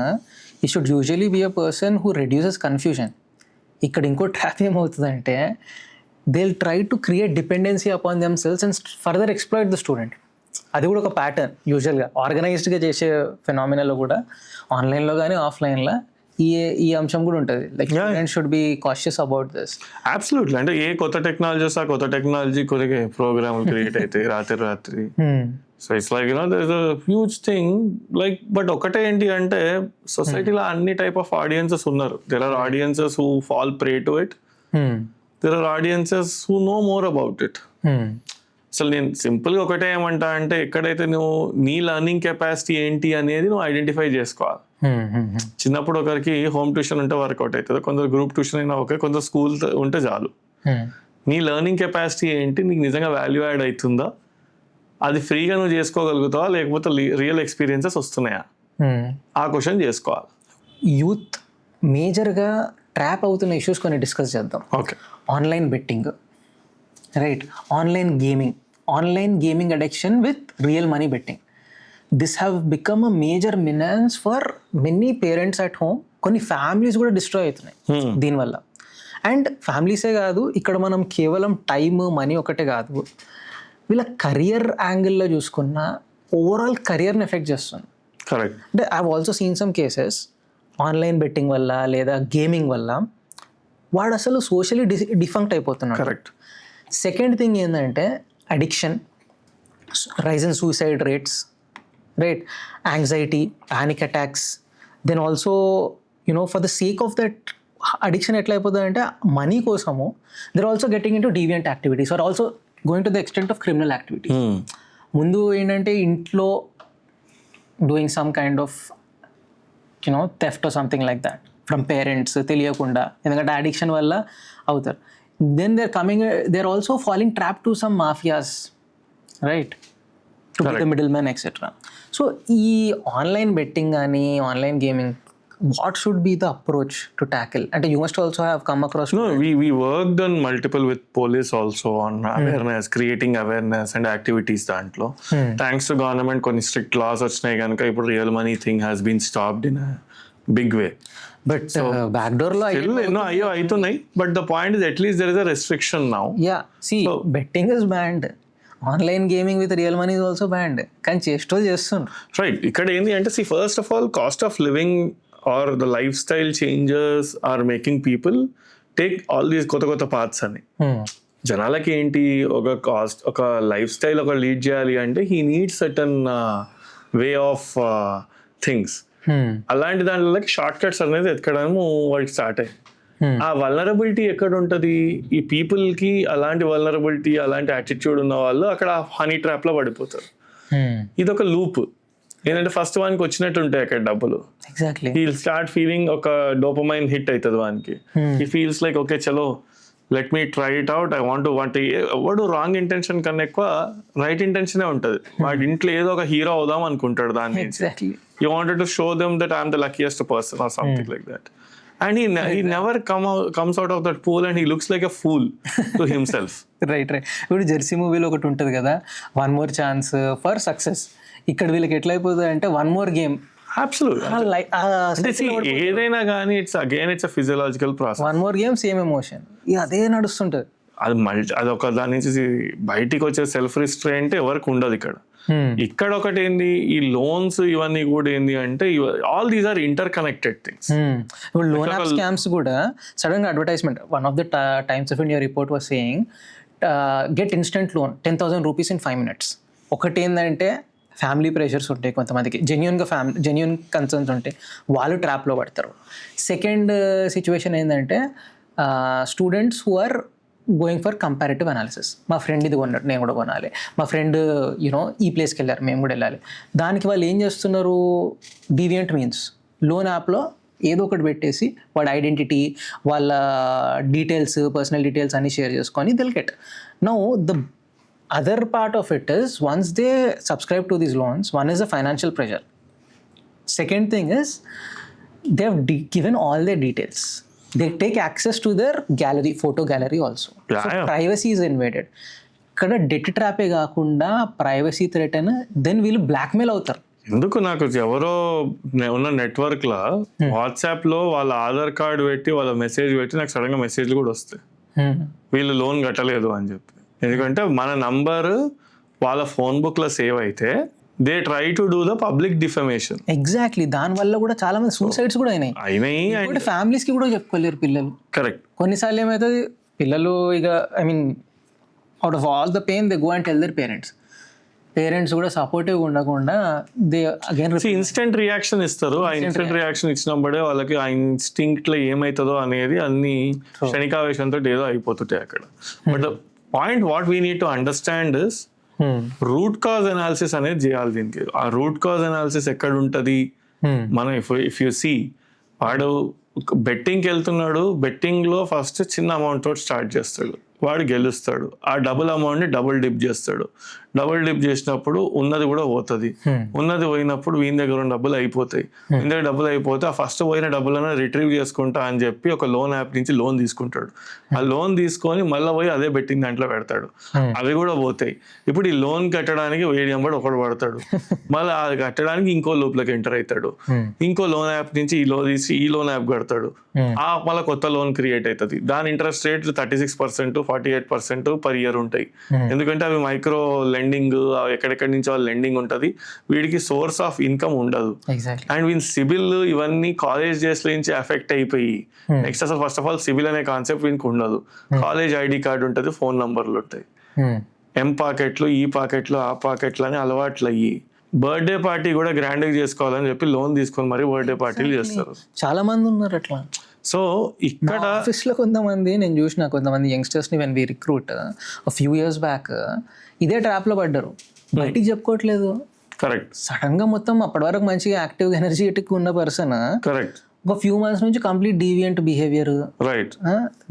ఈ should usually be a person who reduces confusion. ఇక్కడ ఇంకో ట్రాప్ ఏమవుతుందంటే, they will try to create dependency upon them cells and further exploit the student. అది కూడా ఒక ప్యాటర్న్ యూజువల్గా ఆర్గనైజ్డ్గా చేసే ఫెనామినాలో కూడా, ఆన్లైన్లో కానీ ఆఫ్లైన్లో ఈ అంశం కూడా ఉంటుంది. Like student should be cautious about this. Absolutely. అంటే ఏ కొత్త టెక్నాలజీ వస్తే ఆ కొత్త టెక్నాలజీ కొద్దిగా ప్రోగ్రామ్ క్రియేట్ అవుతాయి రాత్రి. So it's like there is a huge thing like. But ఒకటే ఏంటి అంటే, సొసైటీలో అన్ని టైప్ ఆఫ్ ఆడియన్సెస్ ఉన్నారు. There are audiences who fall prey to it, there are audiences who know more about it. అసలు నేను సింపుల్గా ఒకటే ఏమంటా అంటే, ఎక్కడైతే నువ్వు నీ లెర్నింగ్ కెపాసిటీ ఏంటి అనేది నువ్వు ఐడెంటిఫై చేసుకోవాలి. చిన్నప్పుడు ఒకరికి హోమ్ ట్యూషన్ ఉంటే వర్కౌట్ అవుతుంది, కొందరు గ్రూప్ ట్యూషన్ అయినా ఓకే, కొందరు స్కూల్ ఉంటే చాలు. నీ లెర్నింగ్ కెపాసిటీ ఏంటి, నీకు నిజంగా వాల్యూ యాడ్ అవుతుందా, అది ఫ్రీగా నువ్వు చేసుకోగలుగుతావా, లేకపోతే రియల్ ఎక్స్పీరియన్సెస్ వస్తున్నాయా, ఆ క్వశ్చన్ చేసుకోవాలి. యూత్ మేజర్గా ట్రాప్ అవుతున్న ఇష్యూస్ కొన్ని డిస్కస్ చేద్దాం. Okay. Online betting, right, online gaming addiction with real money betting. This have become a major మినాన్స్ for many parents at home. కొన్ని ఫ్యామిలీస్ కూడా డిస్ట్రాయ్ అవుతున్నాయి దీనివల్ల. అండ్ ఫ్యామిలీసే కాదు, ఇక్కడ మనం కేవలం టైమ్ మనీ ఒకటే కాదు, వీళ్ళ కెరియర్ యాంగిల్లో చూసుకున్న ఓవరాల్ కెరియర్ని ఎఫెక్ట్ చేస్తుంది. కరెక్ట్. అంటే I have also seen some cases, online betting వల్ల లేదా గేమింగ్ వల్ల వాడు అసలు సోషలీ డిఫంక్ట్ అయిపోతున్నాడు. కరెక్ట్. సెకండ్ థింగ్ ఏంటంటే addiction, rise in suicide rates, right, anxiety, panic attacks. Then also for the sake of that addiction ఎట్లా అయిపోతుంది అంటే మనీ కోసము they're also getting into deviant activities or also going to the extent of criminal activities. ముందు ఏంటంటే ఇంట్లో doing some kind of theft or something like that from parents తెలియకుండా, ఎందుకంటే అడిక్షన్ వల్ల అవుతారు. Then they are also falling trap to some mafias, right, to be the middleman etcetera. So ఈ ఆన్లైన్ బెట్టింగ్ కానీ online gaming, what should be the approach to tackle? అంటే you must also have come across. No, we worked on multiple with police also on awareness, creating awareness and activities దాంట్లో. Thanks to government కొన్ని strict laws వచ్చినాయి కనుక ఇప్పుడు real money thing has been stopped in a big way. But back డోర్లో ఎన్నో అయ్యో అవుతున్నాయి, but the point is at least there is a restriction now. Yeah, see betting is banned, online gaming with real money is also banned, కానీ చేస్తున్నారు. రైట్, ఇక్కడ ఏంటి అంటే first of all cost of living or the lifestyle changes are making people take all these కొత్త కొత్త పాత్స్ అని. జనాలకి ఏంటి, ఒక లైఫ్ స్టైల్ ఒక లీడ్ చేయాలి అంటే he needs certain way of things. అలాంటి దాంట్లోకి షార్ట్ కట్స్ అనేది ఎక్కడము వాడికి స్టార్ట్ అయ్యి ఆ వల్నరబిలిటీ ఎక్కడ ఉంటుంది ఈ పీపుల్ కి, అలాంటి వల్నరబిలిటీ అలాంటి యాటిట్యూడ్ ఉన్న వాళ్ళు అక్కడ హనీ ట్రాప్ లో పడిపోతారు. ఇది ఒక లూప్ ఏంటంటే ఫస్ట్ వానికి వచ్చినట్టు ఉంటాయి అక్కడ డబ్బులు, ఎగ్జాక్ట్లీ హీ స్టార్ట్ ఫీలింగ్ ఒక డోపమైన్ హిట్ అవుతుంది వానికి. హీ ఫీల్స్ లైక్ ఓకే చలో let me try it out, I want వాడు రాంగ్ ఇంటెన్షన్ కన్నా ఎక్కువ రైట్ ఇంటెన్షనే ఉంటుంది. వాడి ఇంట్లో ఏదో ఒక హీరో అవుదాం అనుకుంటాడు దాని నుంచి. You wanted to show them that I'm the luckiest person or something like that. And he never comes out of that pool and he looks like a fool to himself. Right. ఇప్పుడు జెర్సీ మూవీలో ఒకటి ఉంటుంది కదా, one more chance for success. ఇక్కడ వీళ్ళకి ఎట్లా అయిపోతుంది అంటే వన్ మోర్ గేమ్. Absolutely. ఏదైనా కానీ it's a physiological process. One more game same emotion, అదే నడుస్తుంటది. అది ఒక దాని నుంచి బయటికి వచ్చే సెల్ఫ్ రిస్ట్రెయింట్ ఎవరికి ఉండదు ఇక్కడ. ఇక్కడ ఒకటి ఏంది, ఈ లోన్స్ ఇవన్నీ కూడా ఏంది అంటే all these are inter connected things. ఇప్పుడు లోన్ యాప్ స్కామ్స్ కూడా సడన్ గా advertisement, one of the times of India report was saying get instant loan 10,000 rupees in 5 minutes. ఒకటి ఏంటంటే ఫ్యామిలీ ప్రెషర్స్ ఉంటాయి కొంతమందికి, జెన్యున్ కన్సర్న్స్ ఉంటాయి, వాళ్ళు ట్రాప్లో పడతారు. సెకండ్ సిచ్యువేషన్ ఏంటంటే students who are going for comparative analysis. మా ఫ్రెండ్ ఇది కొన్నాడు, నేను కూడా కొనాలి, మా ఫ్రెండ్ ఈ ప్లేస్కి వెళ్ళారు, మేము కూడా వెళ్ళాలి. దానికి వాళ్ళు ఏం చేస్తున్నారు, డీవియంట్ మీన్స్ లోన్ యాప్లో ఏదో ఒకటి పెట్టేసి వాడి ఐడెంటిటీ, వాళ్ళ డీటెయిల్స్, పర్సనల్ డీటెయిల్స్ అన్నీ షేర్ చేసుకొని they'll get. Now the other part of it is once they subscribe to these loans, one is the financial pressure. Second thing is they have given all their details. They take access to their gallery, photo gallery also. So privacy is invaded. Kada debt trap e gaakunda privacy threat and then వీళ్ళు blackmail అవుతారు. ఎందుకు నాకు ఎవరో ఉన్న నెట్వర్క్ లో వాట్సాప్ లో వాళ్ళ ఆధార్ కార్డు పెట్టి వాళ్ళ మెసేజ్ పెట్టి నాకు సడన్ గా మెసేజ్లు కూడా వస్తాయి, వీళ్ళు లోన్ కట్టలేదు అని చెప్పి. ఎందుకంటే మన నంబర్ వాళ్ళ ఫోన్ బుక్ లో సేవ్ అయితే they try to do the public defamation. Exactly, దాని వల్ల కూడా చాలా మంది సూసైడ్స్ కూడా అయినాయి. అండ్ ఫ్యామిలీస్ కి కూడా చెప్పుకోలేరు పిల్లలు. కరెక్ట్. కొన్నిసార్లు ఏమవుతుంది, పిల్లలు ఇక I mean out of all the pain they go and tell their parents కూడా సపోర్టివ్ ఉండకుండా దే అగైన్ ఇన్స్టెంట్ రియాక్షన్ ఇస్తారు. ఆ ఇన్స్టెంట్ రియాక్షన్ ఇచ్చినప్పుడే వాళ్ళకి ఆ ఇన్స్టింక్ట్ లో ఏమవుతుందో అనేది అన్ని క్షణికావేశంతో ఏదో అయిపోతుంటాయి అక్కడ. But the point what we need to understand is root cause analysis అనేది చేయాలి దీనికి. ఆ రూట్ కాజ్ అనాలిసిస్ ఎక్కడ ఉంటుంది, మనం ఇఫ్ యు సీ వాడు బెట్టింగ్కి వెళ్తున్నాడు, బెట్టింగ్ లో ఫస్ట్ చిన్న అమౌంట్ తోటి స్టార్ట్ చేస్తాడు, వాడు గెలుస్తాడు, ఆ డబుల్ అమౌంట్ని డబుల్ డిప్ చేస్తాడు. డబుల్ డిప్ చేసినప్పుడు ఉన్నది కూడా పోతుంది, ఉన్నది పోయినప్పుడు వీని దగ్గర ఉన్న డబ్బులు అయిపోతాయి, వీని దగ్గర డబ్బులు అయిపోతే ఆ ఫస్ట్ పోయిన డబ్బులను రిట్రీవ్ చేసుకుంటా అని చెప్పి ఒక లోన్ యాప్ నుంచి లోన్ తీసుకుంటాడు. ఆ లోన్ తీసుకొని మళ్ళీ పోయి అదే బెట్టింగ్ దాంట్లో పెడతాడు, అవి కూడా పోతాయి. ఇప్పుడు ఈ లోన్ కట్టడానికి వేడి ఎంబడి ఒకడు పడతాడు, మళ్ళీ అది కట్టడానికి ఇంకో లోపలికి ఎంటర్ అవుతాడు, ఇంకో లోన్ యాప్ నుంచి ఈ లోన్ తీసి ఈ లోన్ యాప్ కడతాడు, ఆ మళ్ళీ కొత్త లోన్ క్రియేట్ అవుతుంది. దాని ఇంట్రెస్ట్ రేట్ 36%, 48% పర్ ఇయర్ ఉంటాయి. ఎందుకంటే అవి మైక్రో లెండింగ్, ఎక్కడెక్కడి నుంచి వాళ్ళ లెండింగ్ ఉంటుంది, వీడికి సోర్స్ ఆఫ్ ఇన్కమ్ ఉండదు. అండ్ వీళ్ళ సిబిల్ ఇవన్నీ కాలేజ్ డేస్ నుంచి ఎఫెక్ట్ అయిపోయి నెక్స్ట్ అసలు ఫస్ట్ ఆఫ్ ఆల్ సిబిల్ అనే కాన్సెప్ట్ వీనికి ఉండదు. కాలేజ్ ఐడి కార్డు ఉంటుంది, ఫోన్ నంబర్లు ఉంటాయి, ఎం పాకెట్లు, ఈ పాకెట్లు, ఆ పాకెట్లు అని అలవాట్లు అయ్యి బర్త్డే పార్టీ కూడా గ్రాండ్ గా చేసుకోవాలని చెప్పి లోన్ తీసుకొని మరి బర్త్డే పార్టీలు చేస్తారు. చాలా మంది ఉన్నారు అట్లా. సో ఇక్కడ ఆఫీస్లో కొంతమంది నేను చూసిన కొంతమంది యంగ్స్టర్స్ని when we recruit few years back ఇదే ట్రాప్లో పడ్డారు, బయటికి చెప్పుకోవట్లేదు. కరెక్ట్ సడన్గా మొత్తం అప్పటి వరకు మంచిగా యాక్టివ్గా ఎనర్జెటిక్ ఉన్న పర్సన్ కరెక్ట్ ఒక ఫ్యూ మంత్స్ నుంచి complete deviant behaviour, right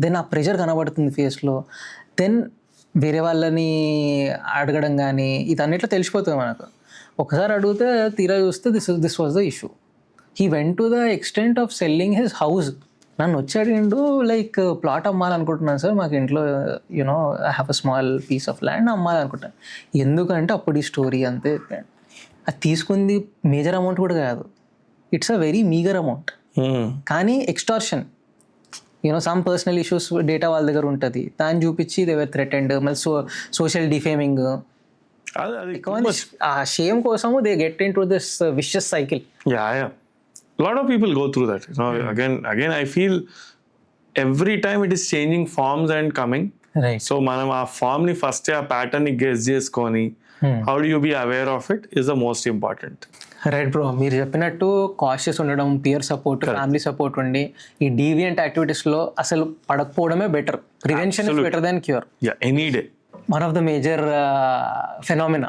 then ఆ ప్రెషర్ కనబడుతుంది ఫేస్లో, దెన్ వేరే వాళ్ళని అడగడం కానీ ఇదన్నిట్లో తెలిసిపోతుంది మనకు. ఒకసారి అడిగితే తీరా చూస్తే this was the issue. He went to the extent of selling his house. నన్ను వచ్చి అడిగిండు లైక్ ప్లాట్ అమ్మాలనుకుంటున్నాను సార్, మాకు ఇంట్లో you know I have a small piece of land అమ్మాలనుకుంటాను. ఎందుకంటే అప్పుడు ఈ స్టోరీ అంతే. అది తీసుకుంది మేజర్ అమౌంట్ కూడా కాదు, it's a very meagre amount. కానీ extortion, you know some personal issues data వాళ్ళ దగ్గర ఉంటుంది, దాన్ని చూపించి దే వర్ థ్రెటెండ్, మళ్ళీ సోషల్ డిఫేమింగ్, ఆ షేమ్ కోసము they get into this vicious cycle. Yeah. Lot of people go through that. Again, I feel every time it is changing forms and coming. Right. So మనం ఆ ఫామ్ ని ఫస్ట్ ఆ ప్యాటర్న్ ని గెస్ చేసుకొని how do you be aware of it is the most important. Right bro, మీరు చెప్పినట్టు కాషియస్ ఉండడం, పియర్ సపోర్ట్, ఫ్యామిలీ సపోర్ట్ ఉండి ఈ డీవియంట్ యాక్టివిటీస్లో అసలు పడకపోవడమే better. Prevention is better than cure. Any day one of the major phenomena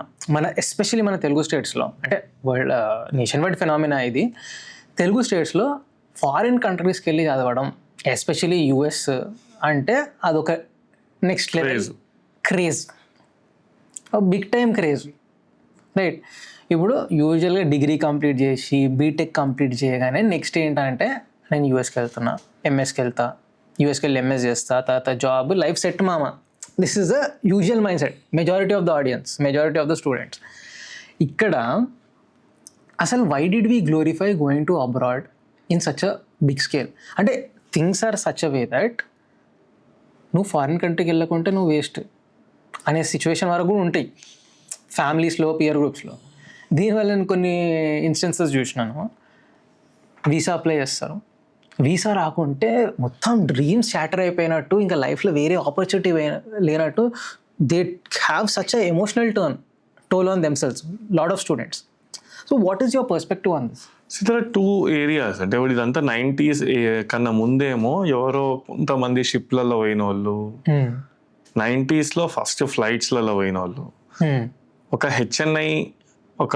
especially మన తెలుగు స్టేట్స్లో, అంటే వరల్డ్ నేషన్ వైడ్ ఫెనామినా ఇది. తెలుగు స్టేట్స్లో ఫారిన్ కంట్రీస్కి వెళ్ళి చదవడం, ఎస్పెషలీ యుఎస్ అంటే అదొక next level craze, big time craze. Right. ఇప్పుడు యూజువల్గా డిగ్రీ కంప్లీట్ చేసి బీటెక్ కంప్లీట్ చేయగానే నెక్స్ట్ ఏంటంటే నేను యూఎస్కి వెళ్తున్నా, ఎంఎస్కి వెళ్తా, యూఎస్కి వెళ్ళి ఎంఎస్ చేస్తా, తర్వాత జాబ్, లైఫ్ సెట్ మామ. This is the usual mindset majority of the audience, majority of the students. ఇక్కడ అసలు why did we glorify going to abroad in such a big scale? అంటే things are such a way that నువ్వు ఫారిన్ కంట్రీకి వెళ్ళకుంటే నువ్వు వేస్ట్ అనే సిచ్యువేషన్ వరకు కూడా ఉంటాయి ఫ్యామిలీస్లో, పియర్ గ్రూప్స్లో. దీనివల్ల నేను కొన్ని ఇన్స్టెన్సెస్ చూసినాను. వీసా అప్లై చేస్తారు, వీసా రాకుంటే మొత్తం డ్రీమ్స్ షాటర్ అయిపోయినట్టు, ఇంకా లైఫ్లో వేరే ఆపర్చునిటీ లేనట్టు, they have such a emotional toll on themselves, lot of students. So what is your perspective on this? So there are 2 areas. అంటే ఇదంతా 90s కన్నా ముందేమో ఎవరో కొంతమంది షిప్లలో పోయిన వాళ్ళు, 90s లో ఫస్ట్ ఫ్లైట్స్లలో పోయిన వాళ్ళు, ఒక హెచ్ఎన్ఐ ఒక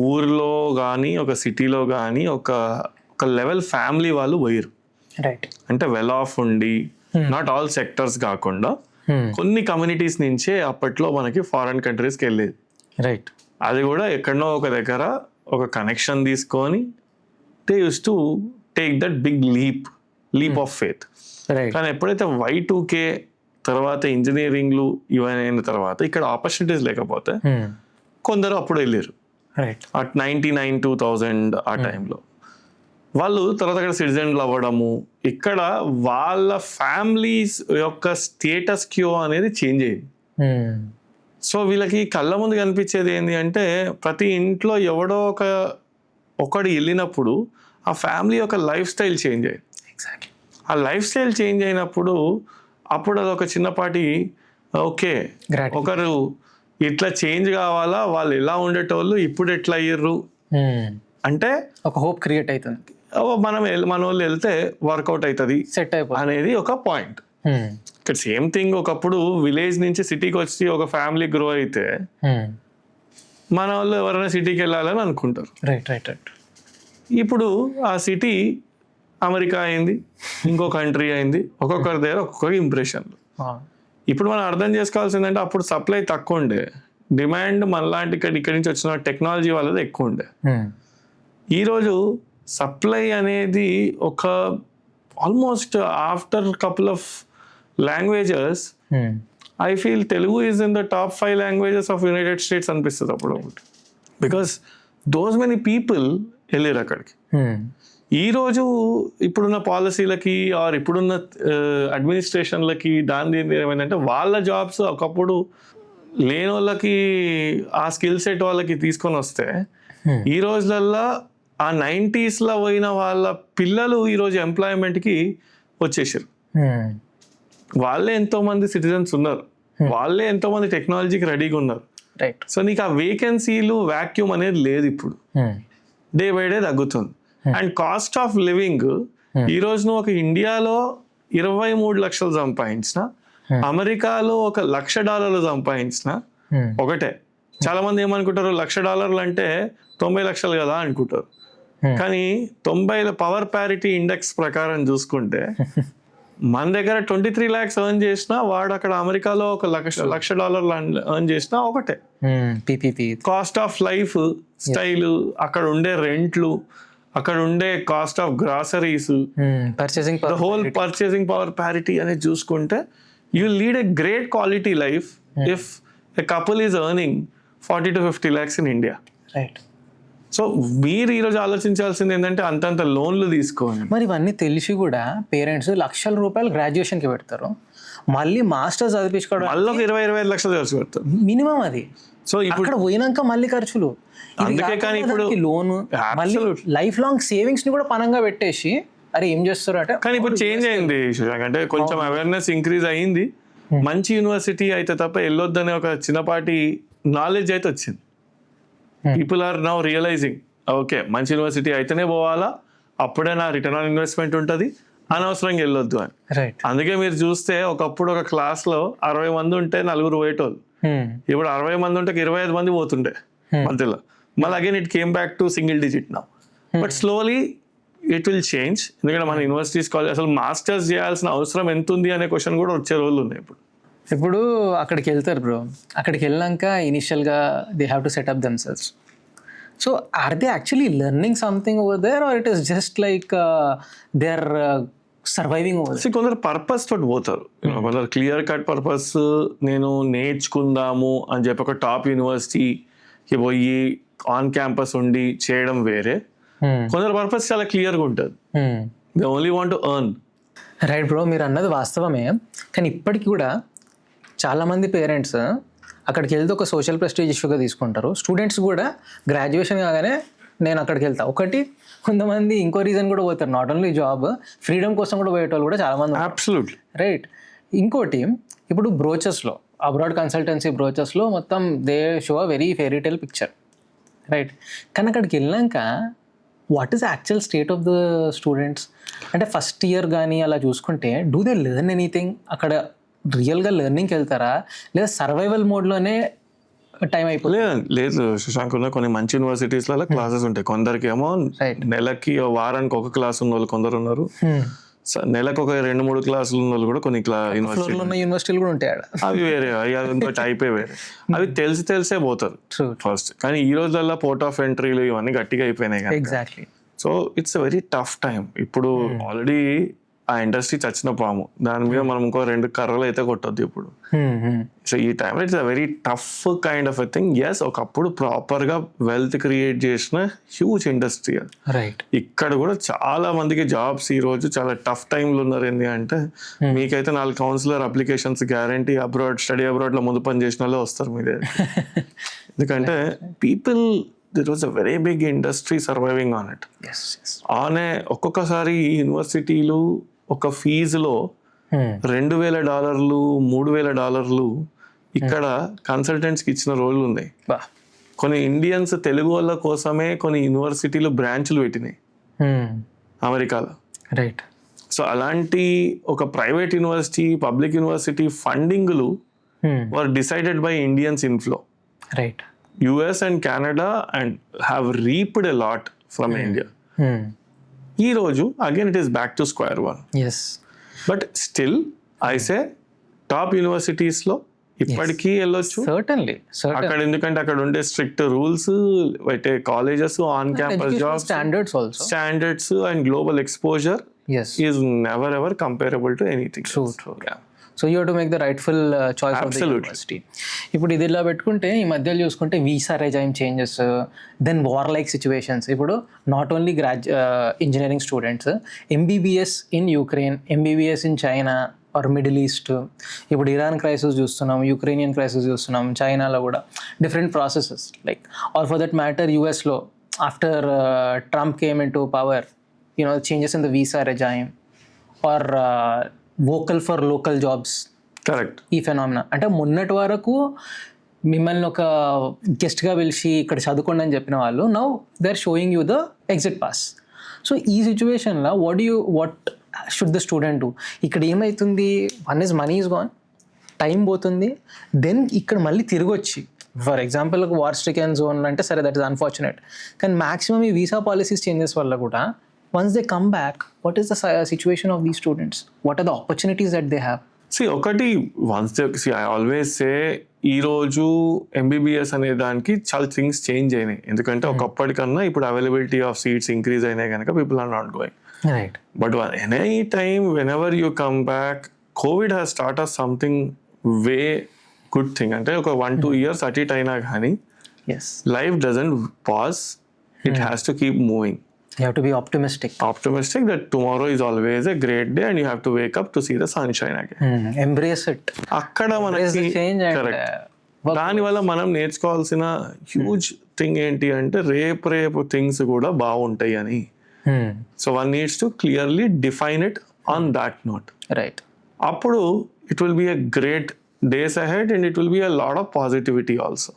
ఊర్లో కానీ ఒక సిటీలో కానీ ఒక లెవెల్ ఫ్యామిలీ వాళ్ళు పోయారు. రైట్. అంటే వెల్ ఆఫ్ ఉండి, నాట్ ఆల్ సెక్టర్స్ కాకుండా కొన్ని కమ్యూనిటీస్ నుంచే అప్పట్లో మనకి ఫారెన్ కంట్రీస్కి వెళ్ళేది. రైట్. అది కూడా ఎక్కడనో ఒక దగ్గర ఒక కనెక్షన్ తీసుకొని they used to take that big leap of faith. Right. కానీ ఎప్పుడైతే Y2K తర్వాత ఇంజనీరింగ్లు ఇవన్నీ అయిన తర్వాత ఇక్కడ ఆపర్చునిటీస్ లేకపోతే కొందరు అప్పుడు వెళ్ళారు. రైట్. అట్ 99, 2000 ఆ టైంలో వాళ్ళు తర్వాత అక్కడ సిటిజన్లు అవ్వడము, ఇక్కడ వాళ్ళ ఫ్యామిలీస్ యొక్క స్టేటస్ క్యూ అనేది చేంజ్ అయ్యింది. సో వీళ్ళకి కళ్ళ ముందు కనిపించేది ఏంటి అంటే ప్రతి ఇంట్లో ఎవడో ఒకడు వెళ్ళినప్పుడు ఆ ఫ్యామిలీ యొక్క లైఫ్ స్టైల్ చేంజ్ అయ్యింది. ఎగ్జాక్ట్లీ. ఆ లైఫ్ స్టైల్ చేంజ్ అయినప్పుడు అప్పుడు అదొక చిన్నపాటి ఓకే, ఒకరు ఇట్లా చేంజ్ కావాలా, వాళ్ళు ఎలా ఉండేటోళ్ళు ఇప్పుడు ఎట్లా అయ్యారు అంటే ఒక హోప్ క్రియేట్ అవుతుంది. మన వాళ్ళు వెళ్తే వర్కౌట్ అవుతుంది సెట్ అయిపోతుంది అనేది ఒక పాయింట్. ఇక్కడ సేమ్ థింగ్ ఒకప్పుడు విలేజ్ నుంచి సిటీకి వచ్చి ఒక ఫ్యామిలీ గ్రో అయితే మన వాళ్ళు ఎవరైనా సిటీకి వెళ్ళాలని అనుకుంటారు. Right right right. ఇప్పుడు ఆ సిటీ అమెరికా అయింది, ఇంకో కంట్రీ అయింది, ఒక్కొక్కరి దగ్గర ఒక్కొక్క ఇంప్రెషన్లు. ఇప్పుడు మనం అర్థం చేసుకోవాల్సిందంటే అప్పుడు సప్లై తక్కువ ఉండే, డిమాండ్ మనలాంటి ఇక్కడి నుంచి వచ్చిన టెక్నాలజీ వాళ్ళది ఎక్కువ ఉండే. ఈరోజు సప్లై అనేది ఒక almost after couple of languages I feel Telugu is in the top 5 languages of United states అనిపిస్తుంది అప్పుడు ఒకటి. బికాస్ దోస్ మెనీ పీపుల్ వెళ్ళారు అక్కడికి. ఈరోజు ఇప్పుడున్న పాలసీలకి ఆర్ ఇప్పుడున్న అడ్మినిస్ట్రేషన్లకి దాని ఏమైందంటే వాళ్ళ జాబ్స్ ఒకప్పుడు లేని వాళ్ళకి ఆ స్కిల్ సెట్ వాళ్ళకి తీసుకొని వస్తే ఈ రోజులల్లో ఆ 90s పోయిన వాళ్ళ పిల్లలు ఈరోజు ఎంప్లాయ్మెంట్కి వచ్చేసారు. వాళ్ళే ఎంతోమంది సిటిజన్స్ ఉన్నారు, వాళ్ళే ఎంతోమంది టెక్నాలజీకి రెడీగా ఉన్నారు. రైట్. సో నీకు ఆ వేకెన్సీలు వాక్యూమ్ అనేది లేదు ఇప్పుడు, డే బై డే తగ్గుతుంది. అండ్ కాస్ట్ ఆఫ్ లివింగ్ ఈ రోజు నువ్వు ఒక ఇండియాలో 23 లక్షలు సంపాదించిన, అమెరికాలో $1,00,000 సంపాదించిన ఒకటే. చాలా మంది ఏమనుకుంటారు, $1,00,000 అంటే 90 లక్షలు కదా అనుకుంటారు. కానీ 90 పవర్ ప్యారిటీ ఇండెక్స్ ప్రకారం చూసుకుంటే మన దగ్గర 23 lakhs ఎర్న్ చేసినా వాడు అక్కడ అమెరికాలో $1,00,000 ఎర్న్ చేసినా ఒకటే. కాస్ట్ ఆఫ్ లైఫ్ స్టైల్, అక్కడ ఉండే రెంట్లు, అక్కడ ఉండే cost of groceries, the whole purchasing power parity అనేది చూసుకుంటే you lead a great quality life if a couple is earning 40 to 50 lakhs in India. Right. So మీరు ఈరోజు ఆలోచించాల్సింది ఏంటంటే అంతంత లోన్లు తీసుకోండి. మరి ఇవన్నీ తెలిసి కూడా పేరెంట్స్ ₹1,00,000 గ్రాడ్యుయేషన్కి పెడతారు, మళ్ళీ మాస్టర్స్ చదివించుకోవడం మళ్ళీ 20-25 లక్షలు ఖర్చు పెడతారు మినిమం. అది సో ఇప్పుడు ఇక్కడ పోయినాక మళ్ళీ ఖర్చులు, అందుకే కానీ ఇప్పుడు లోన్, మళ్ళీ లైఫ్ లాంగ్ సేవింగ్స్ ని కూడా పనంగా పెట్టేసి అరే ఏం చేస్తారు అంటే. కానీ ఇప్పుడు చేంజ్ అయింది శశాంక్, అంటే కొంచెం అవేర్నెస్ ఇంక్రీజ్ అయ్యింది. మంచి యూనివర్సిటీ అయితే తప్ప వెళ్ళొద్దనే ఒక చిన్నపాటి నాలెడ్జ్ అయితే వచ్చింది. People are now realizing okay మంచి యూనివర్సిటీ అయితేనే పోవాలా, అప్పుడే నా రిటర్న్ ఆన్ ఇన్వెస్ట్మెంట్ ఉంటుంది, అనవసరంగా వెళ్ళొద్దు అని. అందుకే మీరు చూస్తే ఒకప్పుడు ఒక క్లాస్ లో 60 మంది ఉంటే 4 పోయేటోళ్ళు, ఇప్పుడు 60 మంది ఉంటే 25 మంది పోతుండే మధ్యలో. మళ్ళీ again it came back to single digit now. But slowly it will change. ఎందుకంటే మన యూనివర్సిటీస్ కాలేజ్ అసలు మాస్టర్స్ చేయాల్సిన అవసరం ఎంత ఉంది అనే క్వశ్చన్ కూడా వచ్చే రోజులు ఉన్నాయి ఇప్పుడు. ఇప్పుడు అక్కడికి వెళ్తారు బ్రో, అక్కడికి వెళ్ళాక ఇనిషియల్గా they have to set up themselves. So are they actually learning something over there or it is just like they are surviving over there? కొందరు పర్పస్ తోటి పోతారు, కొందరు క్లియర్ కట్ పర్పస్, నేను నేర్చుకుందాము అని చెప్పి ఒక టాప్ యూనివర్సిటీకి పోయి ఆన్ క్యాంపస్ ఉండి చేయడం వేరే. కొందరు పర్పస్ చాలా క్లియర్గా ఉంటుంది, they only want to earn. Right bro, మీరు అన్నది వాస్తవమే. కానీ ఇప్పటికి కూడా చాలామంది పేరెంట్స్ అక్కడికి వెళ్తే ఒక సోషల్ ప్రెస్టీజ్ ఇష్యూగా తీసుకుంటారు. స్టూడెంట్స్ కూడా గ్రాడ్యుయేషన్ కాగానే నేను అక్కడికి వెళ్తా ఒకటి, కొంతమంది ఇంకో రీజన్ కూడా పోతారు, నాట్ ఓన్లీ జాబ్, ఫ్రీడమ్ కోసం కూడా పోయేటోళ్ళు కూడా చాలామంది. Absolutely right. ఇంకోటి ఇప్పుడు బ్రోచెస్లో, అబ్రాడ్ కన్సల్టెన్సీ బ్రోచెస్లో మొత్తం they show a very fairy tale picture, right. కానీ అక్కడికి వెళ్ళాక what is actual state of the students అంటే ఫస్ట్ ఇయర్ కానీ అలా చూసుకుంటే డూ దే లెర్న్ ఎనీథింగ్? అక్కడ రియల్గా లెర్నింగ్కి వెళ్తారా లేదా సర్వైవల్ మోడ్లోనే టైం అయిపోతుంది? లేదు శశాంక్, ఉన్న కొన్ని మంచి యూనివర్సిటీస్లలో క్లాసెస్ ఉంటాయి. కొందరికి ఏమో నెలకి వారానికి ఒక క్లాస్ ఉన్న వాళ్ళు కొందరు ఉన్నారు, నెలకు ఒక 2-3 క్లాసులు ఉన్న వాళ్ళు కూడా కొన్ని యూనివర్సిటీలు కూడా ఉంటాయి. అవి వేరే, అవి ఇంకో టైపే వేరే. అవి తెలిసే పోతారు ఫస్ట్. కానీ ఈ రోజుల్లో పోర్ట్ ఆఫ్ ఎంట్రీలు ఇవన్నీ గట్టిగా అయిపోయినాయి కదా. Exactly. So it's very tough time. ఇప్పుడు ఆల్రెడీ ఆ ఇండస్ట్రీ చచ్చిన పాము, దాని మీద మనం ఇంకో 2 కర్రలు అయితే కొట్టొద్దు ఇప్పుడు. సో ఈ time it's a very tough kind of a thing. Yes, ఒకప్పుడు ప్రాపర్ గా వెల్త్ క్రియేట్ చేసిన హ్యూజ్ ఇండస్ట్రీ అది. రైట్. ఇక్కడ కూడా చాలా మందికి జాబ్స్ ఈ రోజు చాలా టఫ్ టైంలో ఉన్నారు. ఏంటి అంటే మీకైతే 4 counsellor applications guarantee, study abroad లో ముందు పని చేసిన వాళ్ళే వస్తారు మీదే. ఎందుకంటే people, there was a very big industry surviving on it. Yes. ఆనే ఒక్కొక్కసారి ఈ యూనివర్సిటీలు ఒక ఫీజులో $2,000 $3,000 ఇక్కడ కన్సల్టెంట్స్కి ఇచ్చిన రోజులు ఉన్నాయి. కొన్ని ఇండియన్స్ తెలుగు వాళ్ళ కోసమే కొన్ని యూనివర్సిటీలు బ్రాంచ్లు పెట్టినాయి అమెరికాలో. రైట్. సో అలాంటి ఒక ప్రైవేట్ యూనివర్సిటీ, పబ్లిక్ యూనివర్సిటీ ఫండింగ్లు were decided by Indians inflow. Right. US and Canada and have reaped a lot from India. ఈ రోజు again it is back to square one. Yes. But still I say top universities లో ఇప్పటికీ వెళ్ళొచ్చు. Certainly. అక్కడ ఎందుకంటే అక్కడ ఉండే స్ట్రిక్ట్ రూల్స్, అయితే colleges, on campus jobs, standards and global exposure is never ever comparable to anything. True. Yeah. So you have to make the rightful choice of the university. ఇప్పుడు ఇది ఇలా పెట్టుకుంటే ఈ మధ్యలో చూసుకుంటే visa regime changes, then war like situations. ఇప్పుడు not only engineering students, MBBS in Ukraine, MBBS in China are middle East, ఇప్పుడు ఇరాన్ క్రైసిస్ చూస్తున్నాం, యుక్రెయినియన్ క్రైసిస్ చూస్తున్నాం, చైనాలో కూడా different processes like, or for that matter యూఎస్లో after Trump came into power, changes in the visa regime or vocal for local jobs. Correct. ఈ ఫెనామినా అంటే మొన్నటి వరకు మిమ్మల్ని ఒక గెస్ట్గా పిలిచి ఇక్కడ చదువుకోండి అని చెప్పిన వాళ్ళు now they are showing you the exit pass. So ఈ సిచ్యువేషన్లో what should the student do? ఇక్కడ ఏమవుతుంది, one is money is gone, time పోతుంది, దెన్ ఇక్కడ మళ్ళీ తిరిగి వచ్చి for example war stricken zone అంటే సరే దట్ ఈస్ అన్ఫార్చునేట్, కానీ మ్యాక్సిమం ఈ వీసా పాలసీస్ చేంజెస్ వల్ల కూడా once they come back what is the situation of the students, what are the opportunities that they have? ఒకటి వన్స్ ఐ ఆల్వేస్ సే ఈ రోజు ఎంబీబీఎస్ అనే దానికి చాలా థింగ్స్ చేంజ్ అయినాయి. ఎందుకంటే ఒకప్పటికన్నా ఇప్పుడు అవైలబిలిటీ ఆఫ్ సీట్స్ ఇంక్రీజ్ అయినాయి కనుక people are not going. Right. But any time whenever you come back, Covid has start us something way good thing. అంటే ఒక 1-2 years అటు ఇటు అయినా కానీ yes, life doesn't pause, it has to keep moving. You have to be optimistic that tomorrow is always a great day and you have to wake up to see the sunshine again. embrace it, అక్కడ embrace the మనకి change and కరెక్ట్. work. దానివల్ల మనం నేర్చుకోవాల్సిన హ్యూజ్ థింగ్ ఏంటి అంటే రేపు థింగ్స్ కూడా బాగుంటాయి అని. So one needs to clearly define it on that note. Right. అప్పుడు it will be a great days ahead and it will be a lot of positivity also.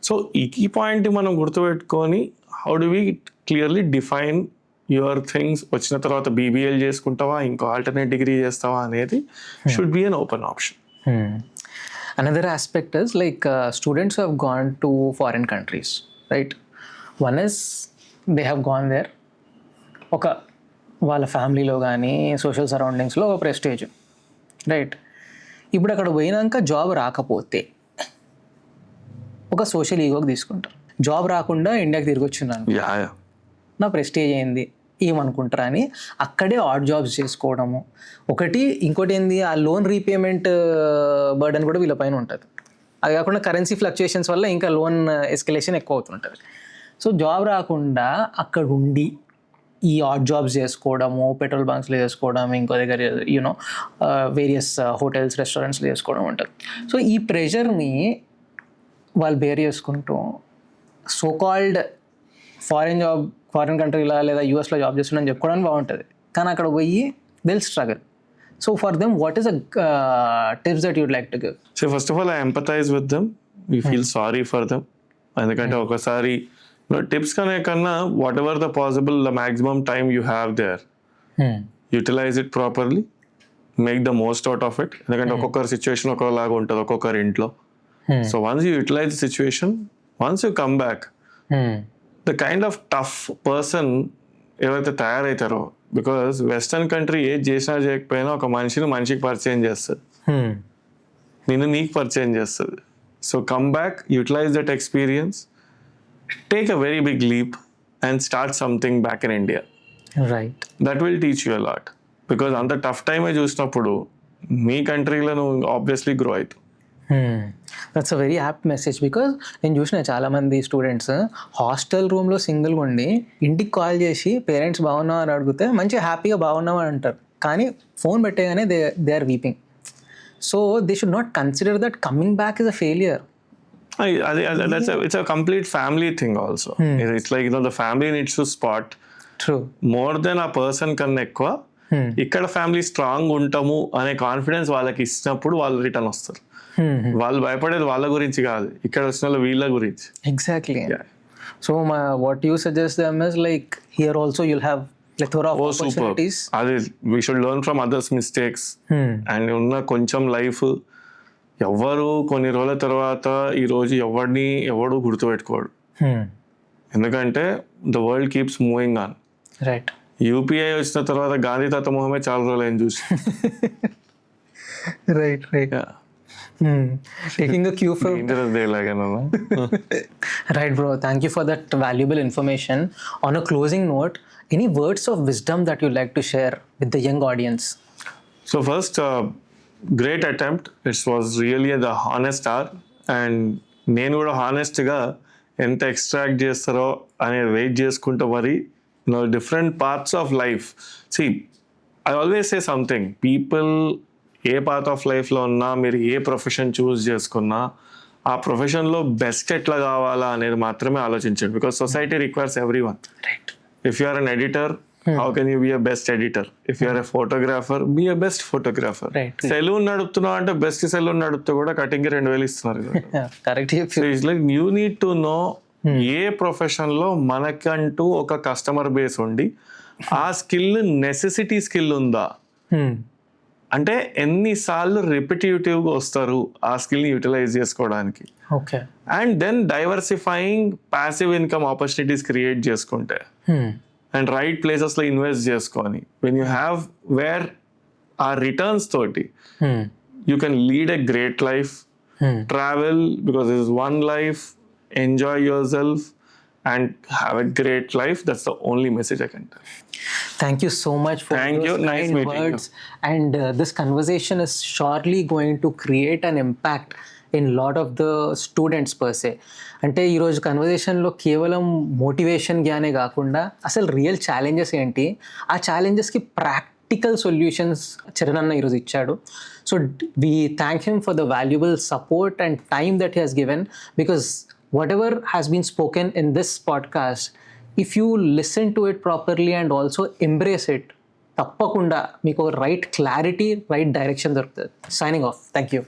So ఈ కీ పాయింట్ మనం గుర్తుపెట్టుకొని how do we clearly define your things. వచ్చిన తర్వాత బీబీఎల్ చేసుకుంటావా, ఇంకో ఆల్టర్నేట్ డిగ్రీ చేస్తావా అనేది should be an open option. Another aspect is like students who have gone to foreign countries, right? One is they have gone there, ఒక వాళ్ళ ఫ్యామిలీలో కానీ సోషల్ సరౌండింగ్స్లో ఒక ప్రెస్టేజ్, రైట్? ఇప్పుడు అక్కడ పోయినాక జాబ్ రాకపోతే ఒక సోషల్ ఈగోకి తీసుకుంటారు. జాబ్ రాకుండా ఇండియాకి తిరిగి వచ్చినాను, నా ప్రెస్టేజ్ అయింది ఏమనుకుంటారా అని అక్కడే ఆడ్ జాబ్స్ చేసుకోవడము ఒకటి. ఇంకోటి ఏంది, ఆ లోన్ రీపేమెంట్ బర్డన్ కూడా వీళ్ళ పైన ఉంటుంది. అది కాకుండా కరెన్సీ ఫ్లక్చుయేషన్స్ వల్ల ఇంకా లోన్ ఎస్కలేషన్ ఎక్కువ అవుతుంటుంది. సో జాబ్ రాకుండా అక్కడ ఉండి ఈ ఆడ్ జాబ్స్ చేసుకోవడము, పెట్రోల్ బంక్స్లో చేసుకోవడం, ఇంకో దగ్గర యూనో వేరియస్ హోటల్స్ రెస్టారెంట్స్లో చేసుకోవడం ఉంటుంది. సో ఈ ప్రెషర్ని వాళ్ళు బేర్ చేసుకుంటూ సో కాల్డ్ ఫారిన్ కంట్రీలో లేదా యూఎస్లో జాబ్ చేస్తున్నాను చెప్పుకోవడానికి బాగుంటుంది, కానీ అక్కడ పోయి deal struggle. So for them what is tips that you'd like to give? So first of all I empathize with them, we feel sorry for them. ఎందుకంటే ఒకసారి టిప్స్ కన్నా whatever the possible the maximum time you have there, utilize it properly, make the most out of it. ఎందుకంటే ఒక్కొక్కరి సిచ్యువేషన్ ఒకలాగా ఉంటుంది ఒక్కొక్కరి ఇంట్లో. So once you utilize the situation, once you come back, the kind of tough person ఎవరైతే తయారవుతారో, బికాస్ వెస్టర్న్ కంట్రీ ఏది చేసినా చేయకపోయినా ఒక మనిషికి పరిచయం చేస్తుంది, నిన్ను నీకు పరిచయం చేస్తుంది. So come back, utilize that experience, take a very big leap and start something back in India. Right. That will teach you a lot. Because on the tough time చూసినప్పుడు మీ కంట్రీలో నువ్వు ఆబ్వియస్లీ గ్రో అవుతావు. That's a very apt message. Because నేను చూసిన చాలామంది స్టూడెంట్స్ హాస్టల్ రూమ్లో సింగిల్గా ఉండి ఇంటికి కాల్ చేసి పేరెంట్స్ బాగున్నావు అని అడిగితే మంచిగా హ్యాపీగా బాగున్నావు అని అంటారు, కానీ ఫోన్ పెట్టేగానే they are weeping. So they should not consider that coming back is a failure. It's a complete family thing also. It's like, the family needs to spot. True. More than a person కన్నా ఎక్కువ ఇక్కడ ఫ్యామిలీ స్ట్రాంగ్ ఉంటాము అనే కాన్ఫిడెన్స్ వాళ్ళకి ఇచ్చినప్పుడు వాళ్ళు రిటర్న్ వస్తారు. వాళ్ళు భయపడేది వాళ్ళ గురించి కాదు, ఇక్కడ వచ్చిన వీళ్ళ గురించి. Exactly. So what you suggest them is like here also you'll have plethora of opportunities. అది we should learn from others mistakes. And ఉన్న కొంచెం లైఫ్ ఎవరు కొన్ని రోజుల తర్వాత ఈరోజు ఎవడు గుర్తుపెట్టుకోడు, ఎందుకంటే the world keeps moving on. Right. UPI వచ్చిన తర్వాత గాంధీ తాత మొహమే చాలా రోజులు ఏం చూసి. Right. Taking a cue from Dangerous day లాగానా? Right, bro. Thank you for that valuable information. On a closing note, any words of wisdom that you'd like to share with the young audience? So first, great attempt. It was really the honest hour, and నేను కూడా హానెస్ట్గా ఎంత ఎక్స్ట్రాక్ట్ చేస్తారో అనేది వెయిట్ చేసుకుంటూ మరి different parts of life. See I always say something, people ఏ పార్ట్ ఆఫ్ లైఫ్లో ఉన్నా, మీరు ఏ ప్రొఫెషన్ చూస్ చేసుకున్నా, ఆ ప్రొఫెషన్లో బెస్ట్ ఎట్లా కావాలా అనేది మాత్రమే ఆలోచించండి. Because society requires every one. Right. If you are an editor, how can you be a best editor? If you are a photographer, be a best photographer. Right. Salon నడుపుతున్నావు అంటే బెస్ట్ సెలూన్ నడుపుతూ కూడా కటింగ్కి 2,000 ఇస్తున్నారు. Correct. So it's like you need to know ఏ ప్రొఫెషన్లో మనకంటూ ఒక కస్టమర్ బేస్ ఉండి ఆ స్కిల్ నెసెసిటీ స్కిల్ ఉందా, అంటే ఎన్నిసార్లు రిపిటేటివ్గా వస్తారు ఆ స్కిల్ని యూటిలైజ్ చేసుకోవడానికి. Okay. And then diversifying passive income opportunities create చేసుకుంటే అండ్ రైట్ ప్లేసెస్లో ఇన్వెస్ట్ చేసుకొని వెన్ యూ హ్యావ్ వేర్ ఆ రిటర్న్స్ తోటి you can lead a great life, travel because it is one life, enjoy yourself and have a great life. That's the only message I can tell. Thank you so much for Thank those you. Nice kind meeting words. And this conversation is surely going to create an impact in lot of the students per se. అంటే ఈరోజు కన్వర్జేషన్లో కేవలం మోటివేషన్ జ్ఞానే కాకుండా అసలు రియల్ ఛాలెంజెస్ ఏంటి, ఆ ఛాలెంజెస్కి ప్రాక్టికల్ సొల్యూషన్స్ చరణ్ అన్న ఈరోజు ఇచ్చాడు. So we thank him for the valuable support and time that he has given, because whatever has been spoken in this podcast, if you listen to it properly and also embrace it, తప్పకుండా మీకు రైట్ క్లారిటీ, రైట్ డైరెక్షన్ దొరుకుతుంది. Signing off. Thank you.